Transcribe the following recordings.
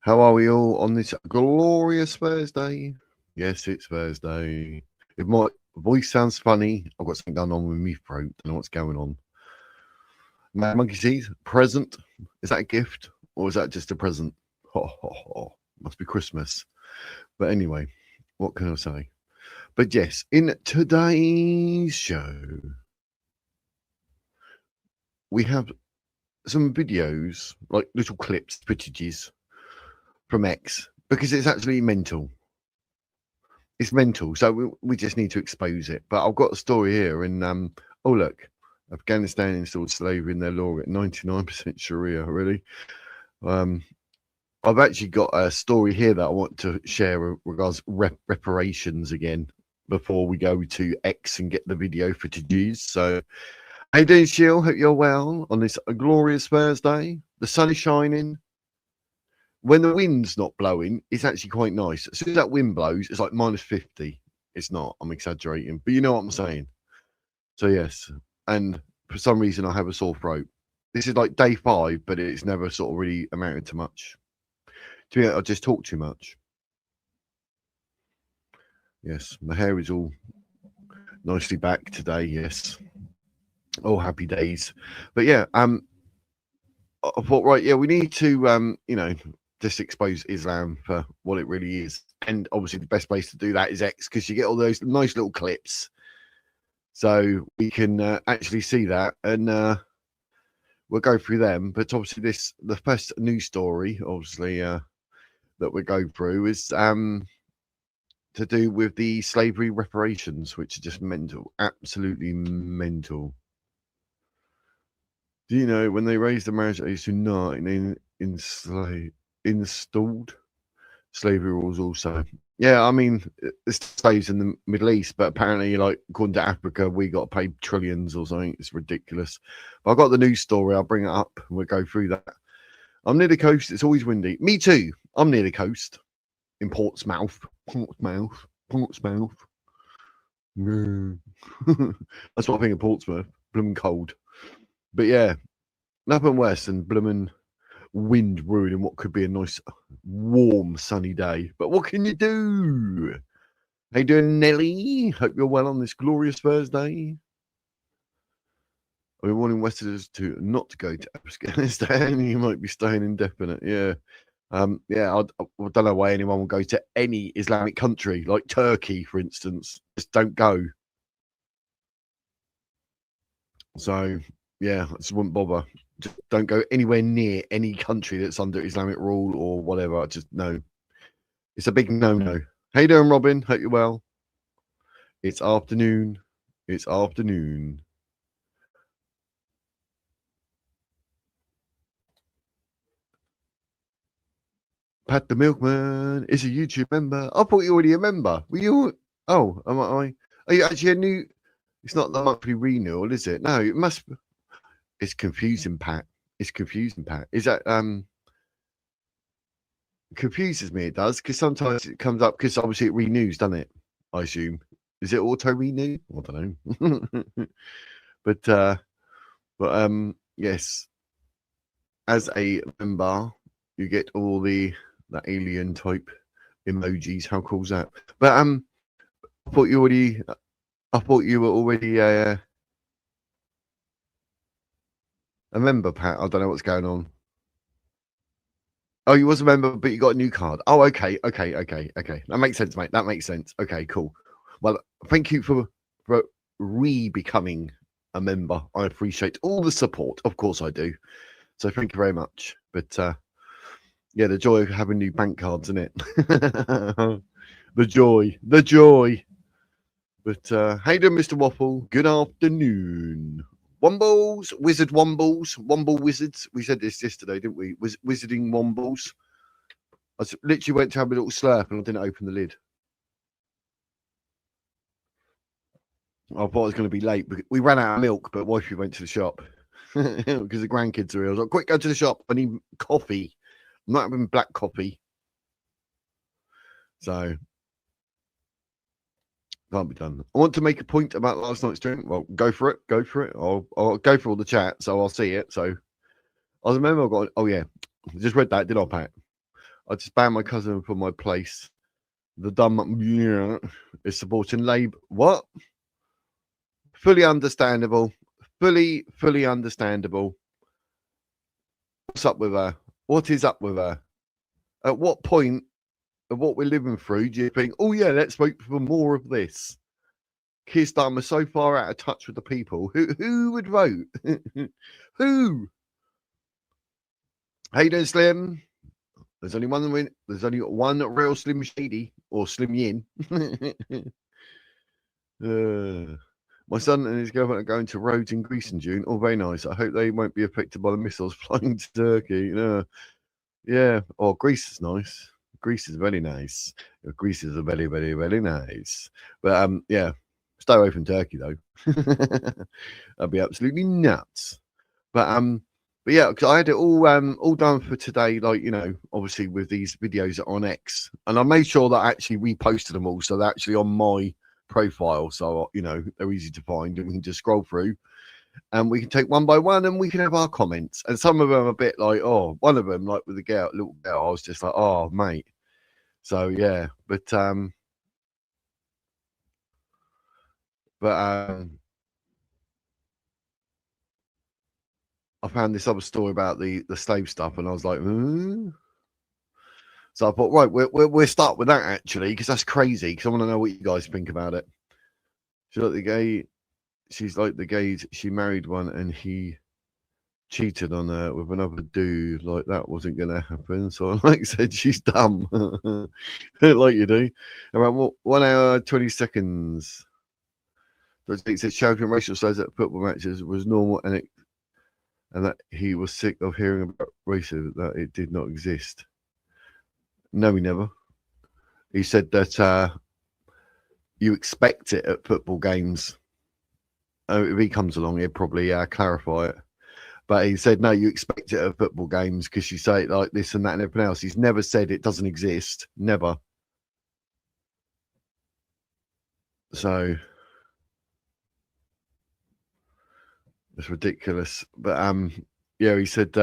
How are we all on this glorious Thursday? Yes, it's Thursday. If my voice sounds funny, I've got something going on with my throat. Don't know what's going on. Mad Monkey Seeds, present. Is that a gift or is that just a present? Ho, ho, ho. Must be Christmas. But anyway, what can I say? But yes, in today's show, we have some videos, like little clips, footages from X, because it's actually mental. It's mental, so we just need to expose it. But I've got a story here, and oh look, Afghanistan installed slavery in their law at 99% Sharia. Really, I've actually got a story here that I want to share regards reparations again before we go to X and get the video footages. So, how you doing, Sheil? Hope you're well on this glorious Thursday. The sun is shining. When the wind's not blowing, it's actually quite nice. As soon as that wind blows, it's like minus 50. It's not. I'm exaggerating, but you know what I'm saying. So yes, and for some reason I have a sore throat. This is like day 5, but it's never sort of really amounted to much. To me, I just talk too much. Yes, my hair is all nicely back today. Yes, all happy days. But yeah, I thought, right, yeah, we need to, you know, just expose Islam for what it really is. And obviously the best place to do that is X, because you get all those nice little clips. So we can actually see that, and we'll go through them. But obviously the first news story, obviously, that we'll go through is to do with the slavery reparations, which are just mental, absolutely mental. Do you know when they raised the marriage age to 9 installed slavery rules also? Yeah, I mean, it's slaves in the Middle East, but apparently, like, according to Africa, we got to pay trillions or something. It's ridiculous. But I've got the news story. I'll bring it up and we'll go through that. I'm near the coast. It's always windy. Me too. I'm near the coast in Portsmouth. Portsmouth. That's what I think of Portsmouth. Blooming cold. But yeah, nothing worse than blooming wind ruining what could be a nice, warm, sunny day. But what can you do? How you doing, Nelly? Hope you're well on this glorious Thursday. I've been warning Westerners to not to go to Afghanistan. You might be staying indefinite. Yeah. Yeah, I don't know why anyone will go to any Islamic country, like Turkey, for instance. Just don't go. So, yeah, I just wouldn't bother. Just don't go anywhere near any country that's under Islamic rule or whatever. Just no. It's a big no-no. How you doing, Robin? Hope you're well. It's afternoon. It's afternoon. Pat the Milkman is a YouTube member. I thought you were already a member. Were you? Oh, am I? Are you actually a new? It's not the monthly renewal, is it? No, it must. It's confusing, Pat. It's confusing, Pat. Is that confuses me? It does, because sometimes it comes up because obviously it renews, doesn't it? I assume. Is it auto renew? I don't know. but yes. As a member, you get all the alien type emojis. How cool is that? But I thought you were already a member, Pat. I don't know what's going on. Oh, you was a member, but you got a new card. Oh, okay. That makes sense, mate. That makes sense. Okay, cool. Well, thank you for re-becoming a member. I appreciate all the support. Of course I do. So thank you very much. But yeah, the joy of having new bank cards, isn't it? the joy. But how you doing, Mr. Waffle? Good afternoon. Wombles, wizard wombles, womble wizards. We said this yesterday, didn't we? Wizarding wombles. I literally went to have a little slurp and I didn't open the lid. I thought I was going to be late. We ran out of milk, but wifey went to the shop because the grandkids are here. I was like, quick, go to the shop. I need coffee. I'm not having black coffee. So can't be done. I want to make a point about last night's drink. Well, go for it. I'll go for all the chat, so I'll see it. So I remember I got. Oh yeah, I just read that. Did I, Pat? I just banned my cousin from my place. The dumb is supporting Labour. What? Fully understandable. Fully understandable. What's up with her? What is up with her? At what point of what we're living through do you think, oh yeah, let's vote for more of this? Keir Starmer's so far out of touch with the people. Who would vote? Who? How you doing, Slim? There's only one win. There's only one real Slim Shady or Slim Yin. My son and his girlfriend are going to Rhodes in Greece in June. Oh, very nice. I hope they won't be affected by the missiles flying to Turkey. Yeah. Oh, Greece is nice. Greece is very nice. Greece is very, very, very nice. But yeah, stay away from Turkey though. That'd be absolutely nuts. But yeah, because I had it all done for today. Like, obviously with these videos on X, and I made sure that I actually reposted them all, so they're actually on my profile. So they're easy to find, and we can just scroll through, and we can take one by one, and we can have our comments. And some of them are a bit like, oh, one of them, like with the little girl, I was just like, oh, mate. So yeah, but I found this other story about the slave stuff, and I was like, So I thought, right, we'll start with that actually, because that's crazy. Because I want to know what you guys think about it. She's like the gay. She's like the gays. She married one, and he cheated on her with another dude. Like that wasn't going to happen. So I said, she's dumb, like you do. Around 1 hour 20 seconds. It said shouting racial slurs at football matches was normal, and that he was sick of hearing about racism, that it did not exist. No, he never. He said that you expect it at football games. If he comes along, he'll probably clarify it. But he said, no, you expect it at football games because you say it like this and that and everything else. He's never said it doesn't exist. Never. So it's ridiculous. But yeah, he said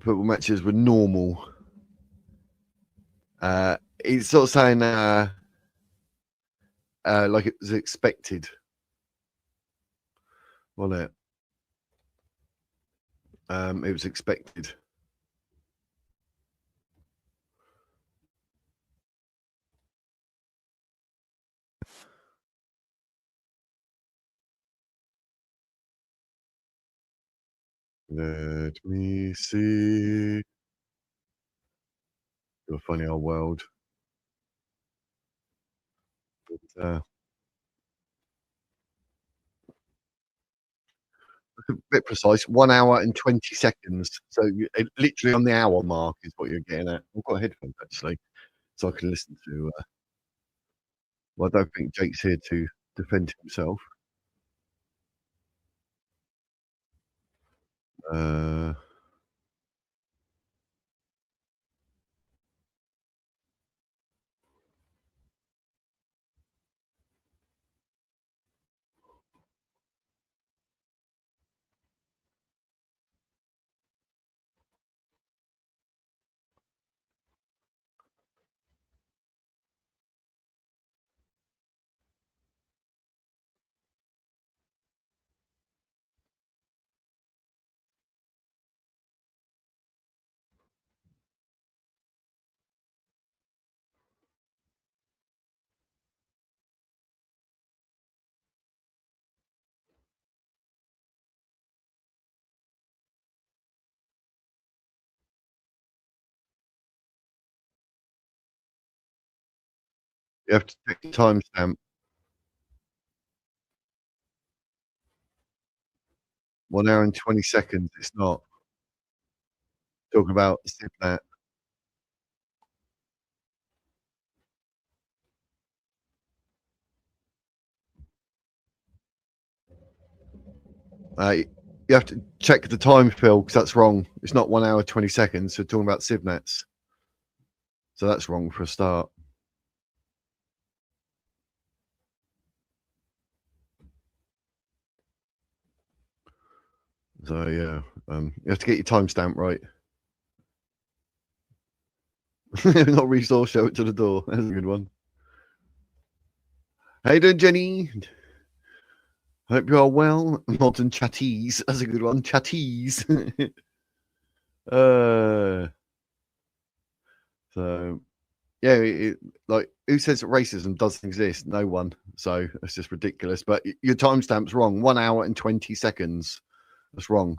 football matches were normal. He's sort of saying like it was expected. Wasn't it? It was expected. Let me see. Your funny old world. But, a bit precise. 1 hour and 20 seconds. So literally on the hour mark is what you're getting at. I've got headphones actually, so I can listen to. Well, I don't think Jake's here to defend himself. Uh, you have to take the timestamp. 1 hour and 20 seconds. It's not talking about Sipnat. You have to check the time, Phil, because that's wrong. It's not 1 hour 20 seconds. So talking about Sivnats, so that's wrong for a start. So yeah, you have to get your timestamp right. Not resource, show it to the door. That's a good one. How you doing, Jenny? Hope you are well. Modern chatties. That's a good one. Chatties. So yeah, like who says that racism doesn't exist? No one. So it's just ridiculous. But your timestamp's wrong. 1 hour and 20 seconds. That's wrong.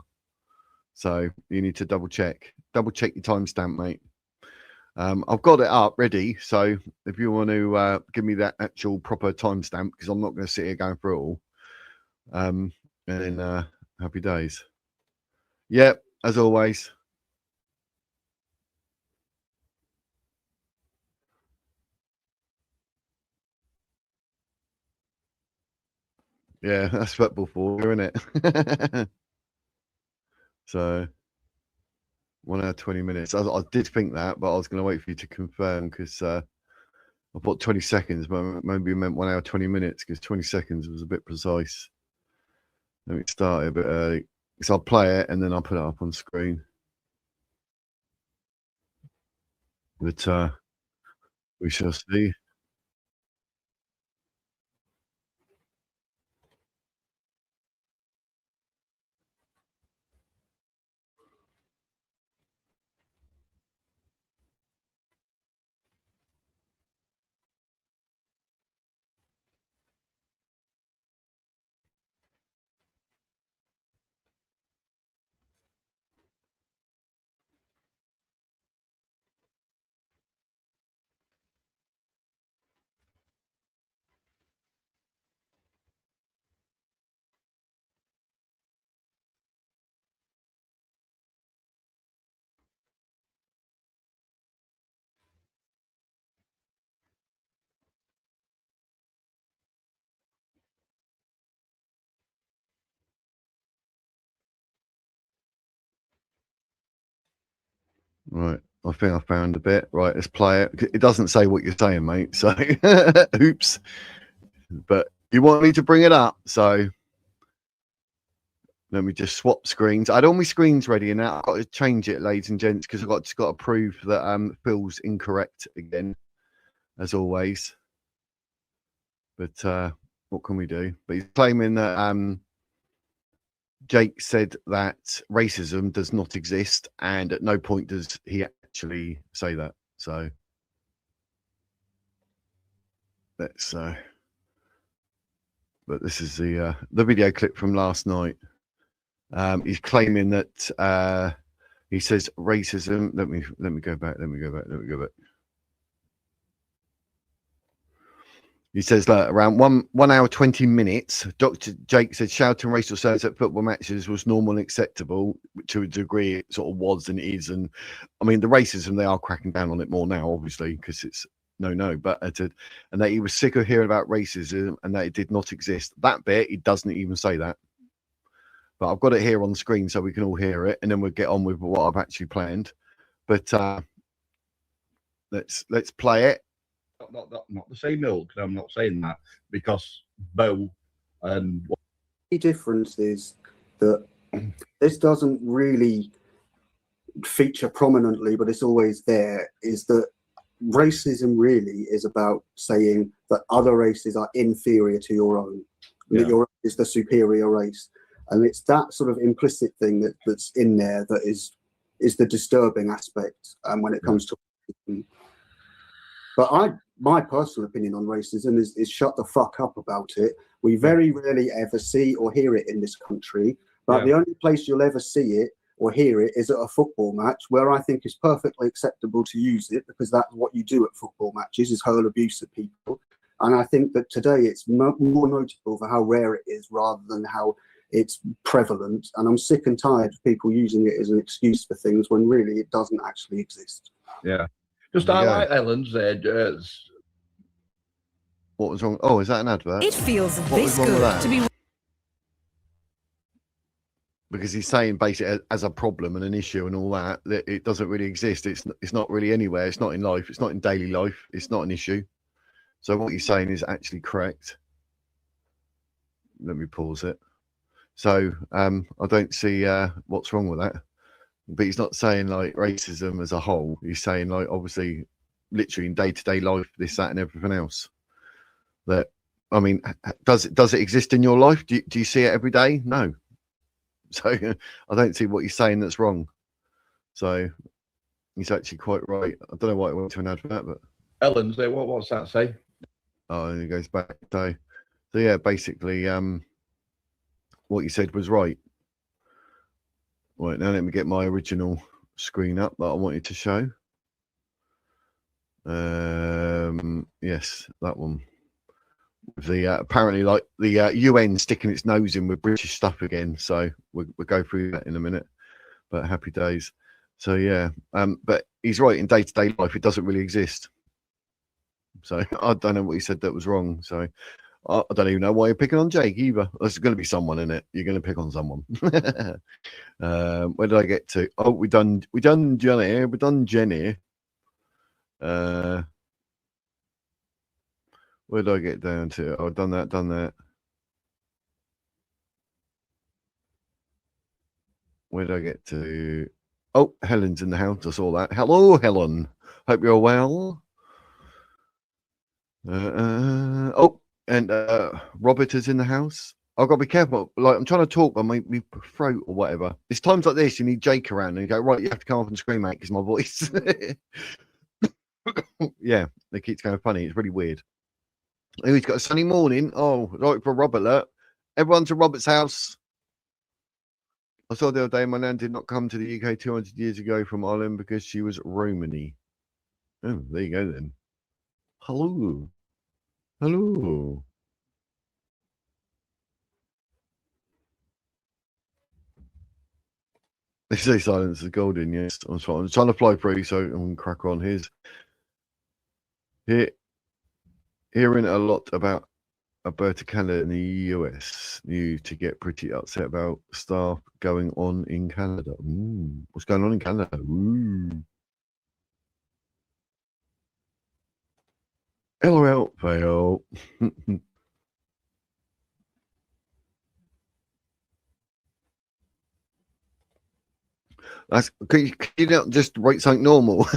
So you need to double check your timestamp, mate. I've got it up ready. So if you want to give me that actual proper timestamp, because I'm not going to sit here going through it all. And then happy days. Yep, as always. Yeah, that's football for you, isn't it? So 1 hour 20 minutes. I did think that, but I was going to wait for you to confirm because I put 20 seconds, but maybe you meant 1 hour 20 minutes because 20 seconds was a bit precise. Let me start a bit early. So I'll play it and then I'll put it up on screen. But we shall see. Right. I think I found a bit. Right, let's play it. It doesn't say what you're saying, mate. So oops. But you want me to bring it up. So let me just swap screens. I had all my screens ready and now I've got to change it, ladies and gents, because I've got to prove that Phil's incorrect again, as always. But what can we do? But he's claiming that Jake said that racism does not exist, and at no point does he actually say that. So let's but this is the video clip from last night. He's claiming that he says racism. Let me go back. He says that around 1 hour 20 minutes, Dr. Jake said shouting racial slurs at football matches was normal and acceptable to a degree. It sort of was and is, and I mean the racism, they are cracking down on it more now, obviously, because it's no. But and that he was sick of hearing about racism and that it did not exist. That bit he doesn't even say that. But I've got it here on the screen so we can all hear it, and then we'll get on with what I've actually planned. But let's play it. Not the same ilk. I'm not saying that because Bo and the difference is that this doesn't really feature prominently, but it's always there. Is that racism really is about saying that other races are inferior to your own, that your race is the superior race, and it's that sort of implicit thing that's in there that is the disturbing aspect when it comes to racism. But my personal opinion on racism is shut the fuck up about it. We very rarely ever see or hear it in this country, but the only place you'll ever see it or hear it is at a football match, where I think it's perfectly acceptable to use it because that's what you do at football matches, is hurl abuse at people. And I think that today it's more notable for how rare it is rather than how it's prevalent. And I'm sick and tired of people using it as an excuse for things when really it doesn't actually exist. Yeah. Just I like Ellen said. What was wrong? Oh, is that an advert? It feels this good to be. Because he's saying basically as a problem and an issue and all that it doesn't really exist. It's not really anywhere. It's not in life. It's not in daily life. It's not an issue. So what you're saying is actually correct. Let me pause it. So I don't see what's wrong with that. But he's not saying like racism as a whole. He's saying like obviously, literally in day-to-day life, this, that, and everything else. That, I mean, does it exist in your life? Do you see it every day? No. So I don't see what he's saying that's wrong. So he's actually quite right. I don't know why it went to an advert, but Ellen, say what's that say? oh, and it goes back. So yeah, basically, what you said was right. Right, now let me get my original screen up that I wanted to show. Yes, that one. The apparently, like the UN sticking its nose in with British stuff again. So we'll go through that in a minute. But happy days. So yeah, but he's right. In day-to-day life, it doesn't really exist. So I don't know what he said that was wrong. So I don't even know why you're picking on Jake either. There's going to be someone in it. You're going to pick on someone. Where did I get to? Oh, we done Jenny. We done Jenny. Where did I get down to? Oh, done that. Where did I get to? Oh, Helen's in the house. I saw that. Hello, Helen. Hope you're well. Oh, and Robert is in the house. I've got to be careful. Like, I'm trying to talk by my throat or whatever. It's times like this you need Jake around and you go, right, you have to come up and scream out because my voice. Yeah, it keeps going funny. It's really weird. Oh, he's got a sunny morning. Oh, right for Robert. Look. Everyone to Robert's house. I saw the other day my nan did not come to the UK 200 years ago from Ireland because she was Romany. Oh, there you go then. Hello. Hello. They say silence is golden. Yes, I'm trying to fly through, so I'm going to crack on. Hearing a lot about Alberta, Canada, in the US. You to get pretty upset about stuff going on in Canada. Ooh, what's going on in Canada? Ooh. LOL, fail. That's, can you not just write something normal?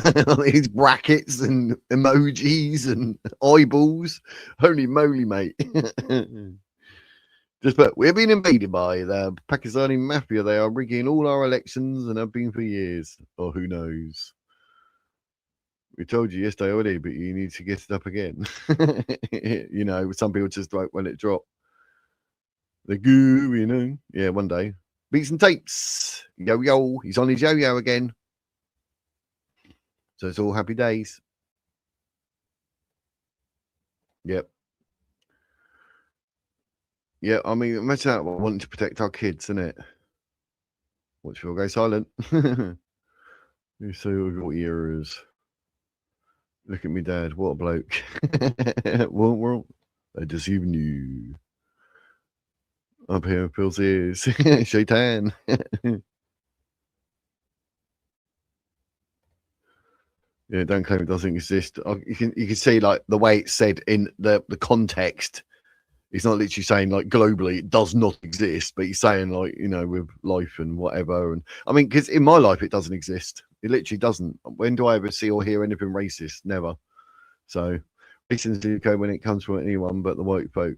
These brackets and emojis and eyeballs. Holy moly, mate. Just put, we're being invaded by the Pakistani mafia. They are rigging all our elections and have been for years. Or who knows? We told you yesterday already, but you need to get it up again. You know, some people just like when it dropped. The goo, you know. Yeah, one day. Beats and tapes. Yo. He's on his yo-yo again. So it's all happy days. Yep. Yeah, I mean, imagine that, wanting to protect our kids, isn't it? Watch people go silent. You see what ears. Look at me, Dad. What a bloke. Well, they're deceiving you. Up here, Phil's ears. Shaitan. Yeah, don't claim it doesn't exist. You can see like the way it's said in the context. He's not literally saying like globally it does not exist, but he's saying like, you know, with life and whatever. And I mean, because in my life it doesn't exist. It literally doesn't. When do I ever see or hear anything racist? Never. So racism is okay when it comes from anyone but the white folk.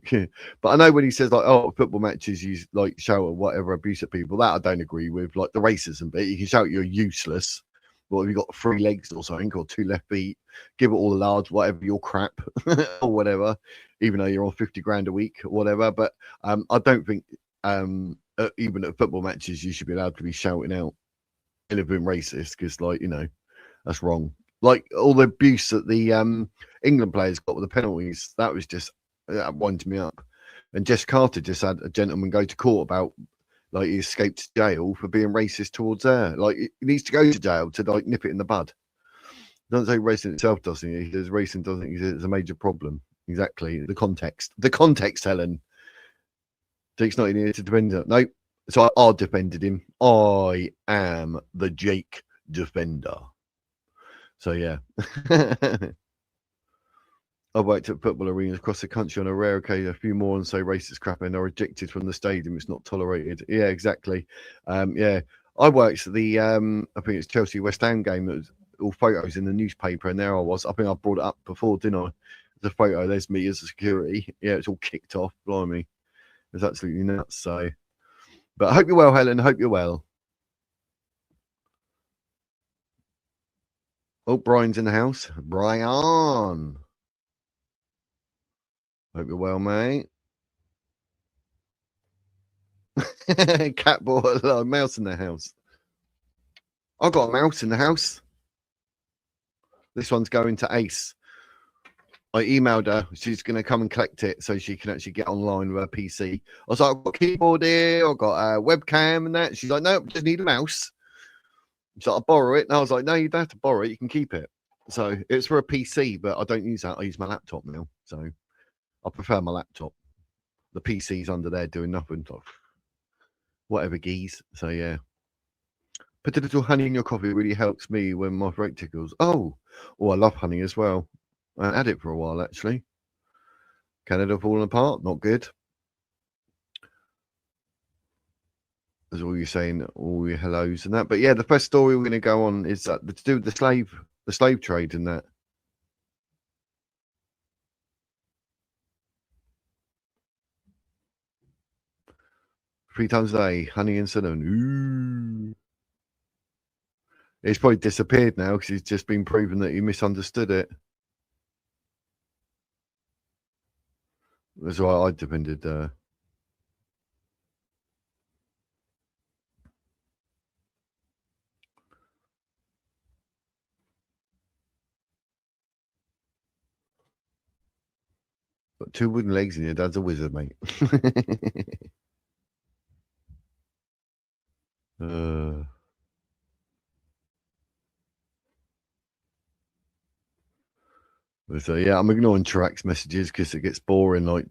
But I know when he says like, oh, football matches you like shout or whatever abuse at people, that I don't agree with. Like the racism bit, you can shout you're useless. Well, have you got 3 legs or something, or 2 left feet? Give it all the large, whatever, your crap or whatever, even though you're on 50 grand a week or whatever. But I don't think even at football matches you should be allowed to be shouting out anything racist because, like, you know, that's wrong. Like all the abuse that the England players got with the penalties, that was just that winds me up. And Jess Carter just had a gentleman go to court about. Like he escaped jail for being racist towards her. Like he needs to go to jail to like nip it in the bud. Doesn't say racism itself doesn't. He says racism doesn't exist. It's a major problem. Exactly. The context, Helen. Jake's not in here to defend her. No. So I defended him. I am the Jake defender. So yeah. I worked at football arenas across the country on a rare occasion. A few more and say racist crap and are ejected from the stadium. It's not tolerated. Yeah, exactly. Yeah, I worked at the I think it's Chelsea West Ham game. That was all photos in the newspaper, and there I was. I think I brought it up before, didn't I? The photo. There's me as a security. Yeah, it's all kicked off. Blimey, it's absolutely nuts. So, but I hope you're well, Helen. I hope you're well. Oh, Brian's in the house. Brian. Hope you're well, mate. Cat bought a mouse in the house. I got a mouse in the house. This one's going to Ace. I emailed her. She's going to come and collect it so she can actually get online with her PC. I was like, I've got a keyboard here. I've got a webcam and that. She's like, no, just need a mouse. She's like, I'll borrow it. And I was like, no, you don't have to borrow it. You can keep it. So it's for a PC, but I don't use that. I use my laptop now. So I prefer my laptop. The PC's under there doing nothing. Whatever geese. So yeah. Put a little honey in your coffee. It really helps me when my throat tickles. Oh, I love honey as well. I had it for a while, actually. Canada falling apart. Not good. That's all you're saying, all your hellos and that. But yeah, the first story we're going to go on is to do with the slave trade and that. Three times a day, honey and cinnamon. Ooh. It's probably disappeared now because it's just been proven that he misunderstood it. That's why I defended. Got two wooden legs and your dad's a wizard, mate. So yeah, I'm ignoring Chirac's messages because it gets boring, like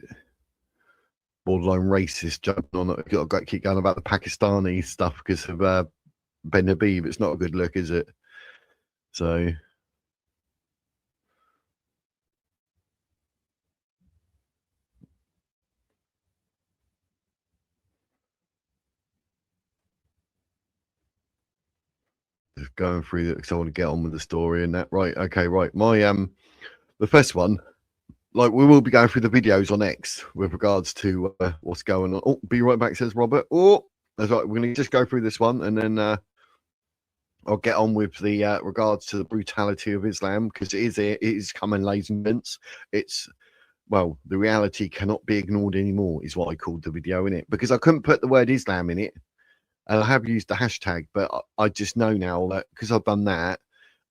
borderline racist jumping on it. Got to keep going about the Pakistani stuff because of Ben Habib. It's not a good look, is it? So just going through that because I want to get on with the story and that. Right, okay, right. My the first one, like we will be going through the videos on X with regards to what's going on. Oh, be right back, says Robert. Oh, that's right. We're going to just go through this one and then I'll get on with the regards to the brutality of Islam because it is coming, ladies and gents. It's well, the reality cannot be ignored anymore, is what I called the video in it because I couldn't put the word Islam in it, and I have used the hashtag, but I just know now that because I've done that.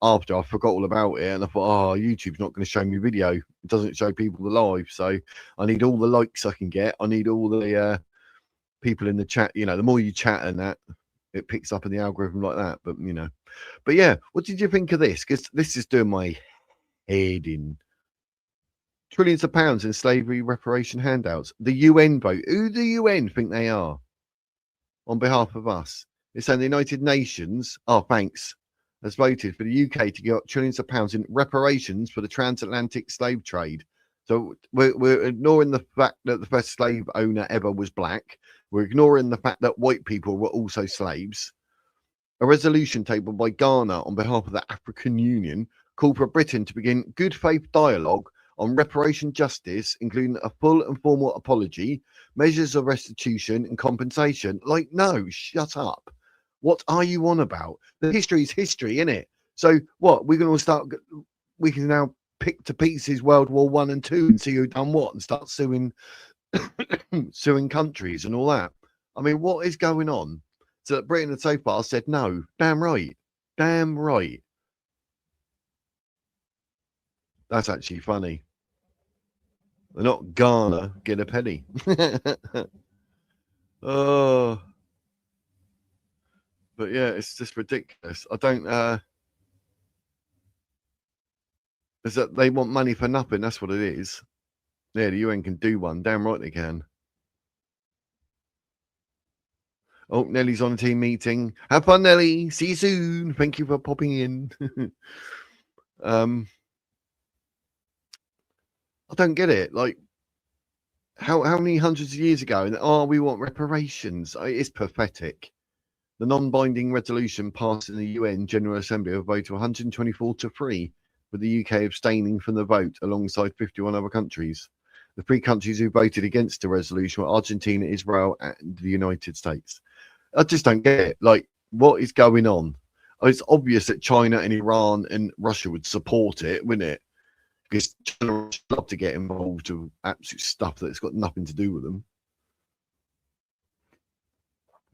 After I forgot all about it and I thought, YouTube's not going to show me video. It doesn't show people the live. So I need all the likes I can get. I need all the people in the chat. You know, the more you chat and that, it picks up in the algorithm like that. But, you know, but yeah, what did you think of this? Because this is doing my head in. Trillions of pounds in slavery reparation handouts. The UN vote. Who do the UN think they are? On behalf of us. It's saying the United Nations. Oh, thanks. Has voted for the UK to get trillions of pounds in reparations for the transatlantic slave trade. So we're ignoring the fact that the first slave owner ever was black. We're ignoring the fact that white people were also slaves. A resolution tabled by Ghana on behalf of the African Union called for Britain to begin good faith dialogue on reparation justice, including a full and formal apology, measures of restitution and compensation. Like, no, shut up. What are you on about? The history is history, isn't it? So what? We're going to start. We can now pick to pieces World War I and II and see who done what and start suing, suing countries and all that. I mean, what is going on? So that Britain had so far said no. Damn right. Damn right. That's actually funny. They're not Ghana get a penny. Oh. But yeah, it's just ridiculous. I don't is that they want money for nothing, that's what it is. Yeah, the UN can do one. Damn right they can. Oh, Nellie's on a team meeting. Have fun, Nellie. See you soon. Thank you for popping in. I don't get it. Like, how many hundreds of years ago? And we want reparations. It's pathetic. The non-binding resolution passed in the UN General Assembly of vote 124-3, with the UK abstaining from the vote alongside 51 other countries. The 3 countries who voted against the resolution were Argentina, Israel, and the United States. I just don't get it. Like, what is going on? It's obvious that China and Iran and Russia would support it, wouldn't it? Because China would love to get involved with absolute stuff that's got nothing to do with them.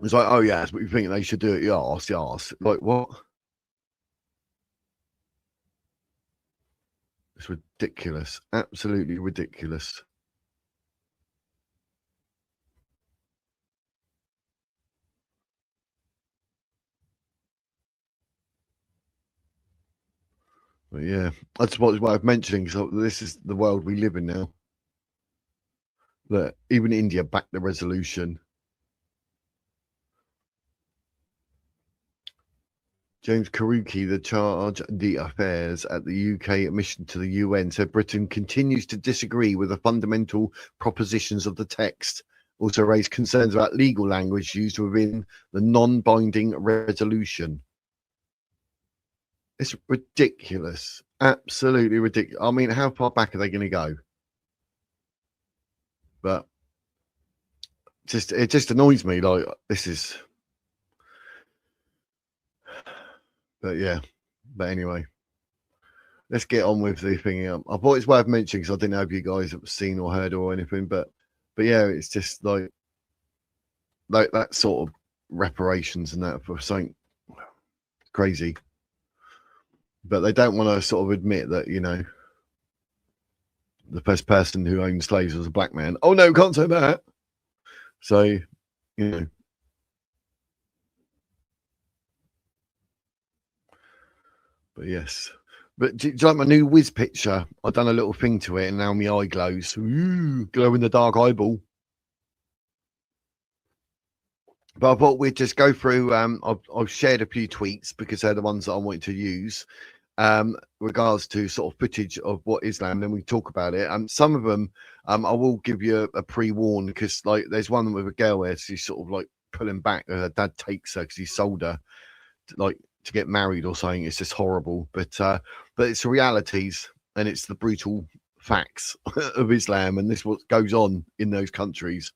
It's like, oh yeah, but you think they should do it? Yes. Like, what? It's ridiculous. Absolutely ridiculous. But yeah, that's what's worth mentioning. So this is the world we live in now. That even India backed the resolution. James Karuki, the charge d'affaires at the UK mission to the UN, said Britain continues to disagree with the fundamental propositions of the text. Also raised concerns about legal language used within the non-binding resolution. It's ridiculous. Absolutely ridiculous. I mean, how far back are they going to go? But it just annoys me. Like, this is... But yeah, but anyway, let's get on with the thing. I thought it's worth mentioning because I didn't know if you guys have seen or heard or anything, but yeah, it's just like that sort of reparations and that for something crazy. But they don't want to sort of admit that, you know, the first person who owned slaves was a black man. Oh no, can't say that. So, you know. But yes. But do you like my new whiz picture? I've done a little thing to it and now my eye glows. Ooh, glow in the dark eyeball. But I thought we'd just go through, I've shared a few tweets because they're the ones that I wanted to use, regards to sort of footage of what Islam, then we talk about it. And some of them, I will give you a pre-warn because like there's one with a girl where she's sort of like pulling back. Her dad takes her because he sold her to get married or something. It's just horrible. But it's the realities and it's the brutal facts of Islam, and this is what goes on in those countries.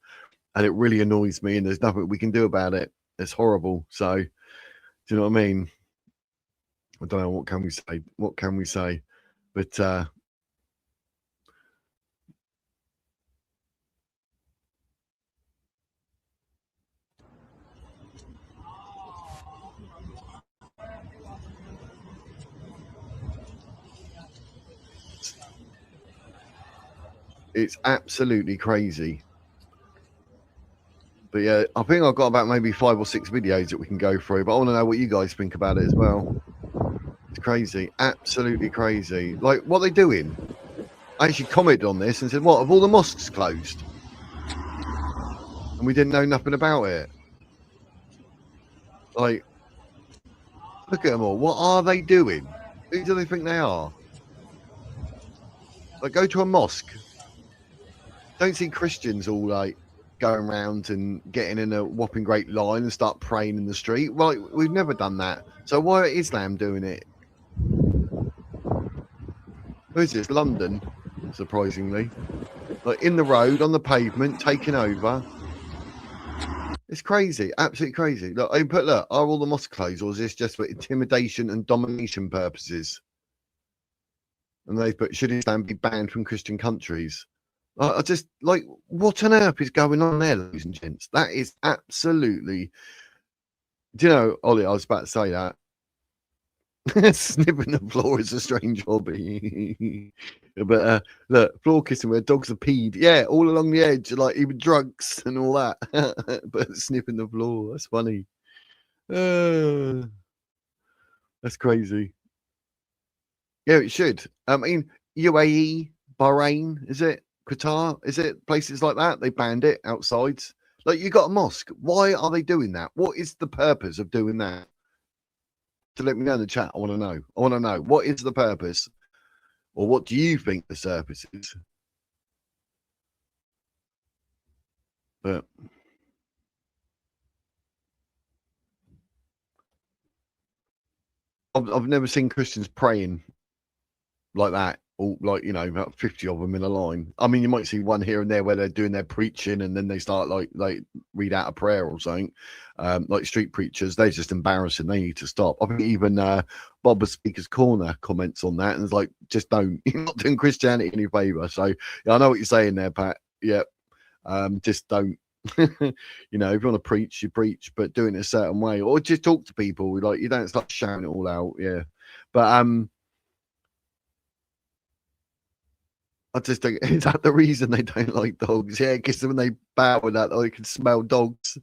And it really annoys me, and there's nothing we can do about it. It's horrible. So, do you know what I mean? I don't know. What can we say? What can we say? But it's absolutely crazy. But yeah, I think I've got about maybe 5 or 6 videos that we can go through, but I want to know what you guys think about it as well. It's crazy, absolutely crazy. Like, what are they doing? I actually commented on this and said, what, have all the mosques closed? And we didn't know nothing about it. Like, look at them all. What are they doing? Who do they think they are? Like, go to a mosque. Don't see Christians all like going around and getting in a whopping great line and start praying in the street. Well, we've never done that. So why are Islam doing it? Where's this? London, surprisingly. Like in the road, on the pavement, taking over. It's crazy, absolutely crazy. Look, I put, look, are all the mosques closed, or is this just for intimidation and domination purposes? And they put, should Islam be banned from Christian countries? I just like, what on earth is going on there, ladies and gents? That is absolutely. Do you know, Ollie? I was about to say that. Sniffing the floor is a strange hobby. But look, floor kissing where dogs are peed. Yeah, all along the edge, like even drunks and all that. But sniffing the floor, that's funny. That's crazy. Yeah, it should. I mean, UAE, Bahrain, is it? Qatar, is it? Places like that, they banned it outside. Like, you got a mosque. Why are they doing that? What is the purpose of doing that? To let me know in the chat. I want to know. I want to know. What is the purpose? Or what do you think the purpose is? But I've never seen Christians praying like that, all like, you know, about 50 of them in a line. I mean, you might see one here and there where they're doing their preaching and then they start like read out a prayer or something, like street preachers. They're just embarrassing. They need to stop. I think even Bob Speaker's Corner comments on that and it's like, just don't. You're not doing Christianity any favor. So yeah, I know what you're saying there, Pat. Yeah, just don't. You know, if you want to preach, you preach, but do it in a certain way, or just talk to people. Like, you don't start shouting it all out. Yeah, but I just think, is that the reason they don't like dogs? Yeah, because when they bow with that, they can smell dogs.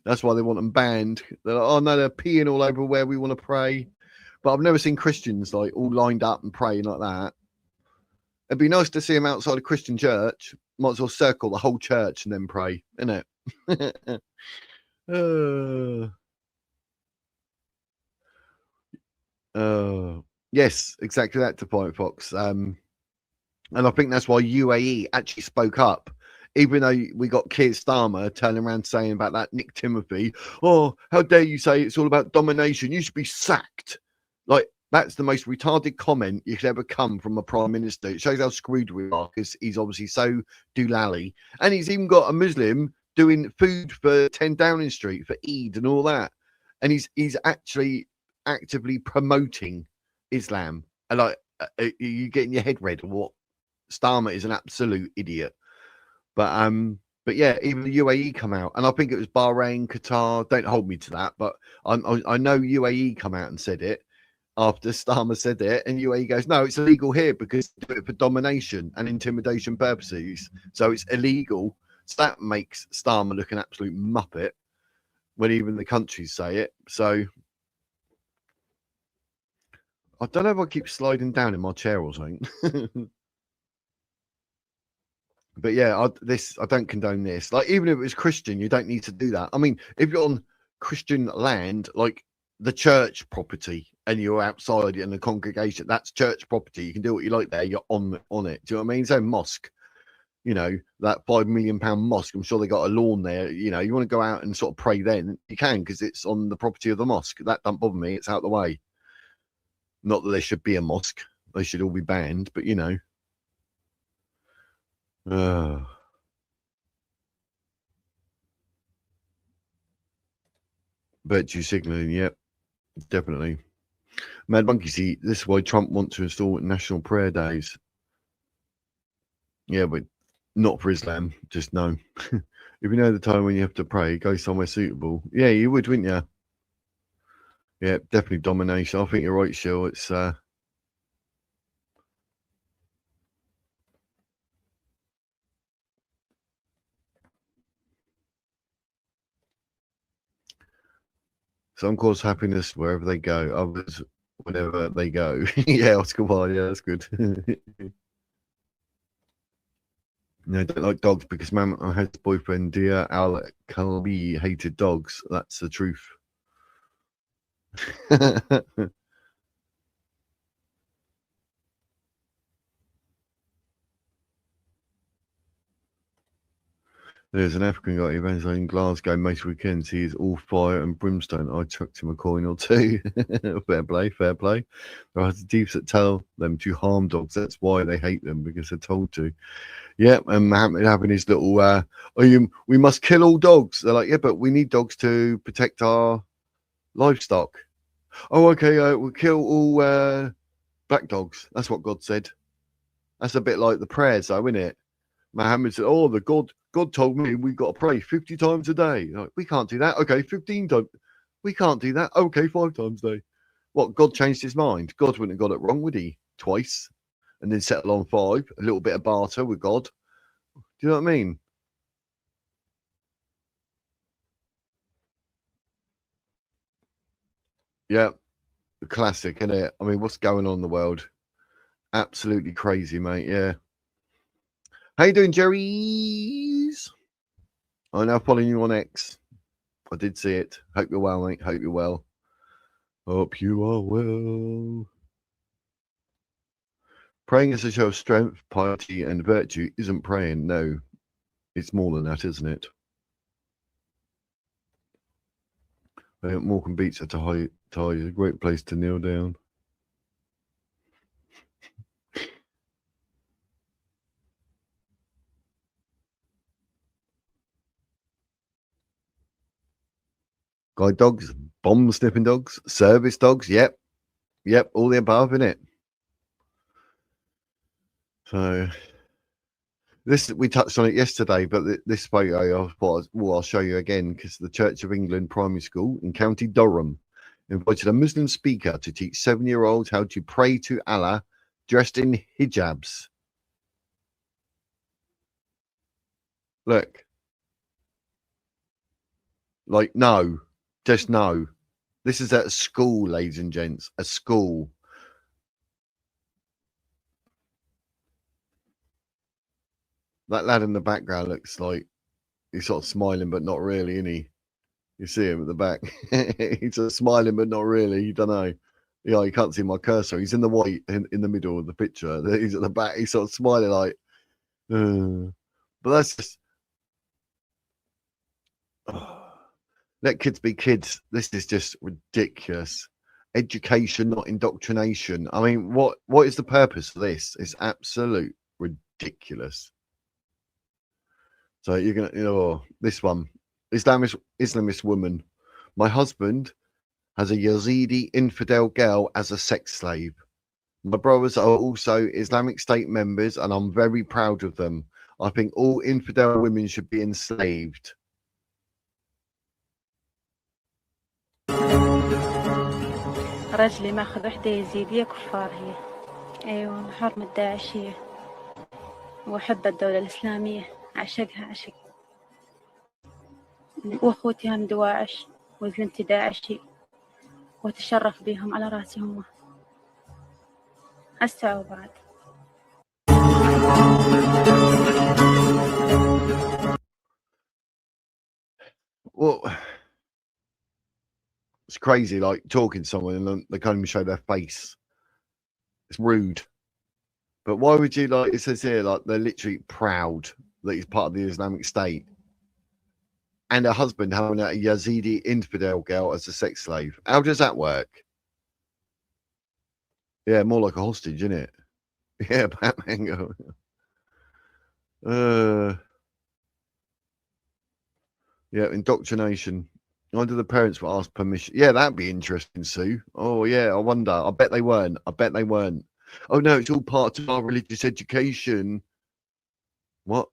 That's why they want them banned. They're like, oh no, they're peeing all over where we want to pray. But I've never seen Christians like all lined up and praying like that. It'd be nice to see them outside a Christian church. Might as well circle the whole church and then pray, innit? Yes, exactly that, to Point Fox. And I think that's why UAE actually spoke up, even though we got Keir Starmer turning around saying about that Nick Timothy, oh, how dare you say it's all about domination? You should be sacked. Like, that's the most retarded comment you could ever come from a prime minister. It shows how screwed we are, because he's obviously so doolally. And he's even got a Muslim doing food for 10 Downing Street for Eid and all that. And he's actually actively promoting Islam. And like, you getting your head red or what? Starmer is an absolute idiot. But yeah, even the UAE come out, and I think it was Bahrain, Qatar. Don't hold me to that, but I know UAE come out and said it after Starmer said it, and UAE goes, no, it's illegal here because they do it for domination and intimidation purposes, so it's illegal. So that makes Starmer look an absolute muppet when even the countries say it. So I don't know if I keep sliding down in my chair or something. But yeah, I don't condone this. Like, even if it was Christian, you don't need to do that. I mean, if you're on Christian land, like the church property, and you're outside in the congregation, that's church property. You can do what you like there. You're on it. Do you know what I mean? So mosque, you know, that £5 million mosque. I'm sure they got a lawn there. You know, you want to go out and sort of pray, then you can, because it's on the property of the mosque. That don't bother me. It's out the way. Not that there should be a mosque. They should all be banned. But you know. Virtue signaling, yep, definitely. Mad Monkey, see, this is why Trump wants to install national prayer days. Yeah, but not for Islam, just no. If you know the time when you have to pray, go somewhere suitable. Yeah, you would, wouldn't you? Yeah, definitely domination. I think you're right, Shill. It's some cause happiness wherever they go, others whenever they go. Yeah, Oscar Wilde, yeah, that's good. No, I don't like dogs because Mama has boyfriend, dear Al Kalbi, hated dogs. That's the truth. There's an African guy who in Glasgow most weekends. He is all fire and brimstone. I chucked him a coin or two. Fair play, fair play. There are thieves that tell them to harm dogs. That's why they hate them, because they're told to. Yeah, and Mohammed having his little, we must kill all dogs. They're like, yeah, but we need dogs to protect our livestock. Oh, okay, we'll kill all black dogs. That's what God said. That's a bit like the prayers, though, isn't it? Muhammad said, oh, God told me we got to pray 50 times a day. Like, we can't do that. Okay, 15 times. We can't do that. Okay, 5 times a day. What, God changed his mind? God wouldn't have got it wrong, would he? Twice. And then settle on 5. A little bit of barter with God. Do you know what I mean? Yeah. The classic, isn't it? I mean, what's going on in the world? Absolutely crazy, mate. Yeah. How you doing, Jerry's? I'm now following you on X. I did see it. Hope you're well, mate. Hope you're well. Hope you are well. Praying is a show of strength, piety, and virtue isn't praying. No, it's more than that, isn't it? Morecambe Beach at a high tide is a great place to kneel down. Guide dogs, bomb sniffing dogs, service dogs. Yep, all the above, innit? So this, we touched on it yesterday, but this photo I'll show you again, because the Church of England primary school in County Durham invited a Muslim speaker to teach 7-year-olds how to pray to Allah dressed in hijabs. Look, like, no, just no. This is at a school, ladies and gents, a school. That lad in the background looks like he's sort of smiling, but not really, isn't he? You see him at the back. He's sort of smiling, but not really. You don't know. Yeah, you can't see my cursor. He's in the white in the middle of the picture. He's at the back. He's sort of smiling like, but that's just. Let kids be kids. This is just ridiculous. Education, not indoctrination. I mean, what is the purpose of this? It's absolute ridiculous. So you're gonna, this one, Islamist woman. My husband has a Yazidi infidel girl as a sex slave. My brothers are also Islamic State members, and I'm very proud of them. I think all infidel women should be enslaved. رجلي ماخذ وحدة يزيدية كفار هي. أيوة حرم الداعشية. وأحب الدولة الإسلامية، أعشقها عشق. وأخوتي هم دواعش وزلمتي داعشي، وأتشرف بهم على راسي هم. هسه وبعد. Well, it's crazy, like talking to someone and they can't even show their face. It's rude. But why would you, like, it says here, like, they're literally proud that he's part of the Islamic State. And her husband having a Yazidi infidel girl as a sex slave. How does that work? Yeah, more like a hostage, isn't it? Yeah, Batman. Yeah, indoctrination. Wonder the parents will ask permission. Yeah, that'd be interesting, Sue. Oh, yeah, I wonder. I bet they weren't. Oh, no, it's all part of our religious education. What?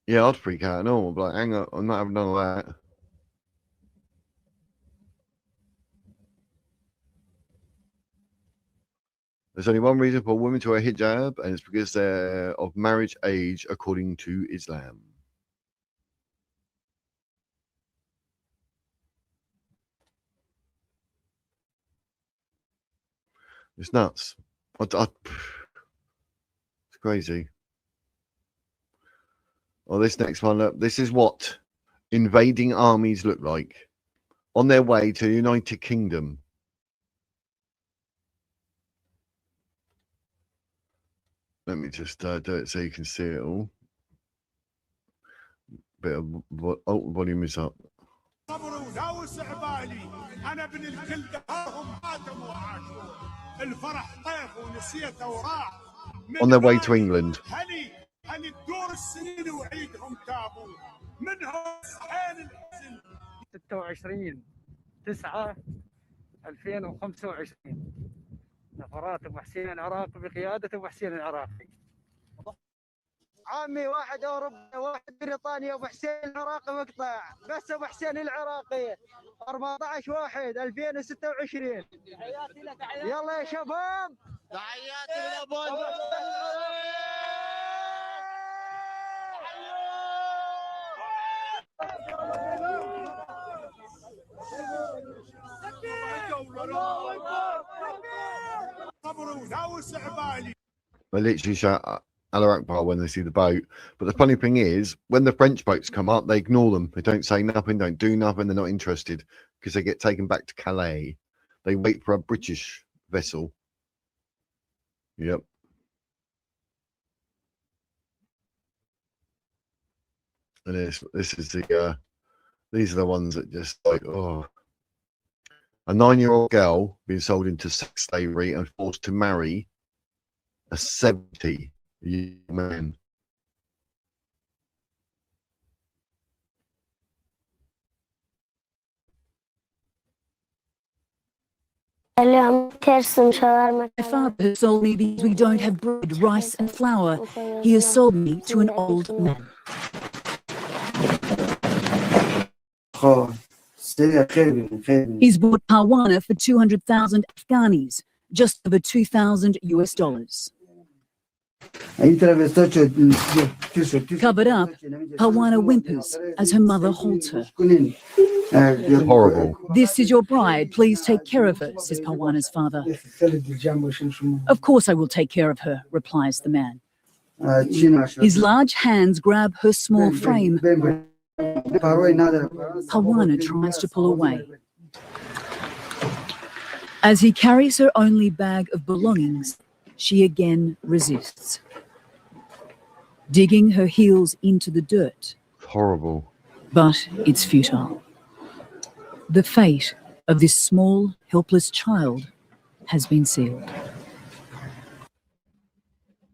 Yeah, I'd freak out. No, I'd be like, hang on, I'm not having none of that. There's only one reason for women to wear hijab, and it's because they're of marriage age according to Islam. It's nuts. It's crazy. Oh, this next one, look, this is what invading armies look like on their way to the United Kingdom. Let me just do it so you can see it all. Bit of volume is up. On their way to England. 26/9/2025 نفرات ابو حسين العراقي بقياده ابو حسين العراقي. عامي واحد اوروبا واحد بريطانيا ابو حسين العراقي مقطع بس ابو حسين العراقي 14/1/2026. تحياتي لك يلا يا شباب تحياتي لابو They literally shout Allah Akbar when they see the boat. But the funny thing is, when the French boats come up, they ignore them. They don't say nothing, don't do nothing. They're not interested because they get taken back to Calais. They wait for a British vessel. Yep. And this is the these are the ones that just like, oh, a 9-year-old girl being sold into sex slavery and forced to marry a 70-year-old man. My father has sold me because we don't have bread, rice and flour. He has sold me to an old man. He's bought Parwana for 200,000 Afghanis, just over $2,000 US. Covered up, Parwana whimpers as her mother holds her. Horrible. This is your bride. Please take care of her, says Parwana's father. Of course I will take care of her, replies the man. His large hands grab her small frame. Parwana tries to pull away. As he carries her only bag of belongings, she again resists, digging her heels into the dirt. Horrible. But it's futile. The fate of this small, helpless child has been sealed.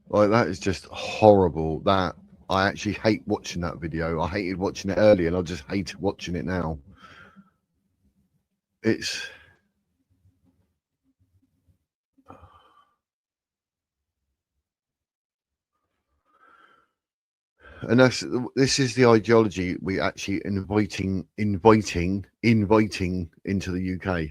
Like, that is just horrible. That I actually hate watching that video. I hated watching it earlier, and I just hate watching it now. It's and this is the ideology we actually inviting into the UK.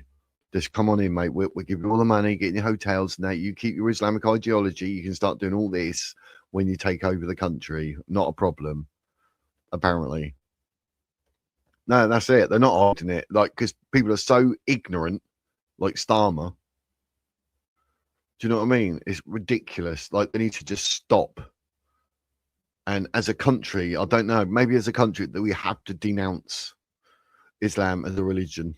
Just come on in, mate. We'll give you all the money, get in your hotels. Now you keep your Islamic ideology. You can start doing all this when you take over the country. Not a problem, apparently. No, that's it. They're not hiding it, like, because people are so ignorant, like Starmer. Do you know what I mean? It's ridiculous. Like, they need to just stop. And as a country, I don't know, maybe as a country that we have to denounce Islam as a religion.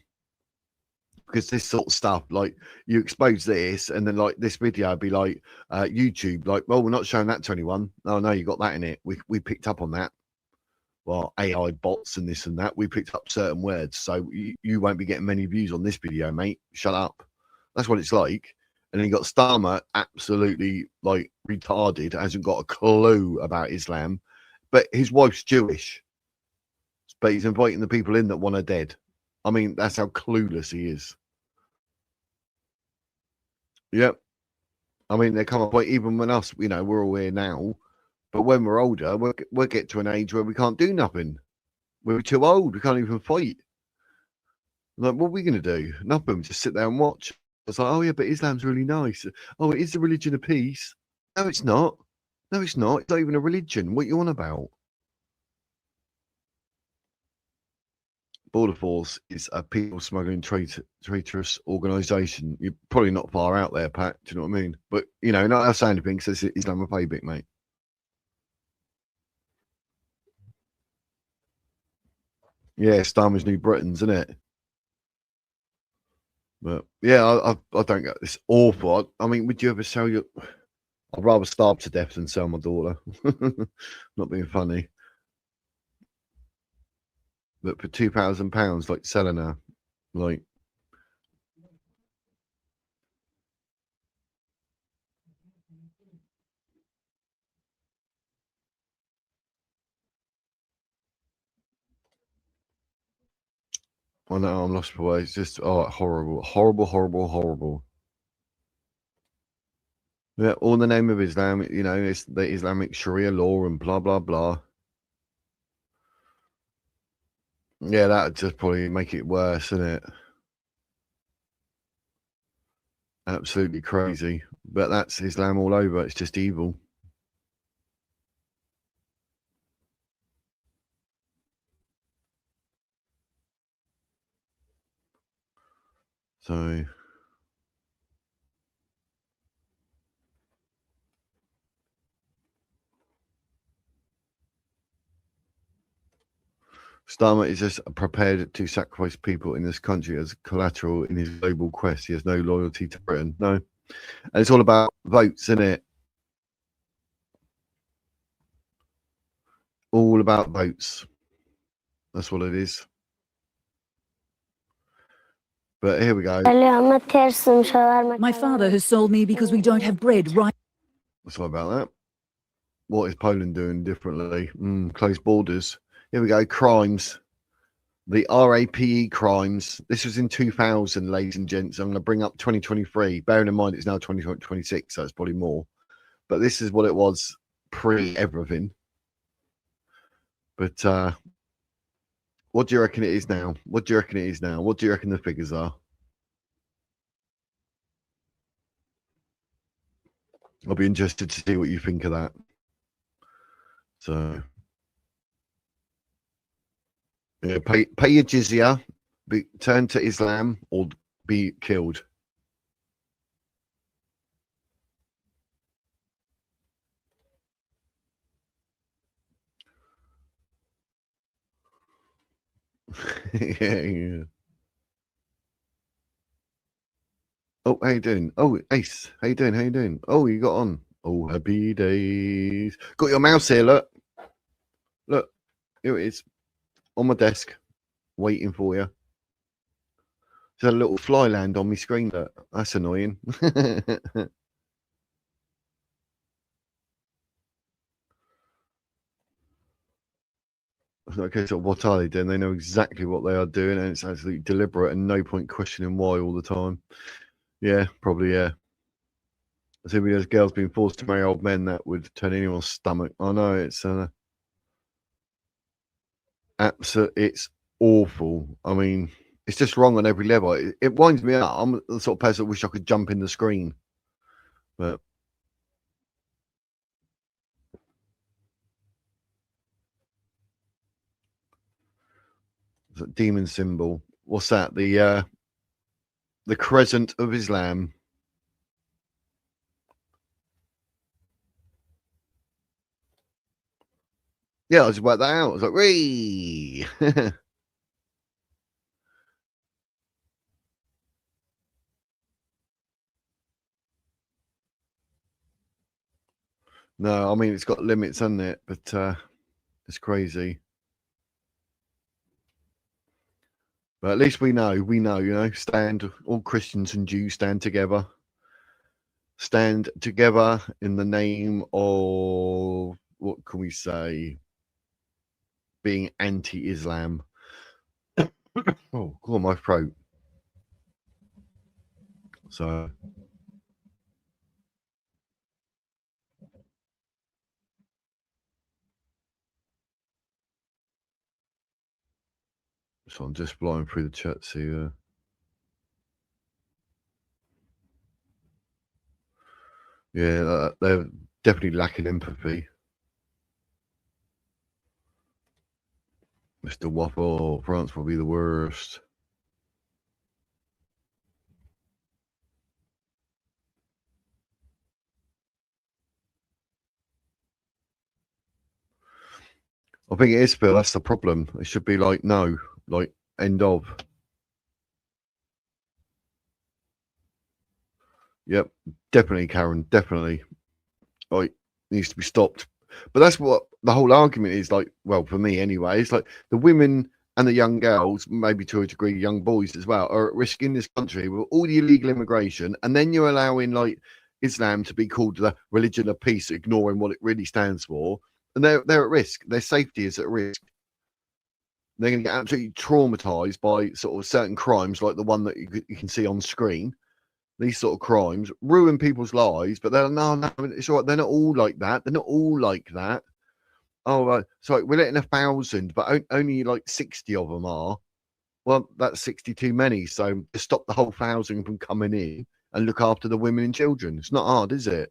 Because this sort of stuff, like, you expose this, and then like this video would be like YouTube, like, well, we're not showing that to anyone. Oh no, you got that in it. We picked up on that. Well, AI bots and this and that. We picked up certain words, so you won't be getting many views on this video, mate. Shut up. That's what it's like. And then you got Starmer, absolutely like retarded, hasn't got a clue about Islam, but his wife's Jewish. But he's inviting the people in that want her dead. I mean, that's how clueless he is. Yep. I mean, there come a point, even when us, you know, we're all here now, but when we're older, we'll get to an age where we can't do nothing. We're too old. We can't even fight. Like, what are we going to do? Nothing. Just sit there and watch. It's like, oh yeah, but Islam's really nice. Oh, it is the religion of peace. No, it's not. No, it's not. It's not even a religion. What are you on about? Border Force is a people smuggling traitorous organisation. You're probably not far out there, Pat. Do you know what I mean? But, you know, not saying anything because it's Islamophobic, mate. Yeah, Starmer's New Britons, isn't it? But yeah, I don't get this awful. I mean, would you ever sell your? I'd rather starve to death than sell my daughter. Not being funny. But for £2,000, like selling her, like. I know, I'm lost for words. It's just, oh, horrible, horrible, horrible, horrible. Yeah, all in the name of Islam, you know, it's the Islamic Sharia law and blah, blah, blah. Yeah, that would just probably make it worse, isn't it? Absolutely crazy. But that's Islam all over. It's just evil. So Starmer is just prepared to sacrifice people in this country as collateral in his global quest. He has no loyalty to Britain. No. And it's all about votes, isn't it? All about votes. That's what it is. But here we go. My father has sold me because we don't have bread right. Sorry about that. What is Poland doing differently? Closed borders. Here we go. Crimes. The RAPE crimes. This was in 2000, ladies and gents. I'm going to bring up 2023. Bearing in mind it's now 2026, so it's probably more. But this is what it was pre-everything. But what do you reckon it is now? What do you reckon it is now? What do you reckon the figures are? I'll be interested to see what you think of that. So, yeah, pay your jizya, turn to Islam, or be killed. yeah. Oh, how you doing? Oh, Ace, how you doing? How you doing? Oh, you got on. Oh, happy days. Got your mouse here, look. Look, here it is. On my desk, waiting for you. There's a little fly land on my screen, look. That's annoying. Okay, so what are they doing? They know exactly what they are doing, and it's absolutely deliberate and no point questioning why all the time. Yeah, probably, yeah. I see those girls being forced to marry old men, that would turn anyone's stomach. I know, it's it's awful. I mean, it's just wrong on every level. It winds me up. I'm the sort of person that wish I could jump in the screen. But the demon symbol. What's that? The crescent of Islam. Yeah, I just worked that out. I was like, "Ree." No, I mean it's got limits, hasn't it? But it's crazy. But at least we know, you know, stand, all Christians and Jews stand together. Stand together in the name of, what can we say, being anti-Islam. Oh, God, my throat. So I'm just flying through the chat, see. Yeah, they're definitely lacking empathy. Mr. Waffle, France will be the worst. I think it is, Phil. That's the problem. It should be like, no, like, end of. Yep, definitely, Karen, definitely. Like, needs to be stopped. But that's what the whole argument is like. Well, for me anyway, it's like the women and the young girls, maybe to a degree, young boys as well, are at risk in this country with all the illegal immigration, and then you're allowing like Islam to be called the religion of peace, ignoring what it really stands for, and they're at risk. Their safety is at risk. They're going to get absolutely traumatized by sort of certain crimes, like the one that you can see on screen. These sort of crimes ruin people's lives, but they're no, it's all right. They're not all like that. They're not all like that. Oh, right. So we're letting 1,000, but only like 60 of them are. Well, that's 60 too many. So to stop the whole 1,000 from coming in and look after the women and children. It's not hard, is it?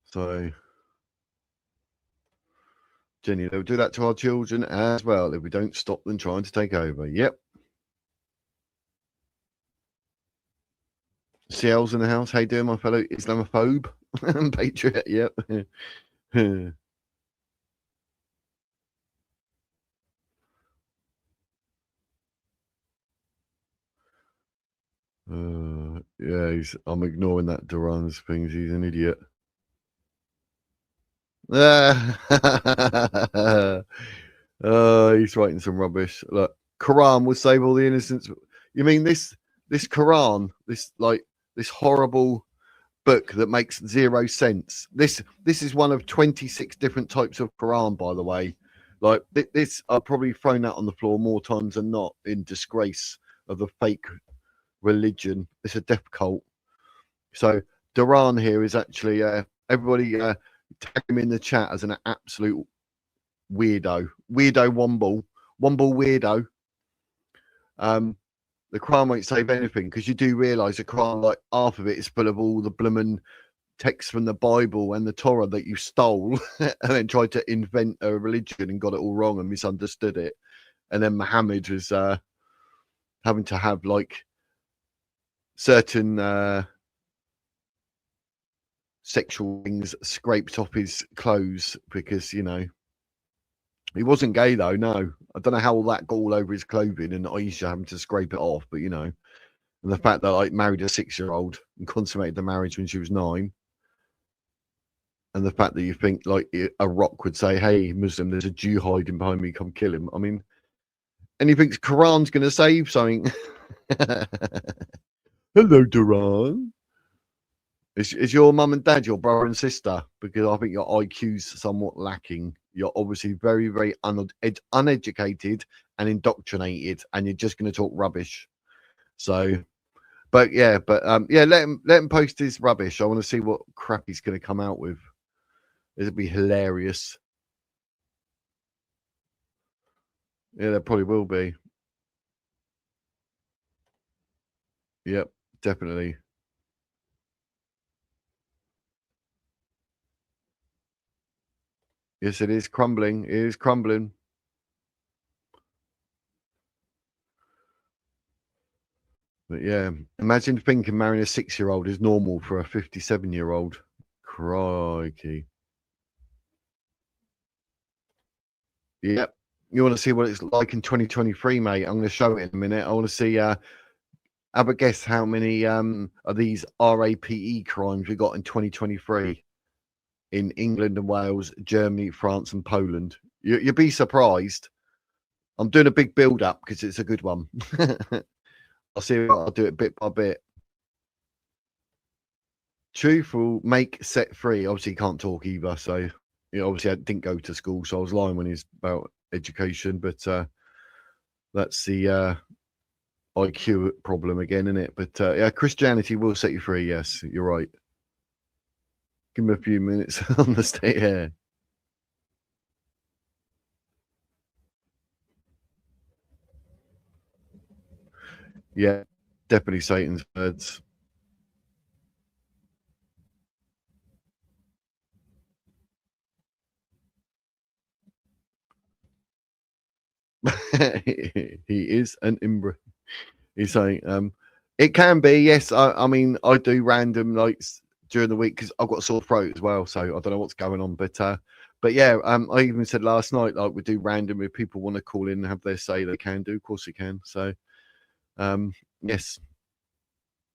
So, Jenny, they'll do that to our children as well if we don't stop them trying to take over. Yep. CL's in the house. How you doing, my fellow Islamophobe and patriot? Yep. Yeah, I'm ignoring that Duran's things. He's an idiot. He's writing some rubbish. Look, Quran will save all the innocents. You mean this Quran, this horrible book that makes zero sense? This is one of 26 different types of Quran, by the way. Like this, I've probably thrown that on the floor more times than not in disgrace of the fake religion. It's a death cult. So Duran here is actually everybody tag him in the chat as an absolute weirdo womble weirdo. The Quran won't save anything, because you do realize the Quran, like half of it is full of all the bloomin' texts from the Bible and the Torah that you stole and then tried to invent a religion and got it all wrong and misunderstood it. And then Muhammad was having to have like certain sexual things scraped off his clothes because, you know, he wasn't gay though. No, I don't know how all that got all over his clothing and Aisha having to scrape it off, but you know, and the fact that like married a 6-year-old and consummated the marriage when she was 9. And the fact that you think like a rock would say, "Hey, Muslim, there's a Jew hiding behind me, come kill him." I mean, and he thinks Quran's going to save something. Hello, Duran. Is your mum and dad your brother and sister? Because I think your IQ's somewhat lacking. You're obviously very, very uneducated and indoctrinated, and you're just going to talk rubbish. So, but yeah, let him post his rubbish. I want to see what crap he's going to come out with. It'll be hilarious. Yeah, there probably will be. Yep, definitely. Yes, it is crumbling. It is crumbling. But yeah, imagine thinking marrying a 6-year-old is normal for a 57-year-old. Crikey. Yep. You want to see what it's like in 2023, mate? I'm going to show it in a minute. I want to see, have a guess how many of these RAPE crimes we got in 2023 in England and Wales, Germany, France and Poland. You'll be surprised. I'm doing a big build up because it's a good one. I'll see if I'll do it bit by bit. Truthful, make, set free. Obviously, can't talk either. So, you know, obviously, I didn't go to school, so I was lying when he's about education. But that's the IQ problem again, isn't it? But yeah, Christianity will set you free. Yes, you're right. Give me a few minutes on the state here. Yeah, definitely Satan's birds. He is an imbra. He's saying, it can be, yes. I mean, I do random like during the week because I've got a sore throat as well, so I don't know what's going on. But yeah, I even said last night like we do random if people want to call in and have their say, they can do. Of course, they can. So, yes,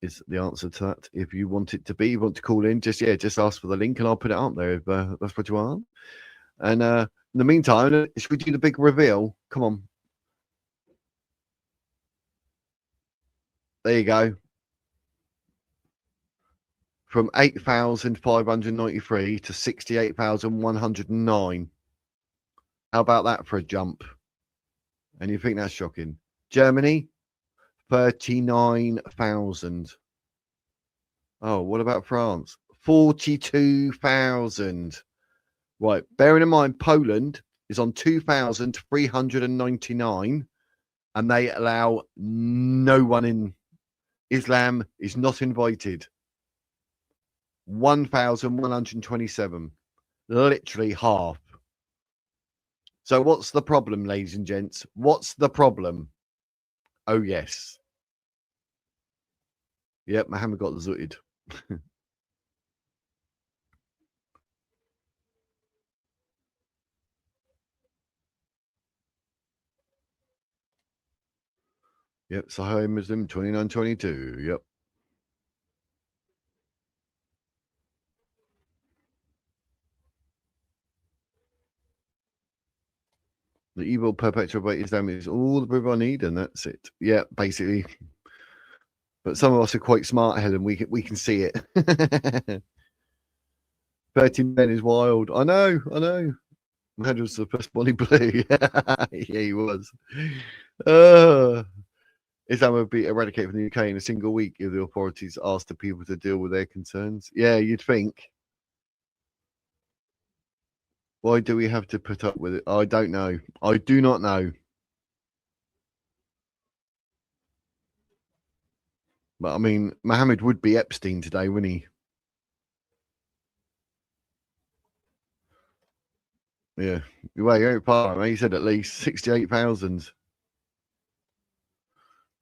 is the answer to that. If you want it to be, you want to call in, just ask for the link and I'll put it up there if that's what you want. And in the meantime, should we do the big reveal? Come on. There you go. From 8,593 to 68,109. How about that for a jump? And you think that's shocking? Germany, 39,000. Oh, what about France? 42,000. Right. Bearing in mind, Poland is on 2,399 and they allow no one in. Islam is not invited. 1,127. Literally half. So what's the problem, ladies and gents? What's the problem? Oh, yes. Yep, Muhammad got zooted. Yep, Sahih Muslim 2922. Yep. The evil perpetrated by Islam is all the proof I need, and that's it. Yeah, basically. But some of us are quite smart, Helen. We can see it. 30 men is wild. I know. Man was the first Bonnie Blue. Yeah, he was. Islam would be eradicated from the UK in a single week if the authorities asked the people to deal with their concerns. Yeah, you'd think. Why do we have to put up with it? I don't know. I do not know. But I mean, Mohammed would be Epstein today, wouldn't he? Yeah. Well, you're part. He said at least 68,000.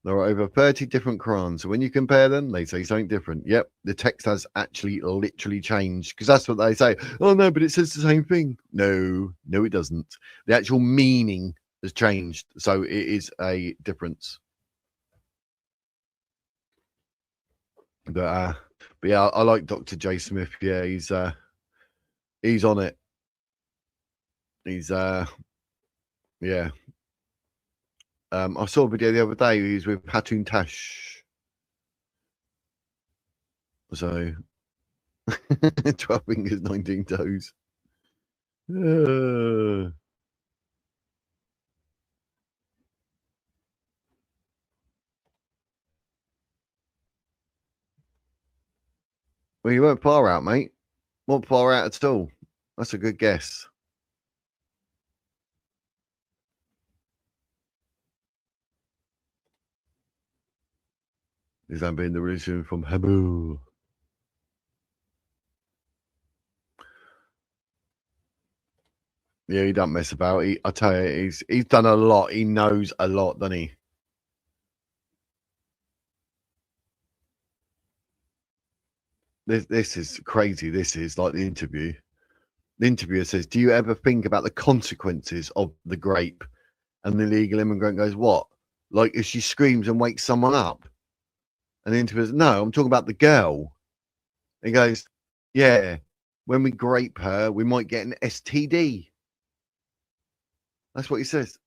There are over 30 different Qurans. So when you compare them, they say something different. Yep, the text has actually literally changed, because that's what they say. Oh, no, but it says the same thing. No, it doesn't. The actual meaning has changed. So it is a difference. But yeah, I like Dr. J. Smith. Yeah, he's on it. He's yeah. I saw a video the other day. He was with Hatun Tash. So 12 fingers, 19 toes. Well, you weren't far out, mate. Not far out at all. That's a good guess. Is that being the religion from Habu? Yeah, he don't mess about. I tell you, he's done a lot. He knows a lot, doesn't he? This is crazy. This is like the interview. The interviewer says, "Do you ever think about the consequences of the grape?" And the illegal immigrant goes, "What? Like if she screams and wakes someone up?" And the interviewer says, "No, I'm talking about the girl." He goes, "Yeah, when we grape her, we might get an STD." That's what he says.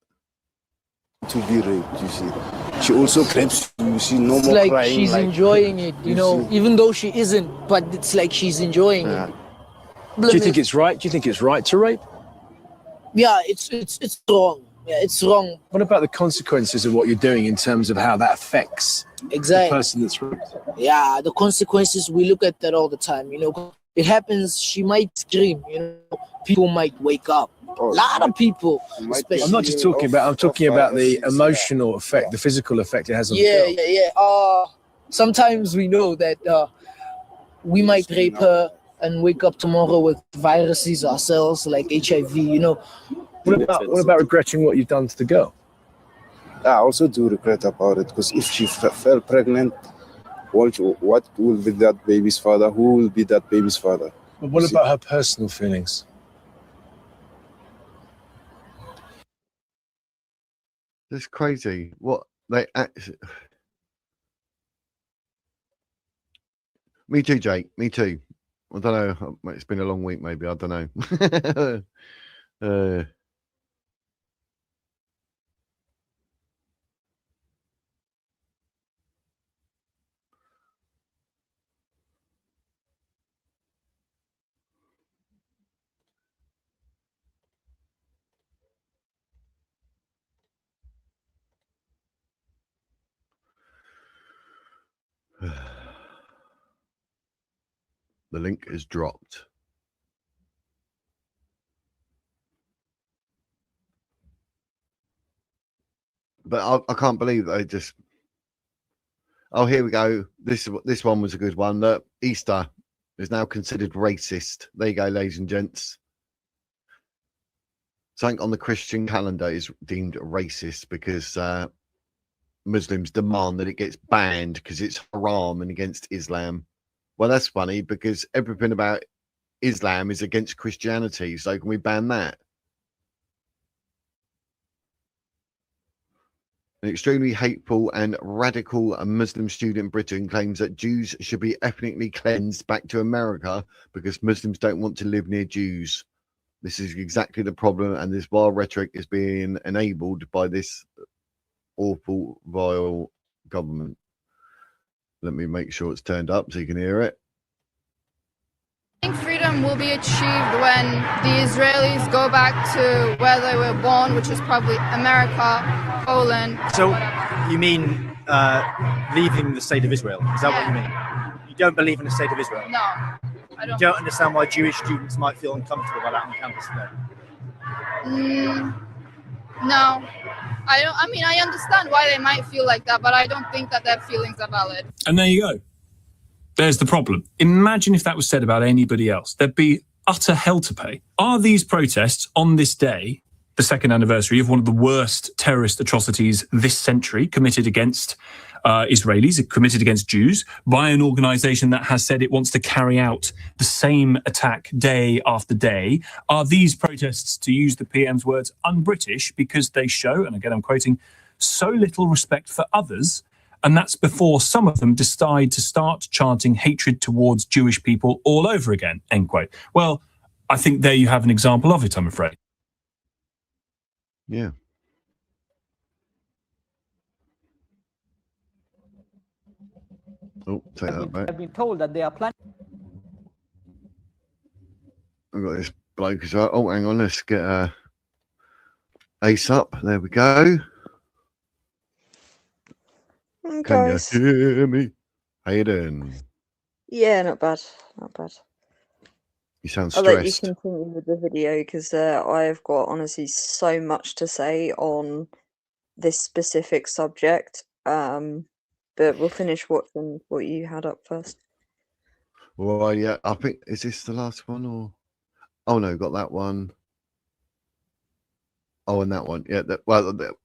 To be raped, you see. She also claims, you see, no it's more like crying. She's enjoying it, you know, see. even though she isn't, but it's like she's enjoying it. Do you think it's right? Do you think it's right to rape? Yeah, it's wrong. Yeah, it's wrong. What about the consequences of what you're doing in terms of how that affects the person that's raped? Yeah, the consequences, we look at that all the time, you know. It happens, she might scream, you know, people might wake up. A lot of people. I'm not just talking about, I'm talking about the emotional effect, the physical effect it has on the girl. Yeah. Sometimes we know that we might rape her and wake up tomorrow with viruses ourselves, like HIV, you know. What about regretting what you've done to the girl? I also do regret about it, because if she fell pregnant, what will be that baby's father? Who will be that baby's father? But what about her personal feelings? That's crazy. What they actually. Me too, Jake. Me too. I don't know. It's been a long week, maybe. I don't know. The link is dropped. But I can't believe they just. Oh, here we go. This one was a good one. That Easter is now considered racist. There you go, ladies and gents. Something on the Christian calendar is deemed racist because Muslims demand that it gets banned because it's haram and against Islam. Well, that's funny because everything about Islam is against Christianity. So can we ban that? An extremely hateful and radical Muslim student in Britain claims that Jews should be ethnically cleansed back to America because Muslims don't want to live near Jews. This is exactly the problem, and this vile rhetoric is being enabled by this awful, vile government. Let me make sure it's turned up so you can hear it. I think freedom will be achieved when the Israelis go back to where they were born, which is probably America, Poland. So you mean leaving the state of Israel? Is that what you mean? You don't believe in the state of Israel? No, I don't. You don't understand why Jewish students might feel uncomfortable about that on campus today? No, I don't. I mean, I understand why they might feel like that, but I don't think that their feelings are valid. And there you go. There's the problem. Imagine if that was said about anybody else. There'd be utter hell to pay. Are these protests on this day, the second anniversary of one of the worst terrorist atrocities this century committed against Israelis, committed against Jews, by an organization that has said it wants to carry out the same attack day after day? Are these protests, to use the PM's words, un-British because they show, and again I'm quoting, so little respect for others? And that's before some of them decide to start chanting hatred towards Jewish people all over again, end quote. Well, I think there you have an example of it, I'm afraid. Yeah. Oh, take that back. I've been told that they are planning. I've got this bloke as well. Oh, hang on, let's get Ace up. There we go. Can you hear me? How you doing? Yeah, not bad, not bad. You sound I'll stressed. let you continue with the video because I've got honestly so much to say on this specific subject. But we'll finish watching what you had up first. Well, yeah, I think, is this the last one or? Oh no, got that one. Oh, and that one. Yeah,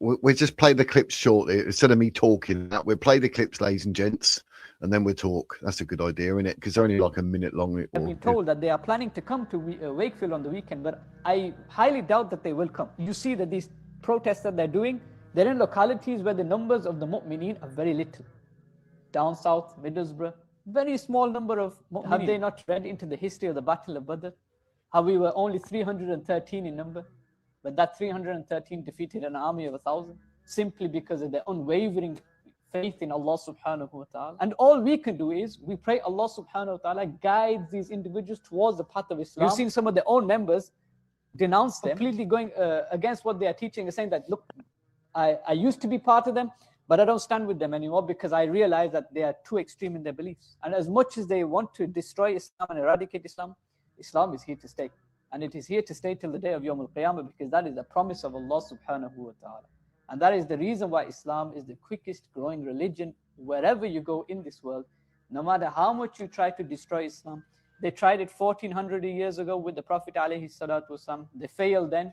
we'll just play the clips shortly. Instead of me talking, we'll play the clips, ladies and gents, and then we'll talk. That's a good idea, isn't it? Because they're only like a minute long. I've been told that they are planning to come to Wakefield on the weekend, but I highly doubt that they will come. You see that these protests that they're doing, they're in localities where the numbers of the mu'mineen are very little. Down south, Middlesbrough, very small number of mu'mineen. Have they not read into the history of the Battle of Badr? How we were only 313 in number, but that 313 defeated an army of 1,000 simply because of their unwavering faith in Allah subhanahu wa ta'ala. And all we can do is we pray Allah subhanahu wa ta'ala guides these individuals towards the path of Islam. You've seen some of their own members denounce them, completely going against what they are teaching and saying that, look, I used to be part of them, but I don't stand with them anymore because I realize that they are too extreme in their beliefs. And as much as they want to destroy Islam and eradicate Islam, Islam is here to stay. And it is here to stay till the day of Yawm al-Qiyamah because that is the promise of Allah subhanahu wa ta'ala. And that is the reason why Islam is the quickest growing religion wherever you go in this world. No matter how much you try to destroy Islam, they tried it 1400 years ago with the Prophet alayhi salatu wasalam. They failed then.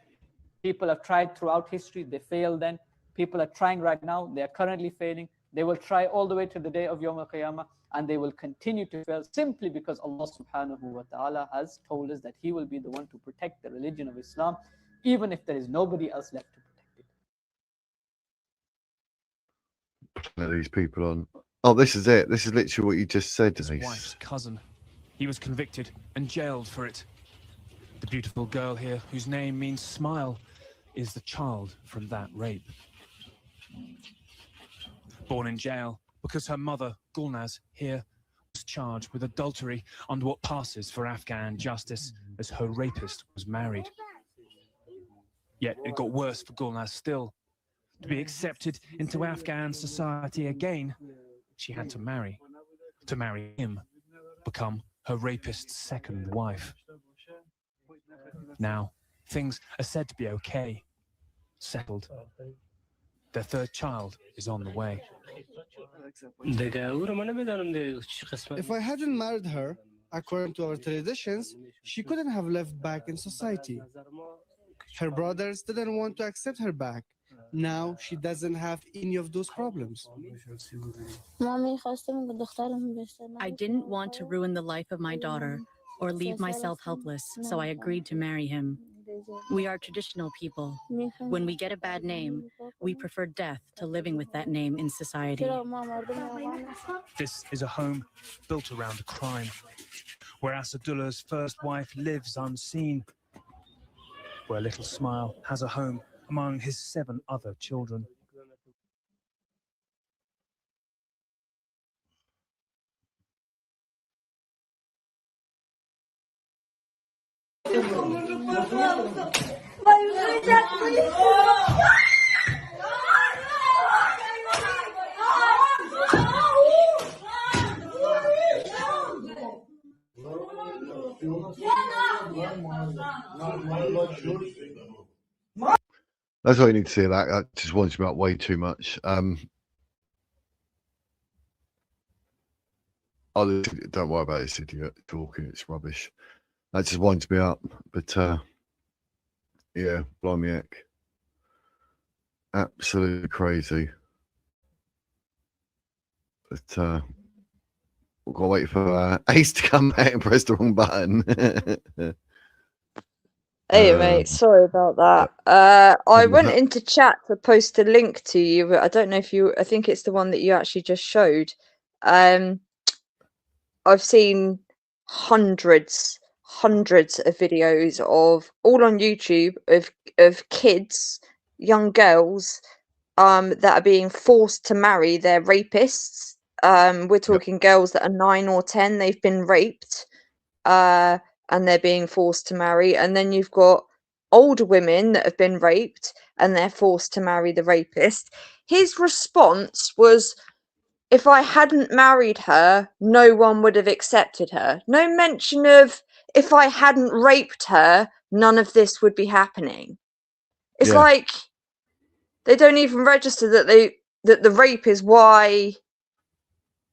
People have tried throughout history. They failed then. People are trying right now. They are currently failing. They will try all the way to the day of Yawm al-Qiyamah, and they will continue to fail simply because Allah subhanahu wa ta'ala has told us that He will be the one to protect the religion of Islam, even if there is nobody else left to protect it. These people on. Oh, this is it. This is literally what you just said. His wife's cousin. He was convicted and jailed for it. The beautiful girl here, whose name means smile, is the child from that rape. Born in jail because her mother, Gulnaz, here was charged with adultery under what passes for Afghan justice as her rapist was married. Yet it got worse for Gulnaz still. To be accepted into Afghan society again, she had to marry him, become her rapist's second wife. Now, things are said to be okay, settled. Their third child is on the way. If I hadn't married her, according to our traditions, she couldn't have lived back in society. Her brothers didn't want to accept her back. Now she doesn't have any of those problems. I didn't want to ruin the life of my daughter or leave myself helpless, so I agreed to marry him. We are traditional people. When we get a bad name, we prefer death to living with that name in society. This is a home built around a crime, where Asadullah's first wife lives unseen. where little Smile has a home among his 7 other children. That's all you need to see of that. That just winds me up way too much. Oh, don't worry about this idiot talking. It's rubbish. That just winds me up. But yeah, blimey heck. Absolutely crazy. But we've got to wait for Ace to come back and press the wrong button. Hey mate, sorry about that. I went into chat to post a link to you, but I don't know if I think it's the one that you actually just showed. I've seen hundreds of videos of all on YouTube of kids, young girls, that are being forced to marry their rapists. We're talking girls that are 9 or 10, they've been raped. And they're being forced to marry. And then you've got older women that have been raped and they're forced to marry the rapist. His response was, if I hadn't married her, no one would have accepted her. No mention of, if I hadn't raped her, none of this would be happening. It's like they don't even register that the rape is why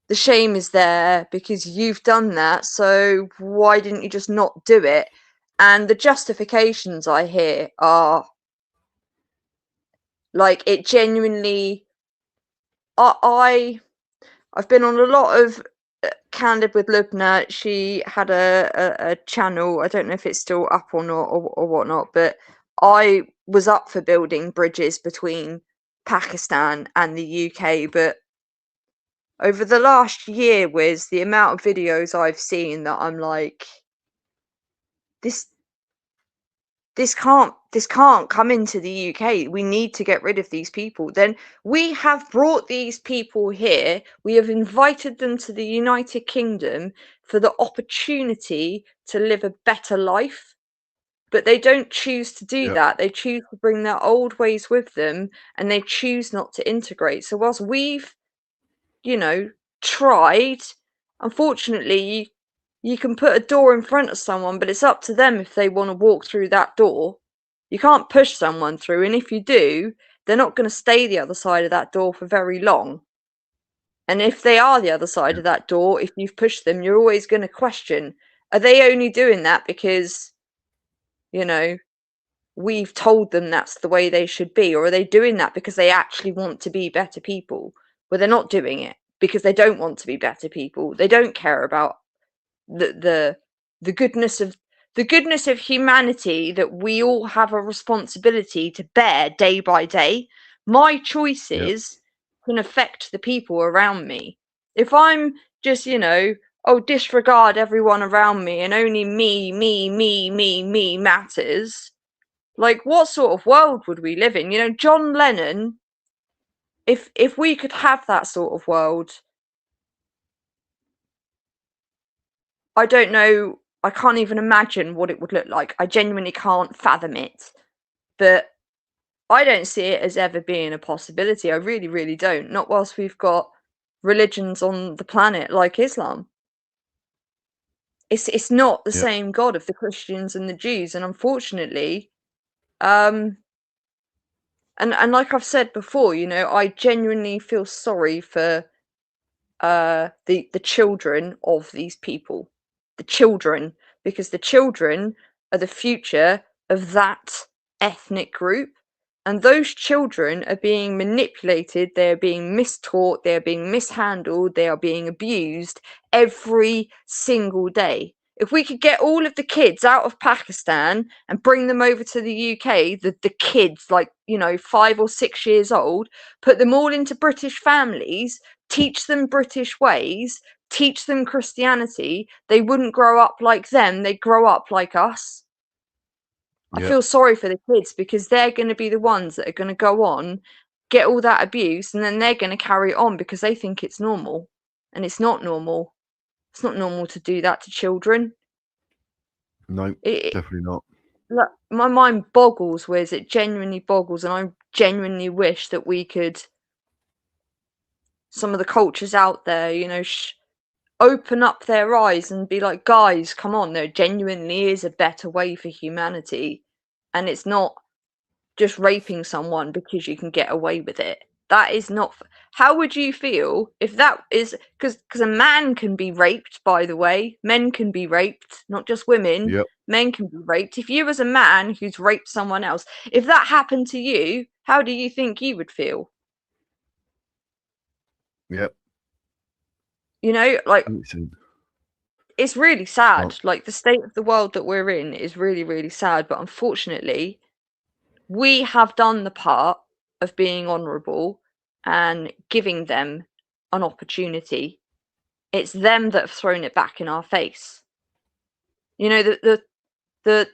the shame is there, because you've done that, so why didn't you just not do it? And the justifications I hear are like, it genuinely, I've been on a lot of Candid with Lubna. She had a channel, I don't know if it's still up or not or whatnot, but I was up for building bridges between Pakistan and the UK, but over the last year, Wiz, the amount of videos I've seen that I'm like, this can't come into the UK. We need to get rid of these people. Then we have brought these people here. We have invited them to the United Kingdom for the opportunity to live a better life. But they don't choose to do that. They choose to bring their old ways with them, and they choose not to integrate. So whilst we've, tried, unfortunately, you can put a door in front of someone, but it's up to them if they want to walk through that door. You can't push someone through, and if you do, they're not going to stay the other side of that door for very long. And if they are the other side of that door, if you've pushed them, you're always going to question, are they only doing that because, we've told them that's the way they should be, or are they doing that because they actually want to be better people? Well, they're not doing it because they don't want to be better people. They don't care about the goodness of humanity that we all have a responsibility to bear day by day. My choices can affect the people around me. If I'm just, disregard everyone around me and only me matters, like, what sort of world would we live in? John Lennon, if we could have that sort of world, I don't know, I can't even imagine what it would look like. I genuinely can't fathom it. But I don't see it as ever being a possibility. I really, really don't. Not whilst we've got religions on the planet like Islam. It's not the same God of the Christians and the Jews, and unfortunately, and like I've said before, I genuinely feel sorry for the children of these people. The children, because the children are the future of that ethnic group, and those children are being manipulated, they are being mistaught, they are being mishandled, they are being abused every single day. If we could get all of the kids out of Pakistan and bring them over to the UK, the kids, like, 5 or 6 years old, put them all into British families, teach them British ways, teach them Christianity, they wouldn't grow up like them, they'd grow up like us. I feel sorry for the kids because they're going to be the ones that are going to go on, get all that abuse, and then they're going to carry it on because they think it's normal. And it's not normal. It's not normal to do that to children. No, definitely not. Like, my mind boggles, whereas it genuinely boggles, and I genuinely wish that we could, some of the cultures out there, you know, open up their eyes and be like, guys, come on, there genuinely is a better way for humanity, and it's not just raping someone because you can get away with it. That is not. How would you feel if that is, because a man can be raped, by the way, men can be raped, not just women. Yep. Men can be raped. If you as a man who's raped someone else, if that happened to you, how do you think you would feel? Yep. You know, like, it's really sad. Like, the state of the world that we're in is really, really sad. But unfortunately, we have done the part of being honourable and giving them an opportunity. It's them that have thrown it back in our face. You know, the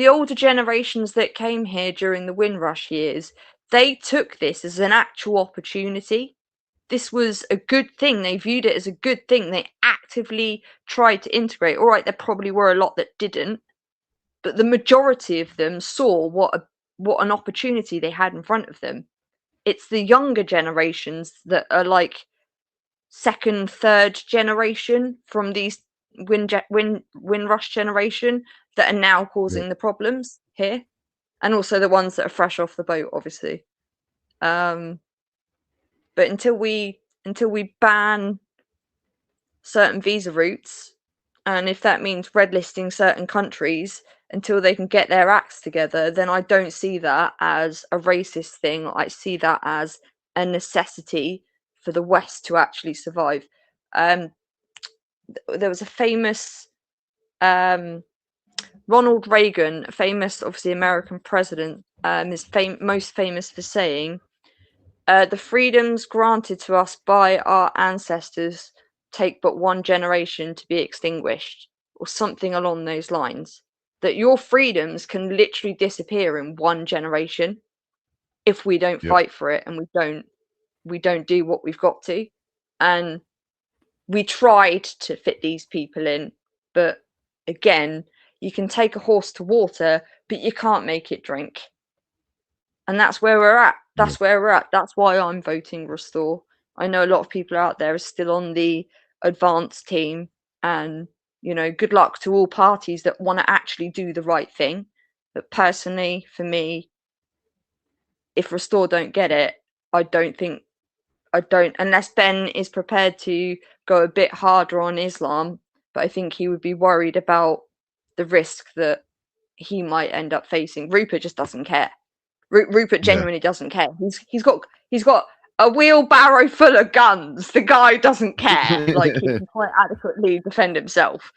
older generations that came here during the Windrush years, they took this as an actual opportunity. This was a good thing. They viewed it as a good thing. They actively tried to integrate. All right, there probably were a lot that didn't, but the majority of them saw what an opportunity they had in front of them. It's the younger generations that are like second, third generation from these Windrush generation that are now causing the problems here, and also the ones that are fresh off the boat, obviously. But until we ban certain visa routes, and if that means red listing certain countries until they can get their acts together, then I don't see that as a racist thing. I see that as a necessity for the West to actually survive. There was a famous Ronald Reagan, a famous, obviously, American president, is most famous for saying, the freedoms granted to us by our ancestors take but one generation to be extinguished, or something along those lines. That your freedoms can literally disappear in one generation if we don't fight for it, and we don't do what we've got to. And we tried to fit these people in, but again, you can take a horse to water, but you can't make it drink. And that's where we're at. That's where we're at. That's why I'm voting restore. I know a lot of people out there are still on the advanced team, and, you know, good luck to all parties that want to actually do the right thing. But personally, for me, if restore don't get it, I don't, unless Ben is prepared to go a bit harder on Islam, but I think he would be worried about the risk that he might end up facing. Rupert just doesn't care. Rupert genuinely doesn't care. He's got a wheelbarrow full of guns. The guy doesn't care. Like, he can quite adequately defend himself.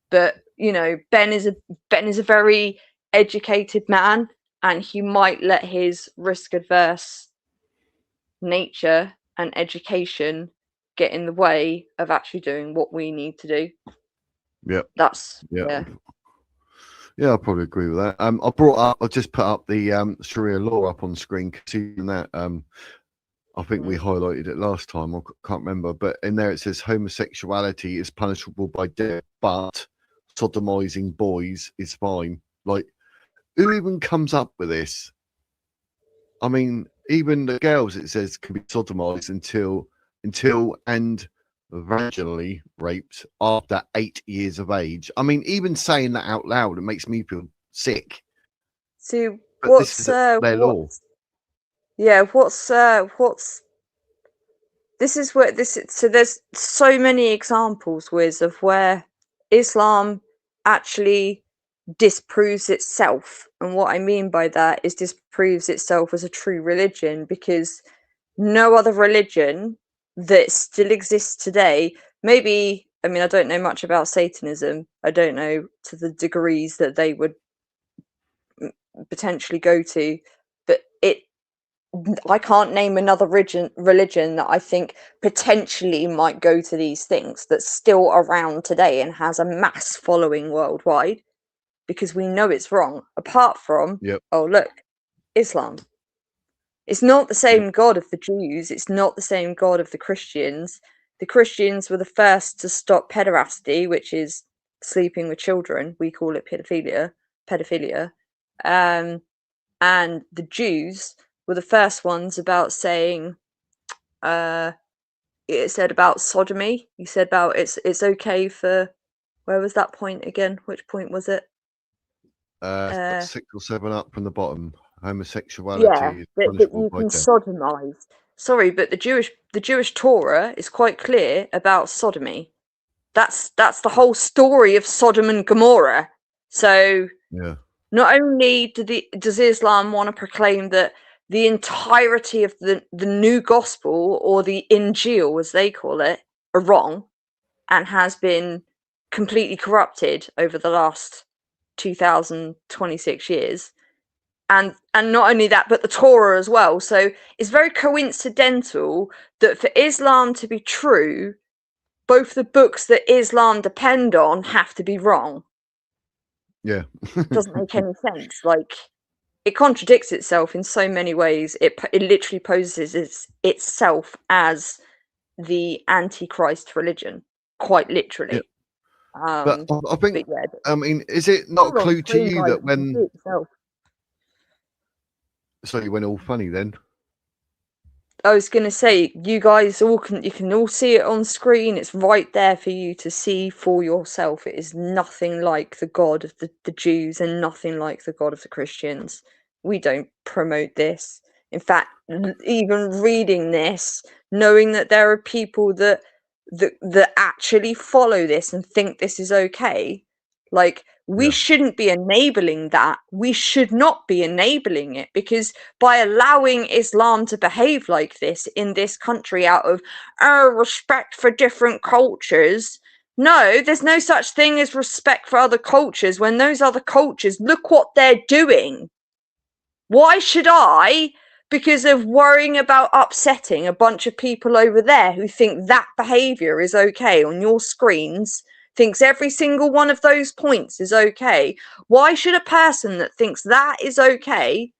But, you know, Ben is a very educated man, and he might let his risk adverse nature and education get in the way of actually doing what we need to do. Yeah, I probably agree with that. I just put up the Sharia law up on screen, considering that I think we highlighted it last time, I can't remember, but in there it says homosexuality is punishable by death, but sodomizing boys is fine. Like, who even comes up with this? I mean, even the girls, it says, can be sodomized until and vaginally raped after 8 years of age. I mean, even saying that out loud, it makes me feel sick. So but what's this is their law? Yeah, what's this is where this is, so there's so many examples, Wiz, of where Islam actually disproves itself. And what I mean by that is disproves itself as a true religion, because no other religion that still exists today, maybe, I mean, I don't know much about Satanism. I don't know to the degrees that they would potentially go to, but I can't name another religion that I think potentially might go to these things that's still around today and has a mass following worldwide. because we know it's wrong, apart from, Yep. oh, look, Islam. It's not the same God of the Jews. It's not the same God of the Christians. The Christians were the first to stop pederasty, which is sleeping with children. We call it pedophilia. And the Jews were the first ones about saying, it said about sodomy. You said about it's okay for, where was that point again? Which point was it? 6 or 7 up from the bottom. Homosexuality is that punishable you by can death. sodomize. Sorry, but the Jewish Torah is quite clear about sodomy. That's the whole story of Sodom and Gomorrah. So Yeah. not only does Islam want to proclaim that the entirety of the new gospel, or the Injil as they call it, are wrong and has been completely corrupted over the last 2026 years. And not only that, but the Torah as well. So it's very coincidental that for Islam to be true, both the books that Islam depend on have to be wrong. Yeah. Doesn't make any sense. Like, it contradicts itself in so many ways. It literally poses itself as the Antichrist religion, quite literally. Yeah. But I think, yeah, I mean, is it not a clue to you that when... So you went all funny then? I was going to say, you guys you can all see it on screen. It's right there for you to see for yourself. It is nothing like the God of the Jews and nothing like the God of the Christians. We don't promote this. In fact, even reading this, knowing that there are people that actually follow this and think this is okay, like, we shouldn't be enabling that. We should not be enabling it, because by allowing Islam to behave like this in this country out of respect for different cultures, no, there's no such thing as respect for other cultures when those other cultures, look what they're doing. Why should I, because of worrying about upsetting a bunch of people over there who think that behavior is okay on your screens, thinks every single one of those points is okay, why should a person that thinks that is okay,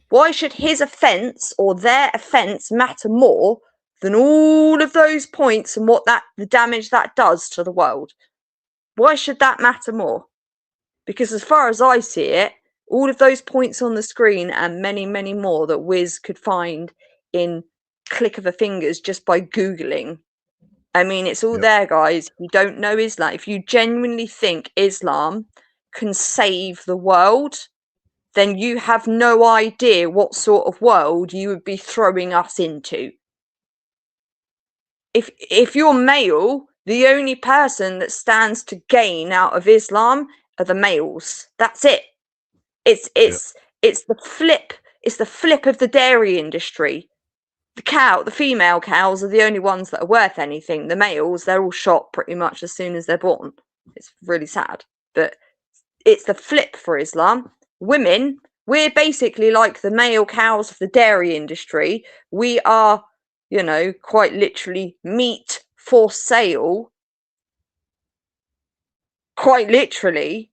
why should his offence or their offence matter more than all of those points and the damage that does to the world? Why should that matter more? Because as far as I see it, all of those points on the screen and many, many more that Wiz could find in click of a fingers just by Googling. I mean, it's all there, guys. If you don't know Islam, if you genuinely think Islam can save the world, then you have no idea what sort of world you would be throwing us into. If you're male, the only person that stands to gain out of Islam are the males. That's it. It's the flip. It's the flip of the dairy industry. The female cows are the only ones that are worth anything. The males, they're all shot pretty much as soon as they're born. It's really sad, but it's the flip for Islam. Women, we're basically like the male cows of the dairy industry. We are, quite literally meat for sale. Quite literally.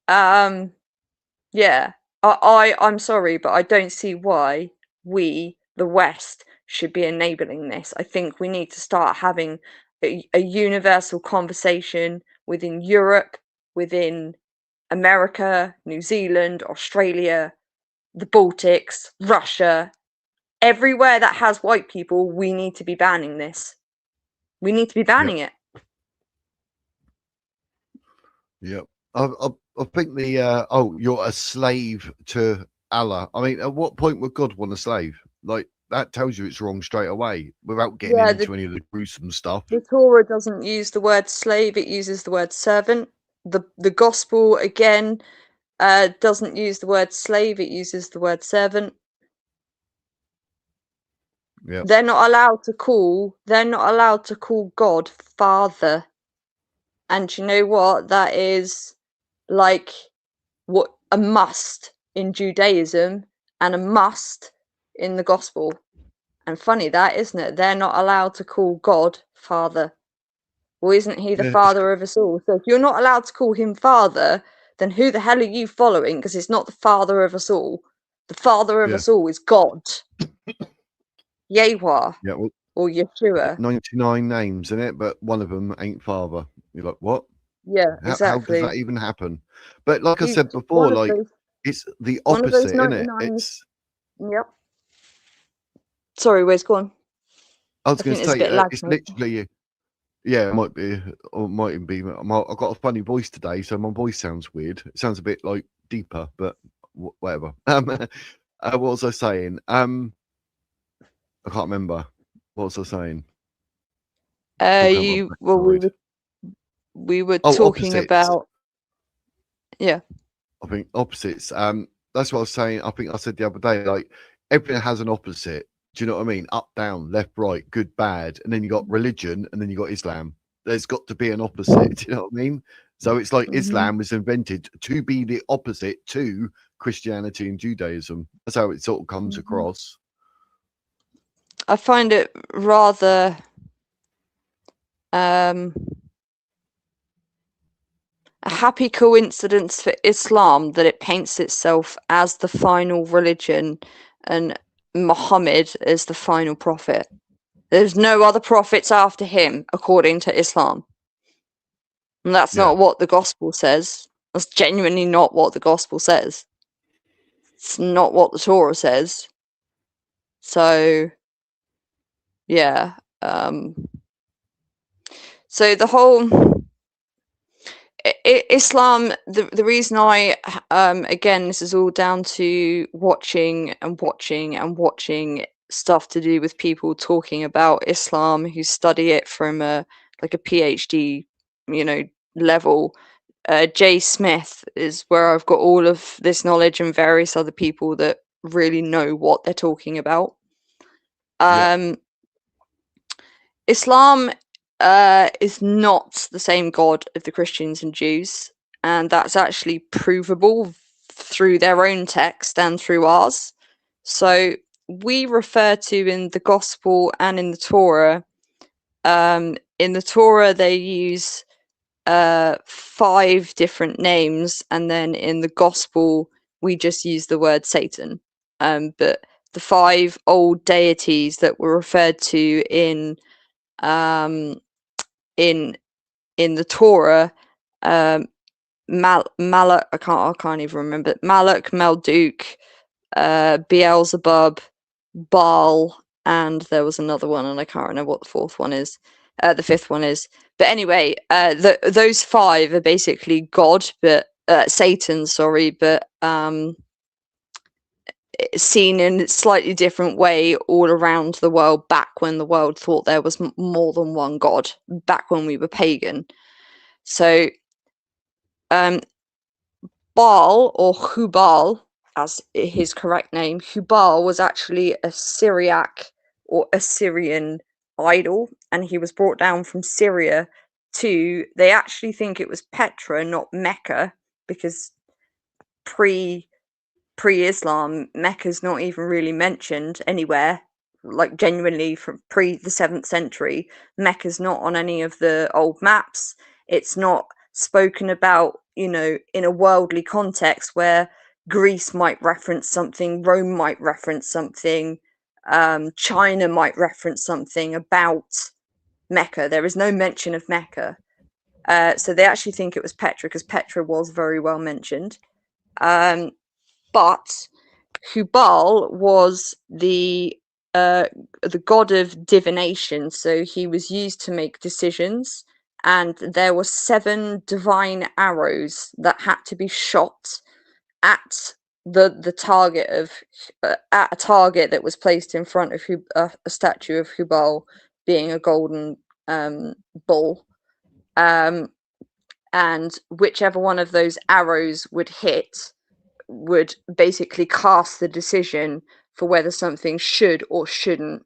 Yeah, I'm sorry, but I don't see why we, the West, should be enabling this. I think we need to start having a universal conversation within Europe, within America, New Zealand, Australia, the Baltics, Russia, everywhere that has white people. We need to be banning this. We need to be banning it. Yep. I think you're a slave to Allah. I mean, at what point would God want a slave? Like, that tells you it's wrong straight away without getting into any of the gruesome stuff. The Torah doesn't use the word slave, it uses the word servant. The gospel, again, doesn't use the word slave, it uses the word servant. Yeah. They're not allowed to call God Father. And you know what? That is like what a must in Judaism and a must in the gospel. And funny that, isn't it? They're not allowed to call God Father. Well, isn't he the father of us all? So if you're not allowed to call him Father, then who the hell are you following? Because it's not the father of us all. The father of us all is God. Yahweh. Yeah, well, or Yeshua. 99 names in it, but one of them ain't father. You're like, what? Yeah, How does exactly. that even happen? But like I said before, like it's the one of those opposite, isn't it? 99 It's. Yep. Sorry, where's gone? I was I going think to there's a say, bit lag. it's literally. Yeah, it might be, or it mightn't be. I've got a funny voice today, so my voice sounds weird. It sounds a bit like deeper, but whatever. What was I saying? I can't remember. What was I saying? We were talking opposites. about. Yeah. I think opposites. That's what I was saying. I think I said the other day, like everything has an opposite. Do you know what I mean? Up, down, left, right, good, bad, and then you got religion, and then you got Islam. There's got to be an opposite. Do you know what I mean? So it's like Islam was invented to be the opposite to Christianity and Judaism. That's how it sort of comes across. I find it rather a happy coincidence for Islam that it paints itself as the final religion and Muhammad as the final prophet. There's no other prophets after him, according to Islam. And that's not what the gospel says. That's genuinely not what the gospel says. It's not what the Torah says. So, yeah. So the whole Islam, the reason I again, this is all down to watching stuff to do with people talking about Islam who study it from a PhD, level. Jay Smith is where I've got all of this knowledge and various other people that really know what they're talking about. Islam is not the same God of the Christians and Jews, and that's actually provable through their own text and through ours. So we refer to in the Gospel and in the Torah. In the Torah, they use 5 different names, and then in the Gospel, we just use the word Satan. But the 5 old deities that were referred to in the Torah, Malak, I can't even remember. Malak, Marduk, Beelzebub, Baal, and there was another one, and I can't remember what the 4th one is. The 5th one is. But anyway, those 5 are basically God, but Satan, sorry, but seen in a slightly different way all around the world back when the world thought there was more than one God, back when we were pagan. So Baal, or Hubal, as his correct name, Hubal was actually a Syriac or Assyrian idol, and he was brought down from Syria to, they actually think it was Petra, not Mecca, because pre-Islam, Mecca's not even really mentioned anywhere. Like genuinely from pre the 7th century, Mecca's not on any of the old maps. It's not spoken about, in a worldly context where Greece might reference something, Rome might reference something, China might reference something about Mecca. There is no mention of Mecca. So they actually think it was Petra, because Petra was very well mentioned. But Hubal was the god of divination, so he was used to make decisions, and there were 7 divine arrows that had to be shot at the target of at a target that was placed in front of a statue of Hubal, being a golden bull, and whichever one of those arrows would hit would basically cast the decision for whether something should or shouldn't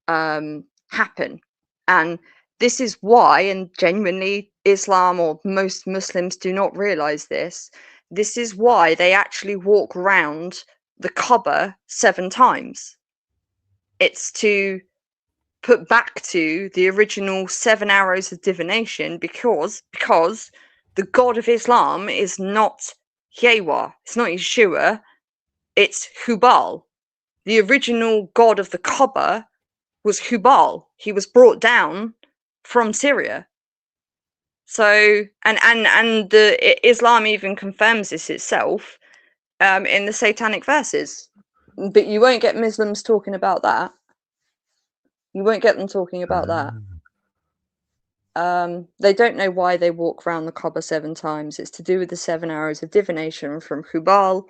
happen. And this is why, and genuinely Islam or most Muslims do not realize this, this is why they actually walk around the Kaaba 7 times. It's to put back to the original 7 arrows of divination, because the God of Islam is not Yahweh, it's not Yeshua, it's Hubal. The original god of the Kaaba was Hubal. He was brought down from Syria. So, and the Islam even confirms this itself in the satanic verses. But you won't get Muslims talking about that. You won't get them talking about that. They don't know why they walk around the Kaaba 7 times. It's to do with the 7 arrows of divination from Hubal.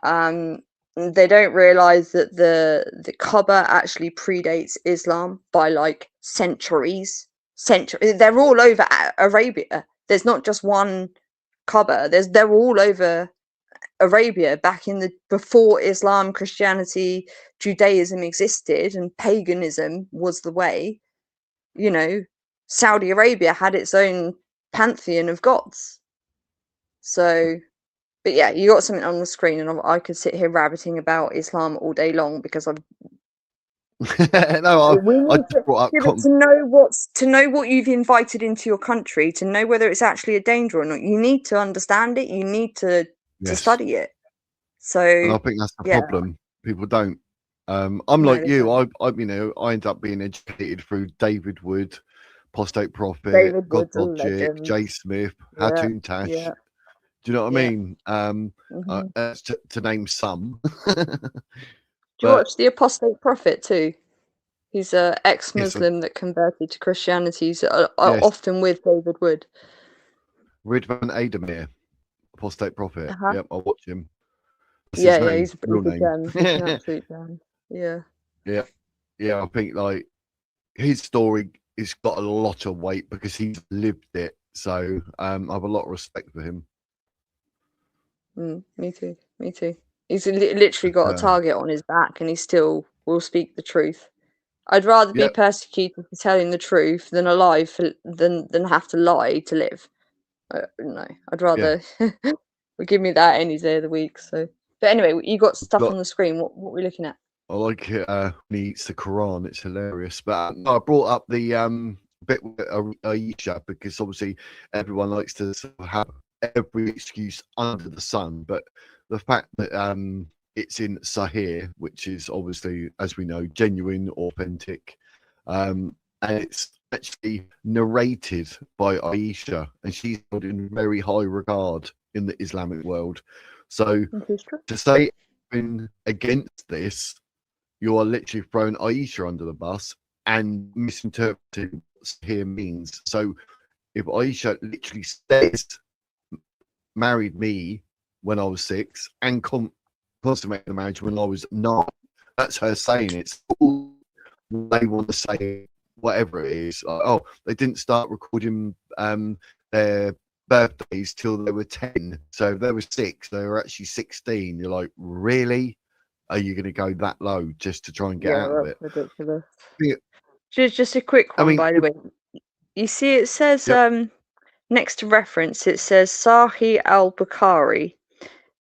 They don't realize that the Kaaba actually predates Islam by like centuries. They're all over Arabia. There's not just one Kaaba. They're all over Arabia back in the before Islam, Christianity, Judaism existed, and paganism was the way. You know, Saudi Arabia had its own pantheon of gods. So, but yeah, you got something on the screen, and I could sit here rabbiting about Islam all day long because I've. No, I brought up to know what you've invited into your country, to know whether it's actually a danger or not. You need to understand it. You need to study it. So, and I think that's the problem. People don't. I'm like you. I I end up being educated through David Wood, Apostate Prophet, God Logic, Jay Smith, Hatun Tash. Yeah. Do you know what I mean? To name some. Do you watch the Apostate Prophet too? He's an ex-Muslim that converted to Christianity. He's often with David Wood. Ridvan Ademir, Apostate Prophet. Yep, I'll watch him. That's Yeah, his name, he's a real gem. name. He's an absolute gem. Yeah. Yeah. I think like his story has got a lot of weight because he's lived it. So I have a lot of respect for him. Me too. He's literally got a target on his back, and he still will speak the truth. I'd rather be persecuted for telling the truth than alive than have to lie to live. No, I'd rather give me that any day of the week. So, but anyway, you got stuff on the screen. What are we looking at? I like it when he eats the Quran. It's hilarious. But I brought up the bit with Aisha because obviously everyone likes to sort of have every excuse under the sun, but the fact that it's in Sahih, which is obviously, as we know, genuine, authentic, and it's actually narrated by Aisha, and she's held in very high regard in the Islamic world. So to say against this, you are literally throwing Aisha under the bus and misinterpreting what Sahih means. So if Aisha literally says, married me when I was 6 and consummated the marriage when I was 9. That's her saying. It's all they want to say, whatever it is. Like, they didn't start recording their birthdays till they were 10. So if they were 6, they were actually 16. You're like, really? Are you going to go that low just to try and get out of it? Ridiculous. Just a quick one, by the way. You see, it says next to reference, it says Sahih al-Bukhari.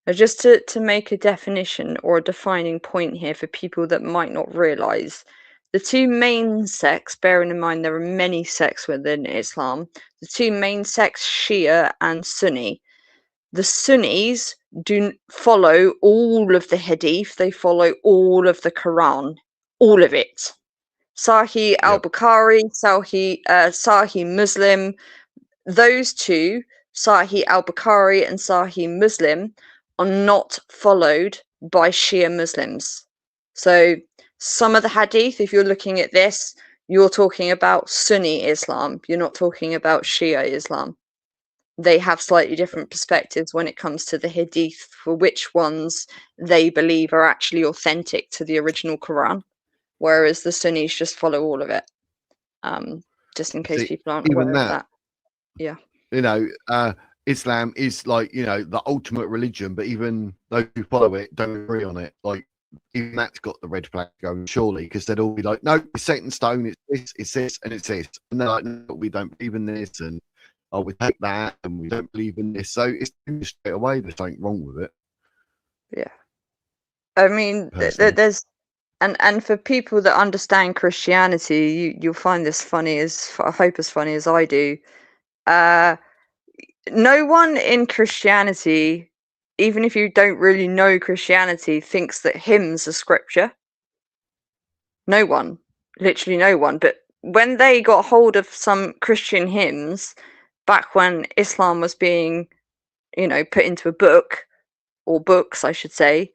Now, just to make a definition or a defining point here for people that might not realise, the two main sects, bearing in mind there are many sects within Islam, the two main sects, Shia and Sunni. The Sunnis do follow all of the Hadith, they follow all of the Quran, all of it. Sahih al-Bukhari, Sahih Muslim, those two, Sahih al-Bukhari and Sahih Muslim, are not followed by Shia Muslims. So some of the Hadith, if you're looking at this, you're talking about Sunni Islam. You're not talking about Shia Islam. They have slightly different perspectives when it comes to the Hadith for which ones they believe are actually authentic to the original Quran, whereas the Sunnis just follow all of it. Just in case people aren't aware of that. Yeah. You know, Islam is like, the ultimate religion, but even those who follow it don't agree on it. Like, even that's got the red flag going, surely, because they'd all be like, no, it's set in stone, it's this, and it's this. And they're like, no, we don't believe in this, and we take that, and we don't believe in this. So it's straight away, there's something wrong with it. Yeah. I mean, there's, and for people that understand Christianity, you'll find this funny, I hope as funny as I do. no one in Christianity, even if you don't really know Christianity, thinks that hymns are scripture. No one, literally no one. But when they got hold of some Christian hymns back when Islam was being, put into a book, or books, I should say,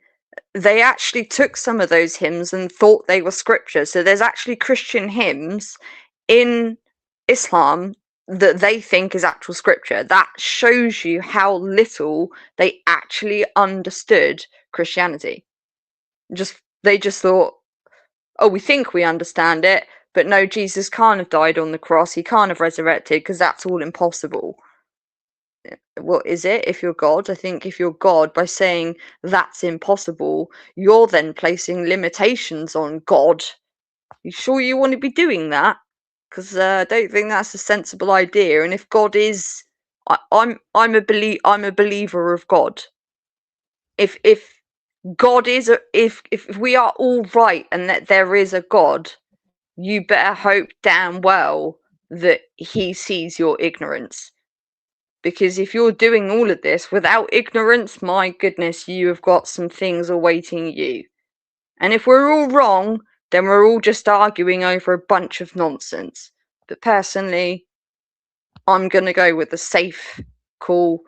they actually took some of those hymns and thought they were scripture. So there's actually Christian hymns in Islam that they think is actual scripture. That shows you how little they actually understood Christianity. They just thought, oh, we think we understand it, but no, Jesus can't have died on the cross. He can't have resurrected because that's all impossible. What is it if you're God? I think if you're God, by saying that's impossible, you're then placing limitations on God. You sure you want to be doing that? Because I don't think that's a sensible idea. And if God is, I'm a believer of God. If God is, if we are all right and that there is a God, you better hope damn well that He sees your ignorance. Because if you're doing all of this without ignorance, my goodness, you have got some things awaiting you. And if we're all wrong, then we're all just arguing over a bunch of nonsense. But personally, I'm going to go with the safe call.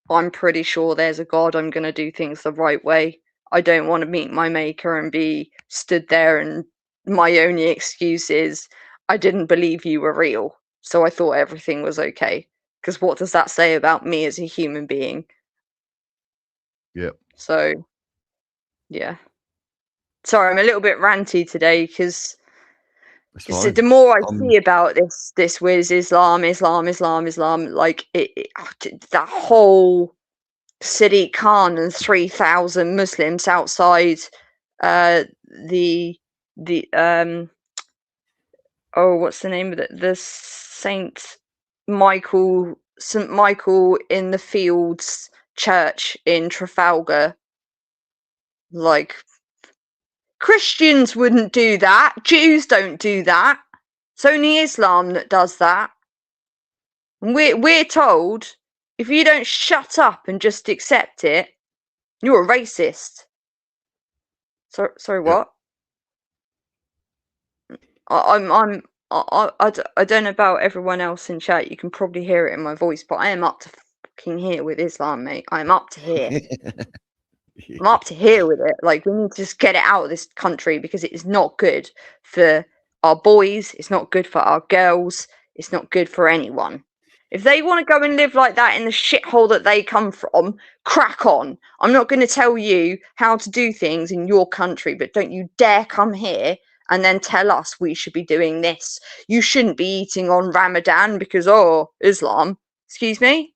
I'm pretty sure there's a God. I'm going to do things the right way. I don't want to meet my maker and be stood there and my only excuse is I didn't believe you were real. So I thought everything was okay. Because what does that say about me as a human being? Yep. So, yeah. Sorry, I'm a little bit ranty today because the more I see about this with Islam, like that whole Sadiq Khan and 3,000 Muslims outside the what's the name of it? The St. Michael in the Fields Church in Trafalgar. Like, Christians wouldn't do that. Jews don't do that. It's only Islam that does that. And we're told if you don't shut up and just accept it, you're a racist. Sorry, what? I don't know about everyone else in chat. You can probably hear it in my voice, but I am up to fucking here with Islam, mate. I'm up to here. I'm up to here with it. Like, we need to just get it out of this country because it is not good for our boys. It's not good for our girls. It's not good for anyone. If they want to go and live like that in the shithole that they come from, crack on. I'm not going to tell you how to do things in your country, but don't you dare come here and then tell us we should be doing this. You shouldn't be eating on Ramadan because, Islam. Excuse me?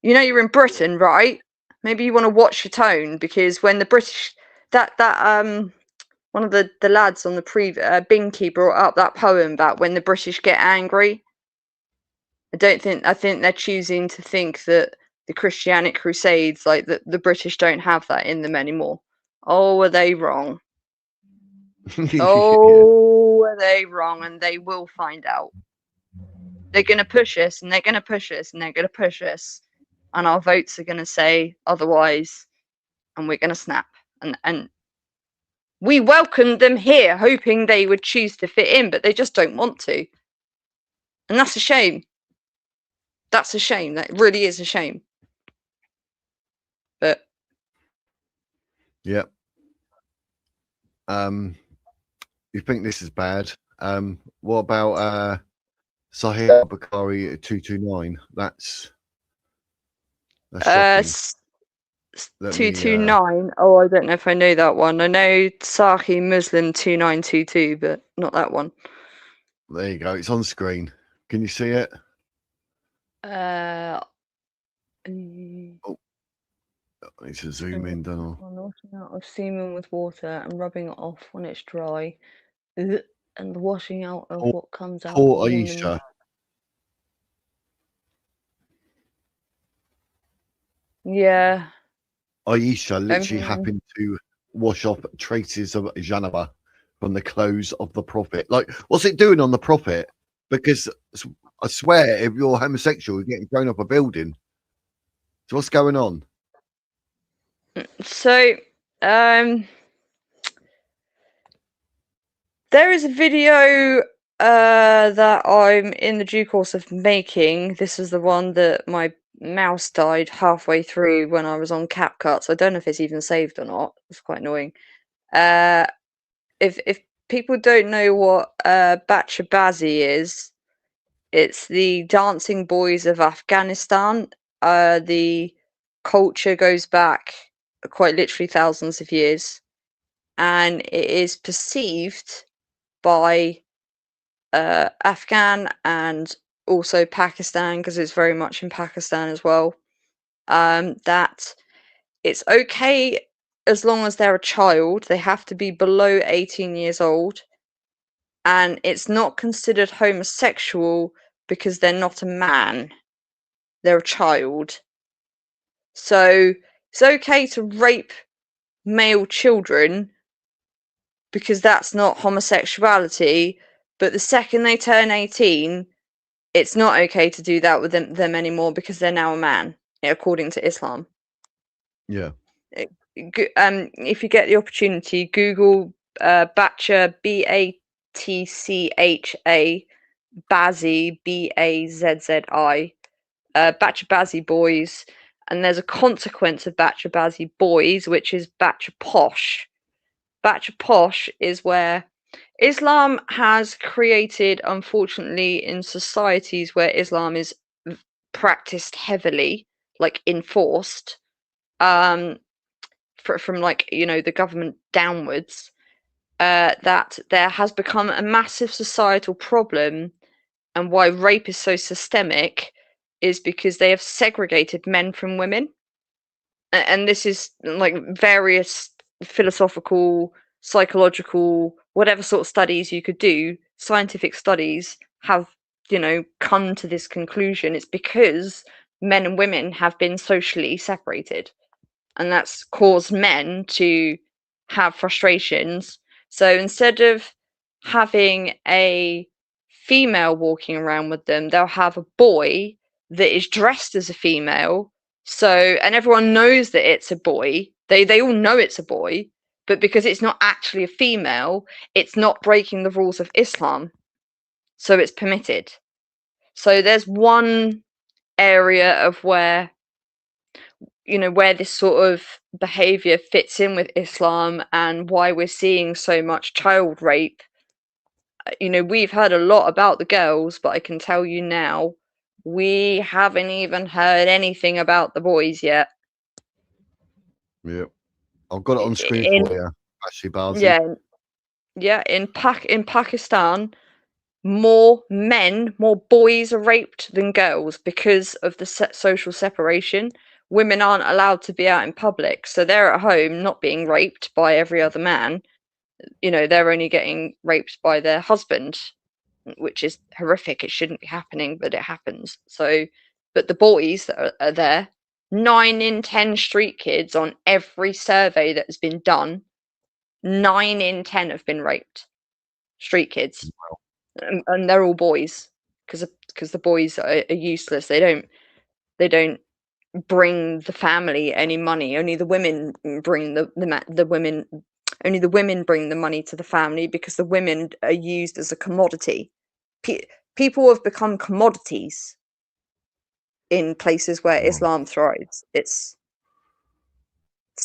You know you're in Britain, right? Maybe you want to watch your tone, because when the British... one of the lads on the Binky brought up that poem about when the British get angry. I think they're choosing to think that the Christianic Crusades, like the British don't have that in them anymore. Oh, are they wrong? Oh, are they wrong? And they will find out. They're going to push us, and they're going to push us, and they're going to push us. And our votes are going to say otherwise, and we're going to snap. And we welcomed them here, hoping they would choose to fit in, but they just don't want to. And that's a shame. That's a shame. That really is a shame. But yeah. You think this is bad? What about Sahih al-Bukhari at 229? That's shocking. 229. Oh, I don't know if I know that one. I know Sahih Muslim 2922, but not that one. There you go. It's on screen. Can you see it? I need to zoom in, don't I? washing out of semen with water and rubbing it off when it's dry, and the washing out of what comes out. Poor Aisha. Yeah. Aisha literally happened to wash off traces of janaba from the clothes of the Prophet. Like, what's it doing on the Prophet? Because I swear, if you're homosexual, you're getting thrown off a building. So what's going on? So, there is a video that I'm in the due course of making. This is the one that my mouse died halfway through when I was on CapCut, so I don't know if it's even saved or not. It's quite annoying. If people don't know what Bachabazi is, it's the dancing boys of Afghanistan. The culture goes back quite literally thousands of years, and it is perceived by Afghan and also Pakistan, because it's very much in Pakistan as well, that it's okay as long as they're a child. They have to be below 18 years old, and it's not considered homosexual because they're not a man, they're a child. So it's okay to rape male children because that's not homosexuality, but the second they turn 18, it's not okay to do that with them anymore because they're now a man, according to Islam. Yeah. If you get the opportunity, Google Bacha, Batcha, Bazzi, Bazzi, Bachabazi boys, and there's a consequence of Bachabazi boys, which is Bachaposh. Bachaposh is where Islam has created, unfortunately, in societies where Islam is practiced heavily, like enforced, from like, you know, the government downwards, that there has become a massive societal problem. And why rape is so systemic is because they have segregated men from women. And this is like various philosophical, psychological, whatever sort of studies you could do, scientific studies have, you know, come to this conclusion. It's because men and women have been socially separated, and that's caused men to have frustrations. So instead of having a female walking around with them, they'll have a boy that is dressed as a female. So, and everyone knows that it's a boy. They all know it's a boy, but because it's not actually a female, it's not breaking the rules of Islam. So it's permitted. So there's one area of where, you know, where this sort of behavior fits in with Islam and why we're seeing so much child rape. You know, we've heard a lot about the girls, but I can tell you now, we haven't even heard anything about the boys yet. Yeah, I've got it on screen for you, Ashley Barzi. Yeah. In Pakistan, more boys are raped than girls because of the social separation. Women aren't allowed to be out in public, so they're at home not being raped by every other man. You know, they're only getting raped by their husband, which is horrific. It shouldn't be happening, but it happens. So, but the boys that are there, 9 in 10 street kids on every survey that has been done, 9 in 10 have been raped. Street kids. Wow. And they're all boys, because the boys are useless. They don't bring the family any money. Only the women bring the women. Only the women bring the money to the family, because the women are used as a commodity. People have become commodities in places where Islam thrives. It's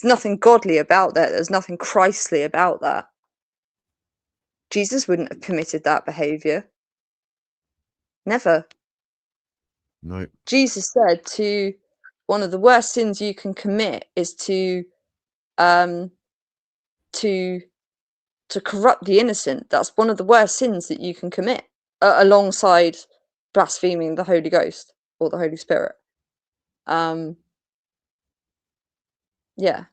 nothing godly about that. There's nothing Christly about that. Jesus wouldn't have permitted that behavior. Never. No. Jesus said one of the worst sins you can commit is to corrupt the innocent. That's one of the worst sins that you can commit, alongside blaspheming the Holy Ghost or the Holy Spirit. Yeah.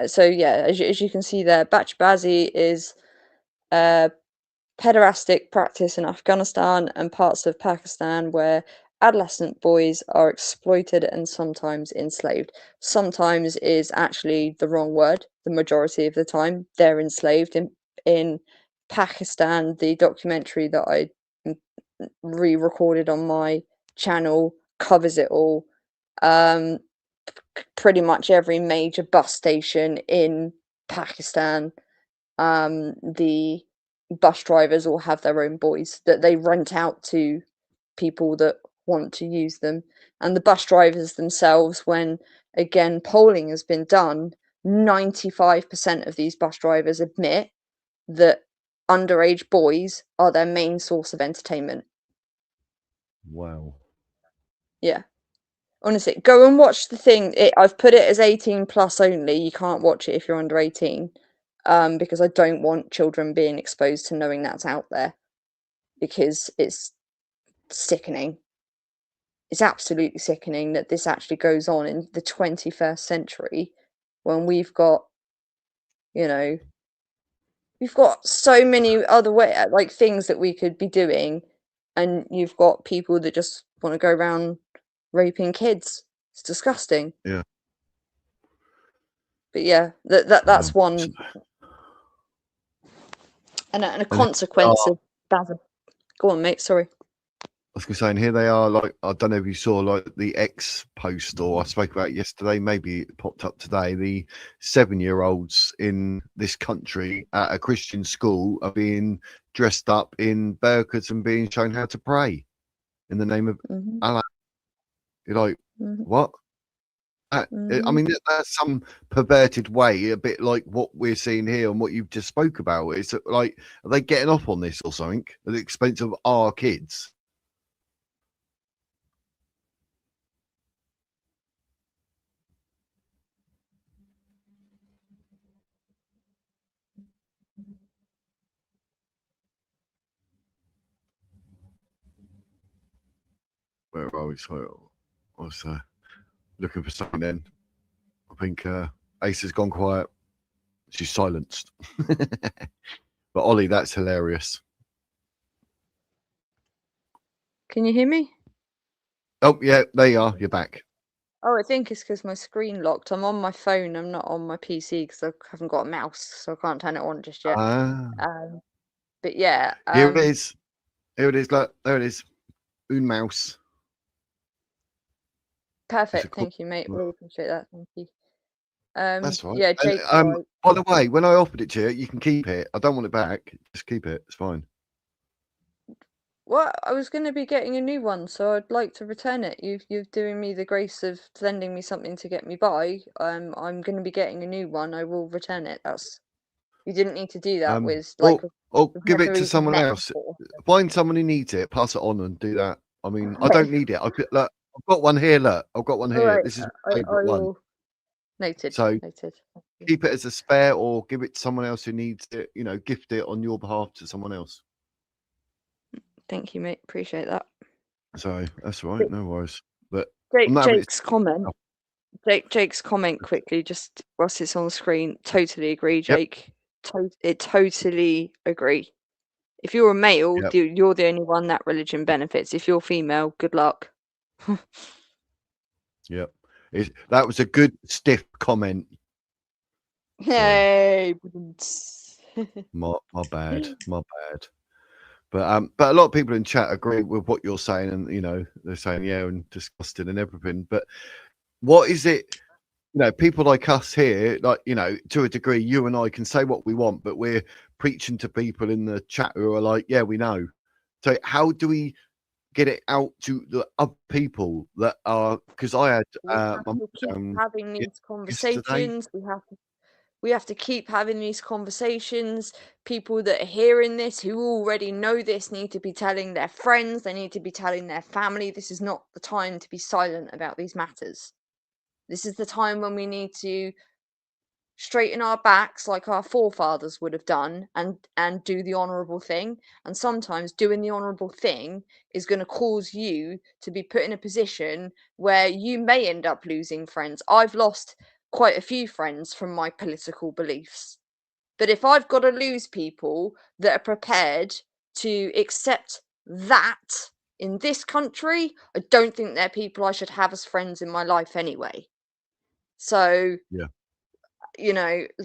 So yeah, as you can see there, Bachabazi is pederastic practice in Afghanistan and parts of Pakistan where adolescent boys are exploited and sometimes enslaved. Sometimes is actually the wrong word. The majority of the time they're enslaved. In Pakistan, the documentary that I re-recorded on my channel, covers it all. Pretty much every major bus station in Pakistan, the bus drivers all have their own boys that they rent out to people that want to use them. And the bus drivers themselves, when again polling has been done, 95% of these bus drivers admit that underage boys are their main source of entertainment. Wow. Yeah. Honestly, go and watch the thing. I've put it as 18 plus only. You can't watch it if you're under 18, because I don't want children being exposed to knowing that's out there, because it's sickening. It's absolutely sickening that this actually goes on in the 21st century when we've got, we've got so many other things that we could be doing, and you've got people that just want to go around raping kids. It's disgusting. Yeah. But yeah, that's one, and a consequence of that. Go on, mate. Sorry. I was going to say, and here they are. Like, I don't know if you saw like the X post, or I spoke about it yesterday. Maybe it popped up today. The 7-year-olds in this country at a Christian school are being dressed up in burqas and being shown how to pray in the name of Allah. You're like, what? I mean, that's some perverted way, a bit like what we're seeing here and what you've just spoke about. It's like, are they getting off on this or something at the expense of our kids? Where are we? So I was looking for something then. I think Ace has gone quiet. She's silenced. But Ollie, that's hilarious. Can you hear me? Oh, yeah, there you are. You're back. Oh, I think it's because my screen locked. I'm on my phone. I'm not on my PC because I haven't got a mouse, so I can't turn it on just yet. But yeah. Here it is. Here it is. Look, there it is. Un mouse. Perfect. Thank you, mate. Really appreciate that. Thank you. That's right. Yeah, Jake. And, by the way, when I offered it to you, you can keep it. I don't want it back. Just keep it. It's fine. Well, I was going to be getting a new one, so I'd like to return it. You've doing me the grace of sending me something to get me by. I'm going to be getting a new one. I will return it. You didn't need to do that with like. Or give it to someone else. Find someone who needs it. Pass it on and do that. I mean, I don't need it. I've got one here. Look, I've got one here. Right. This is my favorite one. Noted. So noted. Keep it as a spare, or give it to someone else who needs it. Gift it on your behalf to someone else. Thank you, mate. Appreciate that. So that's right. No worries. But Jake's comment. Jake's comment quickly, just whilst it's on the screen. Totally agree, Jake. Yep. Totally agree. If you're a male, you're the only one that religion benefits. If you're female, good luck. Yep. That was a good stiff comment. Hey. my bad. My bad. But a lot of people in chat agree with what you're saying, and they're saying and disgusting and everything. But what is it? People like us here, like to a degree, you and I can say what we want, but we're preaching to people in the chat who are like, yeah, we know. So how do we get it out to the other people that are? Because I had having these conversations. We have to keep having these conversations. People that are hearing this, who already know this, need to be telling their friends. They need to be telling their family. This is not the time to be silent about these matters. This is the time when we need to straighten our backs like our forefathers would have done and do the honourable thing. And sometimes doing the honourable thing is going to cause you to be put in a position where you may end up losing friends. I've lost quite a few friends from my political beliefs. But if I've got to lose people that are prepared to accept that in this country, I don't think they're people I should have as friends in my life anyway. So,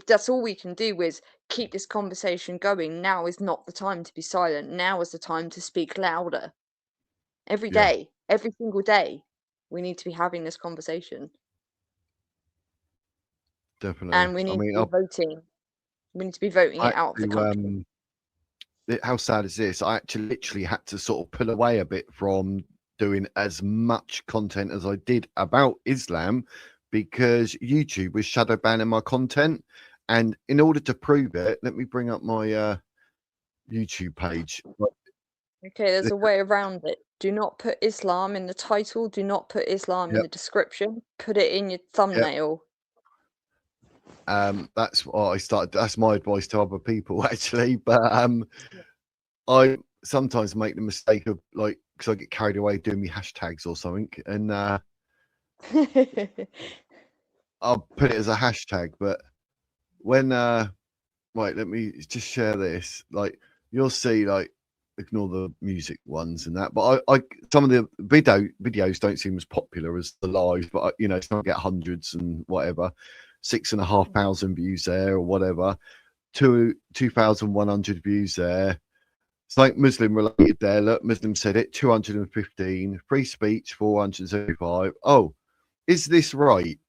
that's all we can do is keep this conversation going. Now is not the time to be silent. Now is the time to speak louder. Every Yeah. day, every single day, we need to be having this conversation. Definitely. And we need to be voting. We need to be voting it out of the country. How sad is this? I actually literally had to sort of pull away a bit from doing as much content as I did about Islam because YouTube was shadow banning my content. And in order to prove it, let me bring up my YouTube page. Okay, there's a way around it. Do not put Islam in the title. Do not put Islam in the description. Put it in your thumbnail. That's what I started. That's my advice to other people, actually. But I sometimes make the mistake of like, because I get carried away doing me hashtags or something, and I'll put it as a hashtag. But when right, let me just share this. Like, you'll see, like, ignore the music ones and that. But I some of the videos don't seem as popular as the live, but you know, it's not get hundreds and whatever. 6,500 views there or whatever, 2,100 views there. It's like Muslim related there. Look, Muslim said it, 215. Free speech, 475. Oh, is this right?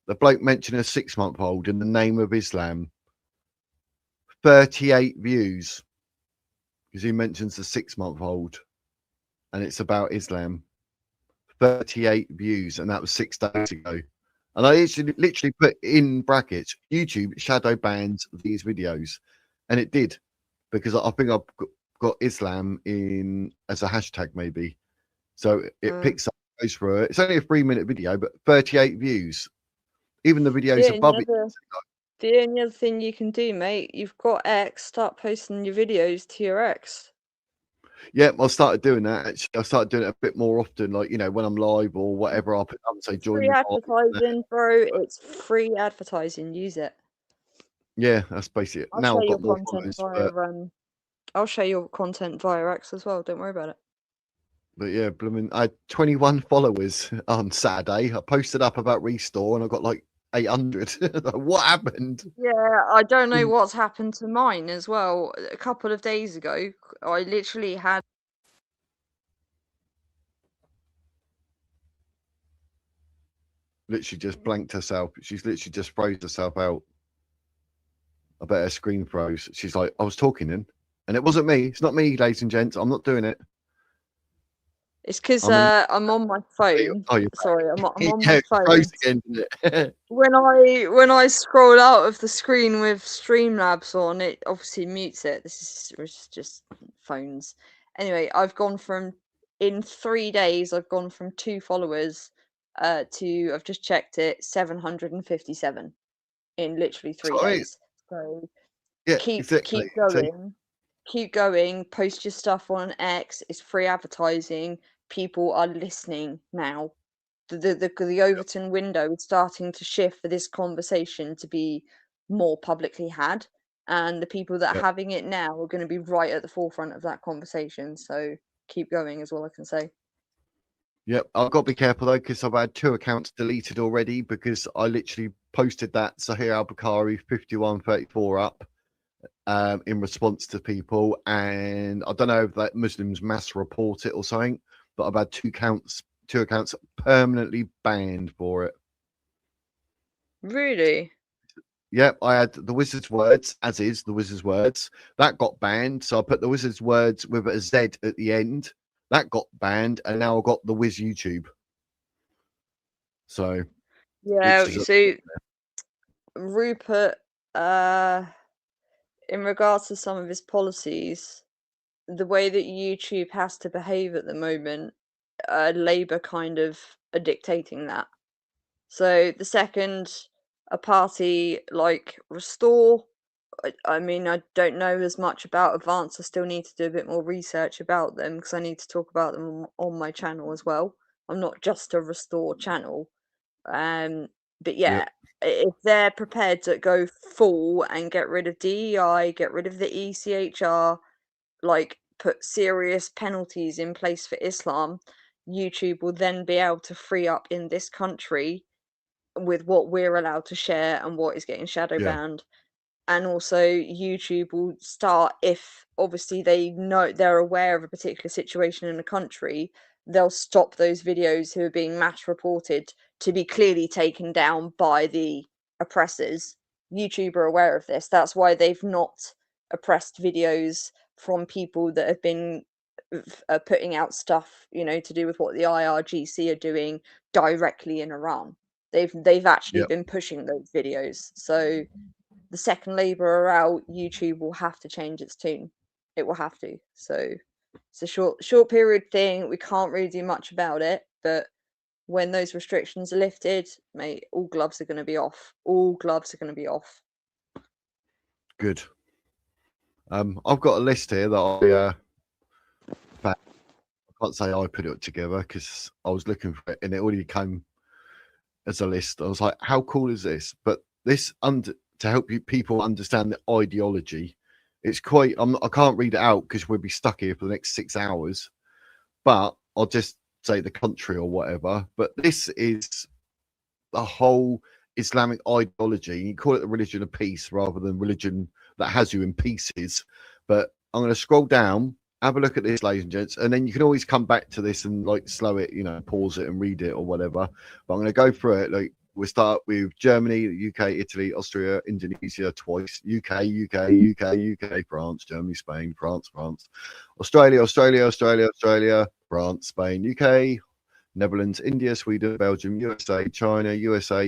The bloke mentioned a 6-month-old in the name of Islam. 38 views because he mentions a 6-month-old and it's about Islam. 38 views, and that was 6 days ago. And I literally put in brackets, YouTube shadow bans these videos. And it did, because I think I've got Islam in as a hashtag maybe. So it picks up, goes through it. It's only a 3-minute video, but 38 views. Even the videos above it. The only other thing you can do, mate, you've got X, start posting your videos to your X. Yeah, I started doing that. Actually, I started doing it a bit more often, like, you know, when I'm live or whatever, I'll put up and say join Free advertising, bro. It's free advertising. Use it. Yeah, that's basically it. I'll Now share I've your got more content followers, via I'll share your content via X as well. Don't worry about it. but yeah, blooming, I had 21 followers on Saturday. I posted up about Restore and I got like 800. What happened? Yeah, I don't know what's happened to mine as well. A couple of days ago, I literally had. Literally just blanked herself. She's literally just froze herself out. I bet her screen froze. She's like, I was talking then. And it wasn't me. It's not me, ladies and gents. I'm not doing it. It's because I'm on my phone. Oh, you're Sorry, I'm on yeah, my phone. froze again, didn't it? When I scroll out of the screen with Streamlabs on, it obviously mutes it. This is just phones. Anyway, in 3 days, I've gone from 2 followers to, I've just checked it, 757 in literally 3 days. So yeah, keep exactly. going. Keep going. Post your stuff on X. It's free advertising. People are listening now. The Overton window is starting to shift for this conversation to be more publicly had, and the people that are having it now are going to be right at the forefront of that conversation. So keep going is all I can say. Yep, I've got to be careful though, because I've had 2 accounts deleted already because I literally posted that Sahir Al-Bukhari 5134 up in response to people, and I don't know if that Muslims mass report it or something, but I've had 2 accounts permanently banned for it. Really? Yep, I had the Wizard's Words, as is the Wizard's Words. That got banned. So I put the Wizard's Words with a Z at the end. That got banned. And now I've got the Wiz YouTube. So. Yeah, so Rupert, in regards to some of his policies, the way that YouTube has to behave at the moment, Labour kind of are dictating that. So the second a party like Restore, I mean, I don't know as much about Advance. I still need to do a bit more research about them because I need to talk about them on my channel as well. I'm not just a Restore channel. But yeah, if they're prepared to go full and get rid of DEI, get rid of the ECHR, like put serious penalties in place for Islam, YouTube will then be able to free up in this country with what we're allowed to share and what is getting shadow banned. and also YouTube will start, if obviously they know they're aware of a particular situation in a country, they'll stop those videos who are being mass reported to be clearly taken down by the oppressors. YouTube are aware of this. That's why they've not oppressed videos from people that have been putting out stuff, you know, to do with what the IRGC are doing directly in Iran. They've actually been pushing those videos. So the second Labour are out, YouTube will have to change its tune. It will have to. So it's a short period thing. We can't really do much about it, but when those restrictions are lifted, mate, all gloves are going to be off. All gloves are going to be off. Good. I've got a list here that I can't say I put it together because I was looking for it and it already came as a list. I was like, how cool is this? But this to help you people understand the ideology. It's quite. I can't read it out because we'll be stuck here for the next 6 hours. But I'll just say the country or whatever. But this is the whole Islamic ideology. You call it the religion of peace rather than religion that has you in pieces. But I'm going to scroll down, have a look at this, ladies and gents, and then you can always come back to this and like slow it, you know, pause it and read it or whatever. But I'm going to go through it. Like we'll start with Germany, UK, Italy, Austria, Indonesia twice, UK, France, Germany, Spain, France, Australia, France, Spain, UK, Netherlands, India, Sweden, Belgium, USA, China, USA,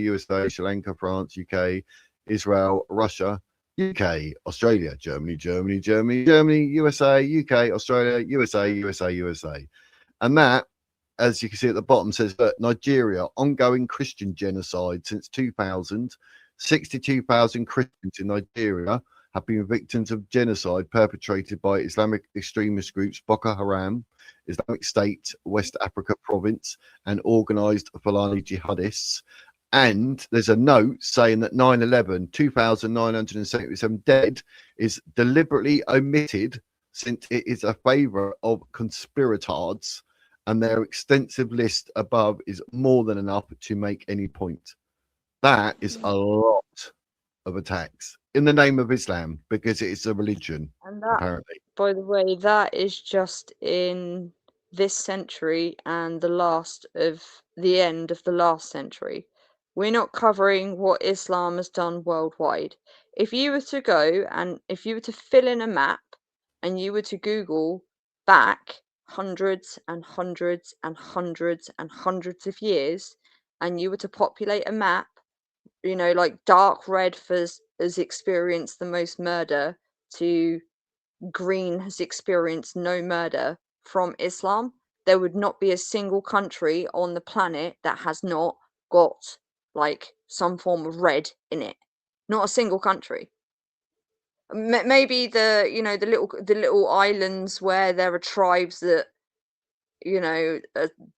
Sri Lanka, France, UK, Israel, Russia, UK, Australia, Germany, USA, UK, Australia, USA. And that, as you can see at the bottom, says that Nigeria, ongoing Christian genocide since 2000, 62,000 Christians in Nigeria have been victims of genocide perpetrated by Islamic extremist groups Boko Haram, Islamic State, West Africa Province, and organised Fulani jihadists. And there's a note saying that 9/11, 2,977 dead, is deliberately omitted since it is a favour of conspirators, and their extensive list above is more than enough to make any point. That is a lot of attacks in the name of Islam because it is a religion, And that, apparently. by the way, that is just in this century and the end of the last century. We're not covering what Islam has done worldwide. If you were to go and if you were to fill in a map and you were to Google back hundreds and hundreds and hundreds and hundreds of years, and you were to populate a map, you know, like dark red has experienced the most murder to green has experienced no murder from Islam, there would not be a single country on the planet that has not got like some form of red in it. Not a single country. Maybe the little islands where there are tribes that, you know,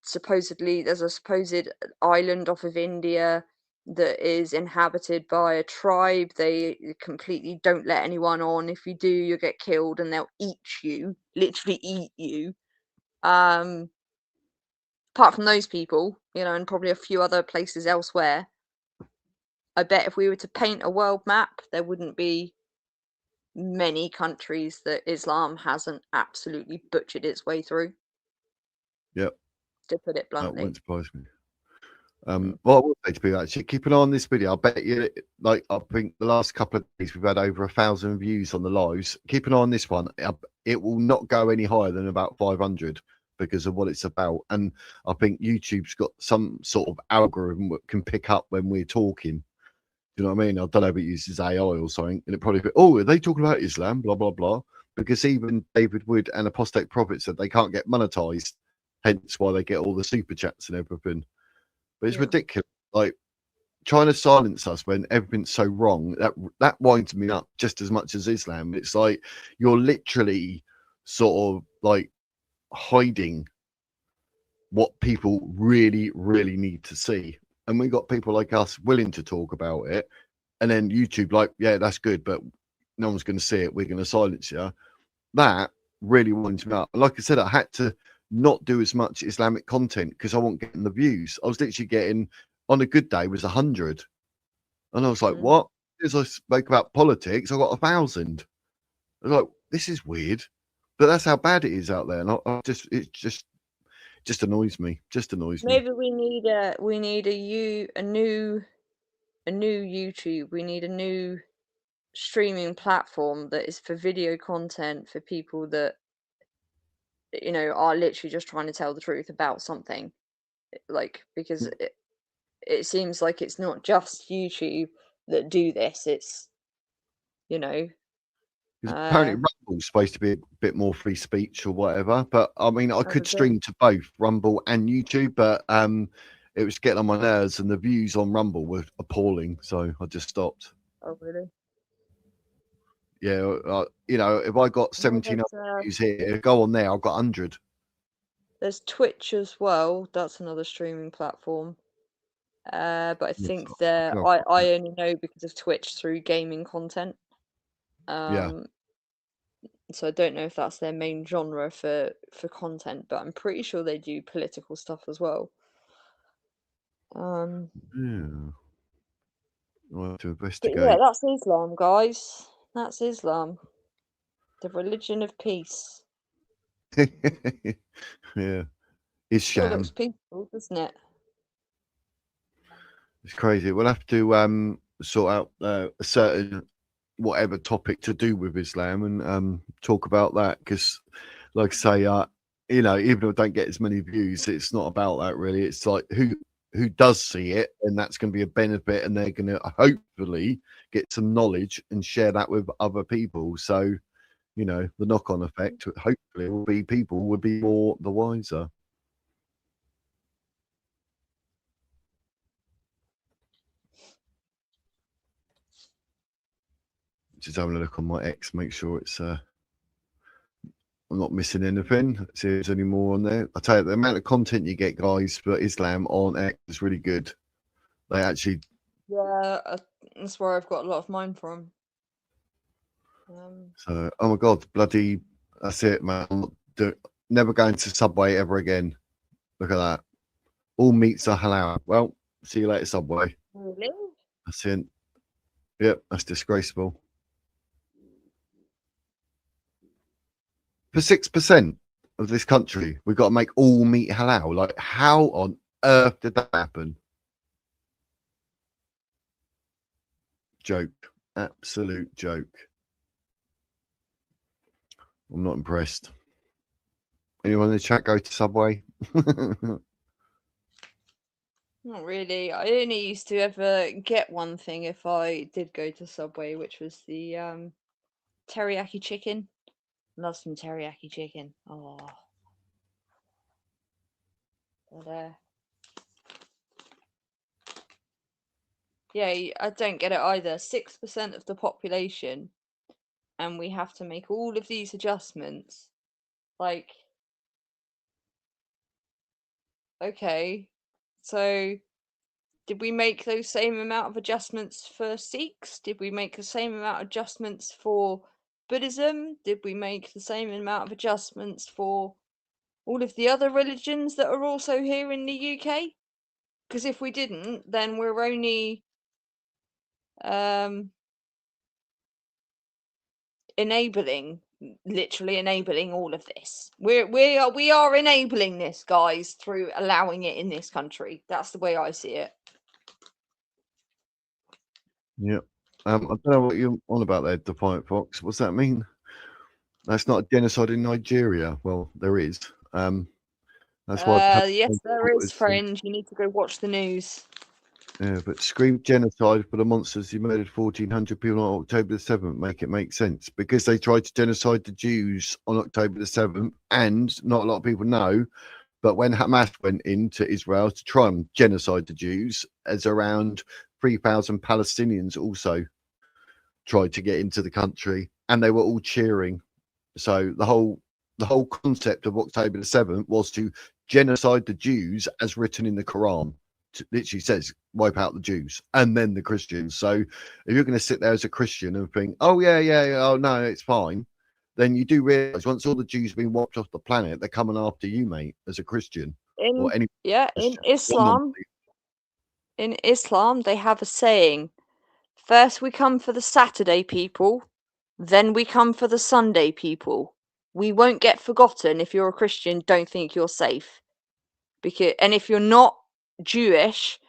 supposedly there's a supposed island off of India that is inhabited by a tribe. They completely don't let anyone on. If you do, you'll get killed and they'll eat you, literally eat you. Apart from those people, you know, and probably a few other places elsewhere, I bet if we were to paint a world map, there wouldn't be many countries that Islam hasn't absolutely butchered its way through. Yep. To put it That bluntly. wouldn't surprise me. What I would say to people, actually, keep an eye on this video. I bet you, like, I think the last couple of days we've had over 1,000 views on the lives. Keep an eye on this one. It will not go any higher than about 500 because of what it's about. And I think YouTube's got some sort of algorithm that can pick up when we're talking. Do you know what I mean? I don't know if it uses AI or something, and it probably be, oh, are they talking about Islam? Blah blah blah. Because even David Wood and Apostate Prophet said they can't get monetized, hence why they get all the super chats and everything. But it's ridiculous. Like trying to silence us when everything's so wrong. That winds me up just as much as Islam. It's like you're literally sort of like hiding what people really, really need to see. And we got people like us willing to talk about it. And then YouTube, like, yeah, that's good, but no one's going to see it. We're going to silence you. That really winds me up. Like I said, I had to not do as much Islamic content because I wasn't getting the views. I was literally getting, on a good day, was 100. And I was like, what? as I spoke about politics, I got 1,000. I was like, this is weird, but that's how bad it is out there. And it just annoys me. Just annoys me. Maybe we need a new YouTube. We need a new streaming platform that is for video content for people that, you know, are literally just trying to tell the truth about something. Like, because it seems like it's not just YouTube that do this. It's, you know, Apparently Rumble's supposed to be a bit more free speech or whatever, but I mean, I could it? stream to both Rumble and YouTube, but it was getting on my nerves, and the views on Rumble were appalling, so I just stopped. Oh, really? Yeah, you know, if I got 1,700 views here, go on there, I've got 100. There's Twitch as well. That's another streaming platform. But I think I only know because of Twitch through gaming content. Yeah. So I don't know if that's their main genre for content, but I'm pretty sure they do political stuff as well. Yeah. I'll have to But investigate. yeah, that's Islam, guys. That's Islam. The religion of peace. Yeah. It's Sure sham. looks peaceful, doesn't it? It's crazy. We'll have to sort out a certain whatever topic to do with Islam and talk about that, because like I say, you know, even if I don't get as many views, it's not about that really. It's like who does see it, and that's going to be a benefit, and they're going to hopefully get some knowledge and share that with other people. So, you know, the knock-on effect hopefully will be people will be more the wiser. Just having a look on my X, make sure it's I'm not missing anything. See if there's any more on there. I tell you, the amount of content you get, guys, for Islam on X is really good. They actually, Yeah, that's where I've got a lot of mine from. so oh my god, bloody, that's it, man. I'm never going to Subway ever again. Look at that. All meats are halal. Well, see you later, Subway. Really? That's it. Yep, that's disgraceful. For 6% of this country, we've got to make all meat halal. Like, how on earth did that happen? Joke. Absolute joke. I'm not impressed. Anyone in the chat go to Subway? Not really. I only used to ever get one thing if I did go to Subway, which was the teriyaki chicken. Love some teriyaki chicken. Oh. But yeah, I don't get it either. 6% of the population, and we have to make all of these adjustments. Like, okay, so did we make those same amount of adjustments for Sikhs? Did we make the same amount of adjustments for Buddhism? Did we make the same amount of adjustments for all of the other religions that are also here in the UK? Because if we didn't, then we're only literally enabling all of this. We are enabling this, guys, through allowing it in this country. That's the way I see it. Yeah. I don't know what you're on about there, Defiant Fox. What's that mean? That's not a genocide in Nigeria. Well, there is. That's why. Yes, there is, friend. You need to go watch the news. Yeah, but scream genocide for the monsters who murdered 1,400 people on October the 7th. Make it make sense, because they tried to genocide the Jews on October the 7th, and not a lot of people know, but when Hamas went into Israel to try and genocide the Jews, as around 3,000 Palestinians also tried to get into the country, and they were all cheering. So the whole concept of October the 7th was to genocide the Jews, as written in the Quran. It literally says wipe out the Jews and then the Christians. So if you're going to sit there as a Christian and think, oh yeah, oh no, it's fine, then you do realize once all the Jews have been wiped off the planet, they're coming after you, mate, as a Christian. In Islam, they have a saying First we come for the Saturday people, then we come for the Sunday people. We won't get forgotten. If you're a Christian, don't think you're safe. And if you're not Jewish,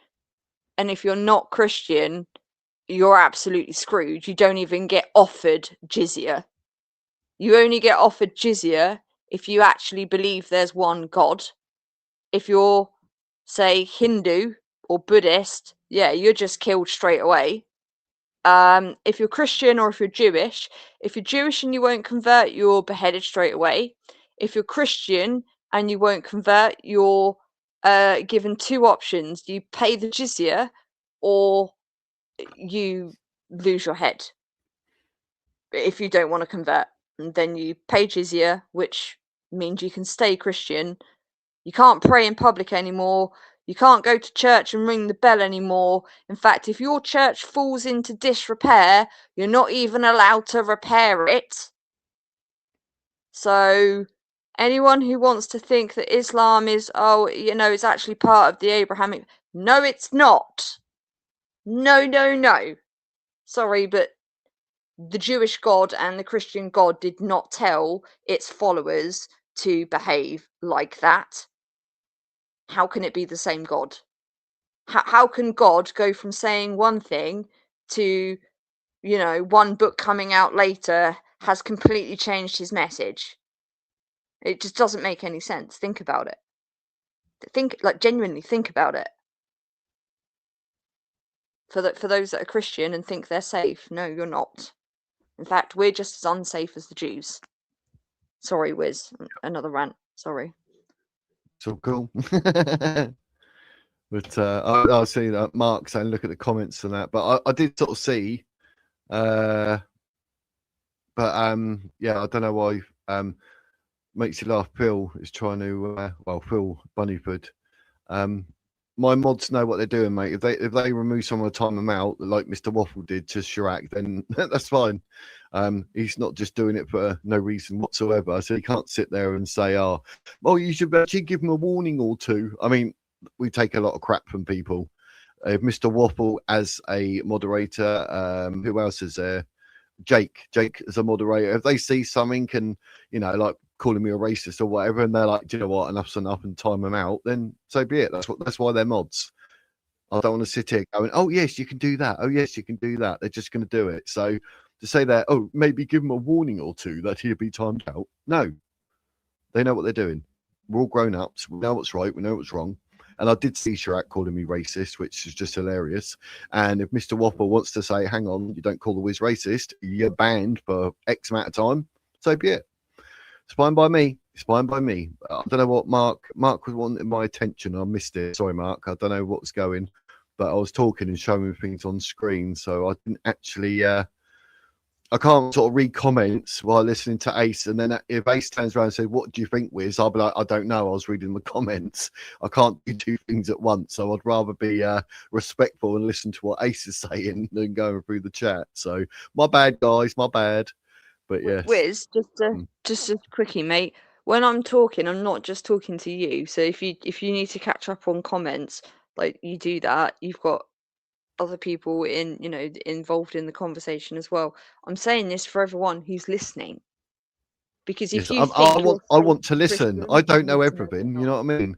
and if you're not Christian, you're absolutely screwed. You don't even get offered jizya. You only get offered jizya if you actually believe there's one God. If you're, say, Hindu or Buddhist, yeah, you're just killed straight away. If you're Christian or if you're Jewish and you won't convert, you're beheaded straight away. If you're Christian and you won't convert, you're given two options. You pay the jizya or you lose your head if you don't want to convert. And then you pay jizya, which means you can stay Christian. You can't pray in public anymore. You can't go to church and ring the bell anymore. In fact, if your church falls into disrepair, you're not even allowed to repair it. So anyone who wants to think that Islam is, it's actually part of the Abrahamic... No, it's not. No, no, no. Sorry, but the Jewish God and the Christian God did not tell its followers to behave like that. How can it be the same God? How can God go from saying one thing to, one book coming out later has completely changed his message? It just doesn't make any sense. Think about it. Genuinely think about it. For those that are Christian and think they're safe, no, you're not. In fact, we're just as unsafe as the Jews. Sorry, Wiz. Another rant. Sorry. So cool. But I was seeing Mark saying, look at the comments and that. But I did sort of see, yeah, I don't know why. Makes you laugh. Phil is trying to, Phil Bunnyford. My mods know what they're doing, mate. If they remove someone, time them out, like Mr. Waffle did to Chirac, then that's fine. He's not just doing it for no reason whatsoever. So he can't sit there and say, you should actually give him a warning or two. I mean, we take a lot of crap from people. If Mr. Waffle as a moderator, who else is there? Jake as a moderator. If they see something and, like calling me a racist or whatever, and they're like, do you know what, enough's enough, and time them out, then so be it. That's why they're mods. I don't want to sit here going, oh yes, you can do that. Oh yes, you can do that. They're just going to do it. So to say that, maybe give them a warning or two that he'll be timed out. No, they know what they're doing. We're all grown ups. We know what's right. We know what's wrong. And I did see Chirac calling me racist, which is just hilarious. And if Mr. Waffle wants to say, hang on, you don't call the Wiz racist, you're banned for X amount of time, so be it. It's fine by me. It's fine by me. I don't know what Mark was wanting my attention. I missed it. Sorry, Mark. I don't know what was going, but I was talking and showing things on screen, so I didn't actually... I can't sort of read comments while listening to Ace, and then if Ace turns around and says, what do you think, Wiz? I'll be like, I don't know. I was reading the comments. I can't do two things at once, so I'd rather be respectful and listen to what Ace is saying than going through the chat. So my bad, guys, my bad. But yes. Wiz, just a quickie, mate. When I'm talking, I'm not just talking to you. So if you need to catch up on comments, like you do that, you've got other people involved in the conversation as well. I'm saying this for everyone who's listening, because if you think I want to listen. I don't know everything. You know what I mean?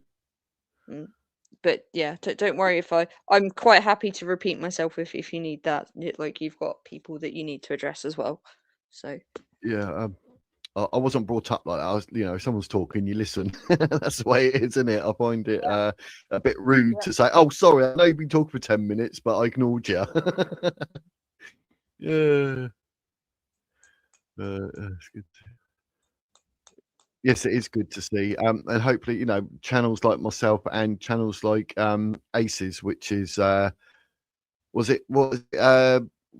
But yeah, don't worry if I'm quite happy to repeat myself if you need that. Like you've got people that you need to address as well. So yeah, I wasn't brought up like that. If someone's talking, you listen. That's the way it is, isn't it? I find it a bit rude to say, "Oh, sorry, I know you've been talking for 10 minutes, but I ignored you." Yeah, it's good. Yes, it is good to see, and hopefully, channels like myself and channels like Aces, which is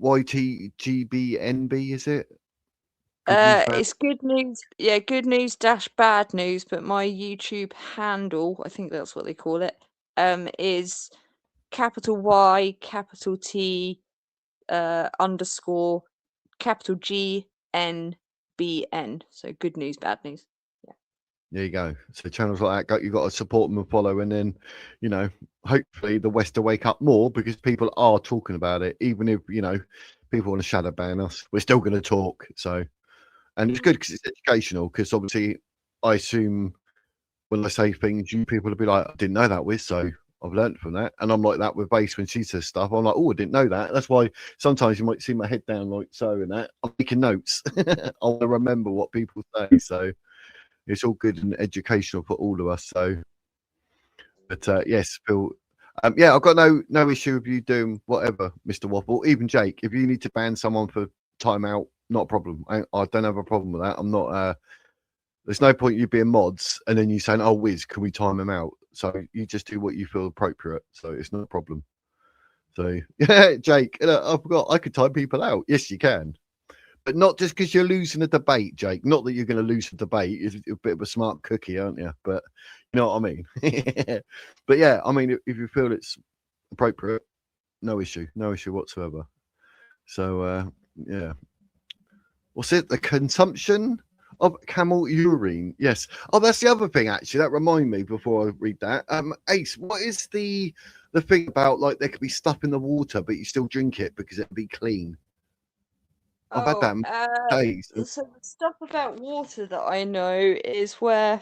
YTGBNB, is it? It's good news. Yeah, good news dash bad news. But my YouTube handle, I think that's what they call it, is capital Y, capital T, underscore, capital GNBN. So good news, bad news. Yeah. There you go. So channels like that, you got to support them and follow, and then, you know, hopefully the West will wake up more, because people are talking about it. Even if, you know, people want to shadow ban us, we're still going to talk. So, and it's good because it's educational. Because obviously, I assume when I say things, you people will be like, I didn't know that, Wiz, so I've learned from that. And I'm like that with Base when she says stuff. I'm like, oh, I didn't know that. That's why sometimes you might see my head down like so, and that I'm making notes. I want to remember what people say. So it's all good and educational for all of us. So, but yes, Phil. Yeah, I've got no issue with you doing whatever, Mr. Waffle. Even Jake, if you need to ban someone for timeout, not a problem. I don't have a problem with that. I'm not. There's no point you being mods and then you saying, "Oh, Wiz, can we time them out?" So you just do what you feel appropriate. So it's not a problem. So yeah, Jake, I forgot I could time people out. Yes, you can. But not just because you're losing a debate, Jake. Not that you're going to lose a debate. You're a bit of a smart cookie, aren't you? But you know what I mean? But yeah, I mean, if you feel it's appropriate, no issue whatsoever. So yeah. What's it? The consumption of camel urine. Yes. Oh, that's the other thing, actually. That reminded me before I read that. Ace, what is the thing about, like, there could be stuff in the water, but you still drink it because it'd be clean? I've had that in days. So the stuff about water that I know is where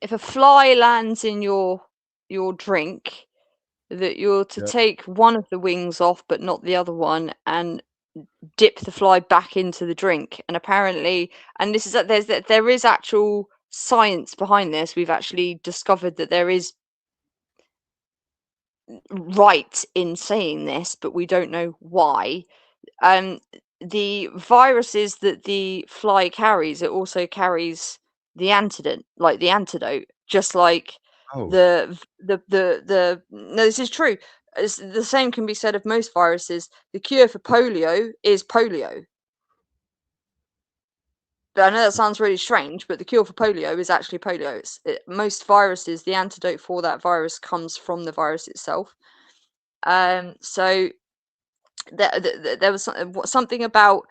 if a fly lands in your drink, that you're to take one of the wings off but not the other one, and dip the fly back into the drink. And apparently, and this is that there is actual science behind this. We've actually discovered that there is right in saying this, but we don't know why. The viruses that the fly carries, it also carries the antidote, just like no, this is true. The same can be said of most viruses. The cure for polio is polio. I know that sounds really strange, but the cure for polio is actually polio. Most viruses, the antidote for that virus comes from the virus itself. So there was something about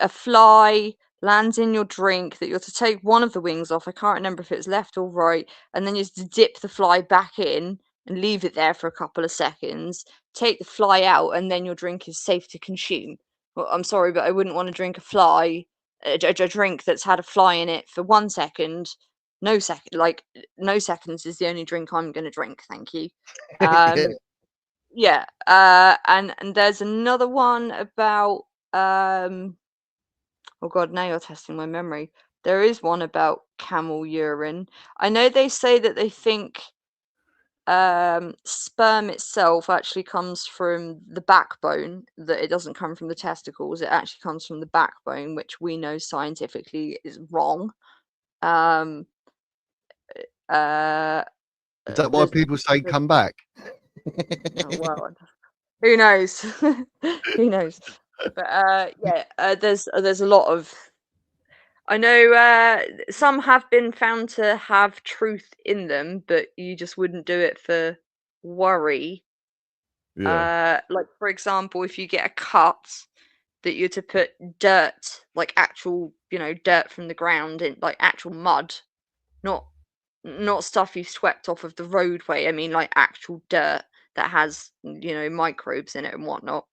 a fly lands in your drink that you're to take one of the wings off. I can't remember if it's left or right, and then you have to dip the fly back in and leave it there for a couple of seconds. Take the fly out, and then your drink is safe to consume. Well, I'm sorry, but I wouldn't want to drink a drink that's had a fly in it for 1 second. No seconds is the only drink I'm going to drink. Thank you. Yeah, and there's another one about oh god, now you're testing my memory. There is one about camel urine. I know they say that they think sperm itself actually comes from the backbone, that it doesn't come from the testicles. It actually comes from the backbone, which we know scientifically is wrong. Is that why people say come back? Oh, well, who knows? Who knows? But yeah, there's a lot of. I know some have been found to have truth in them, but you just wouldn't do it for worry. Yeah. Like for example, if you get a cut, that you're to put dirt, like actual, dirt from the ground, in like actual mud, not stuff you've swept off of the roadway. I mean, like actual dirt that has, microbes in it and whatnot.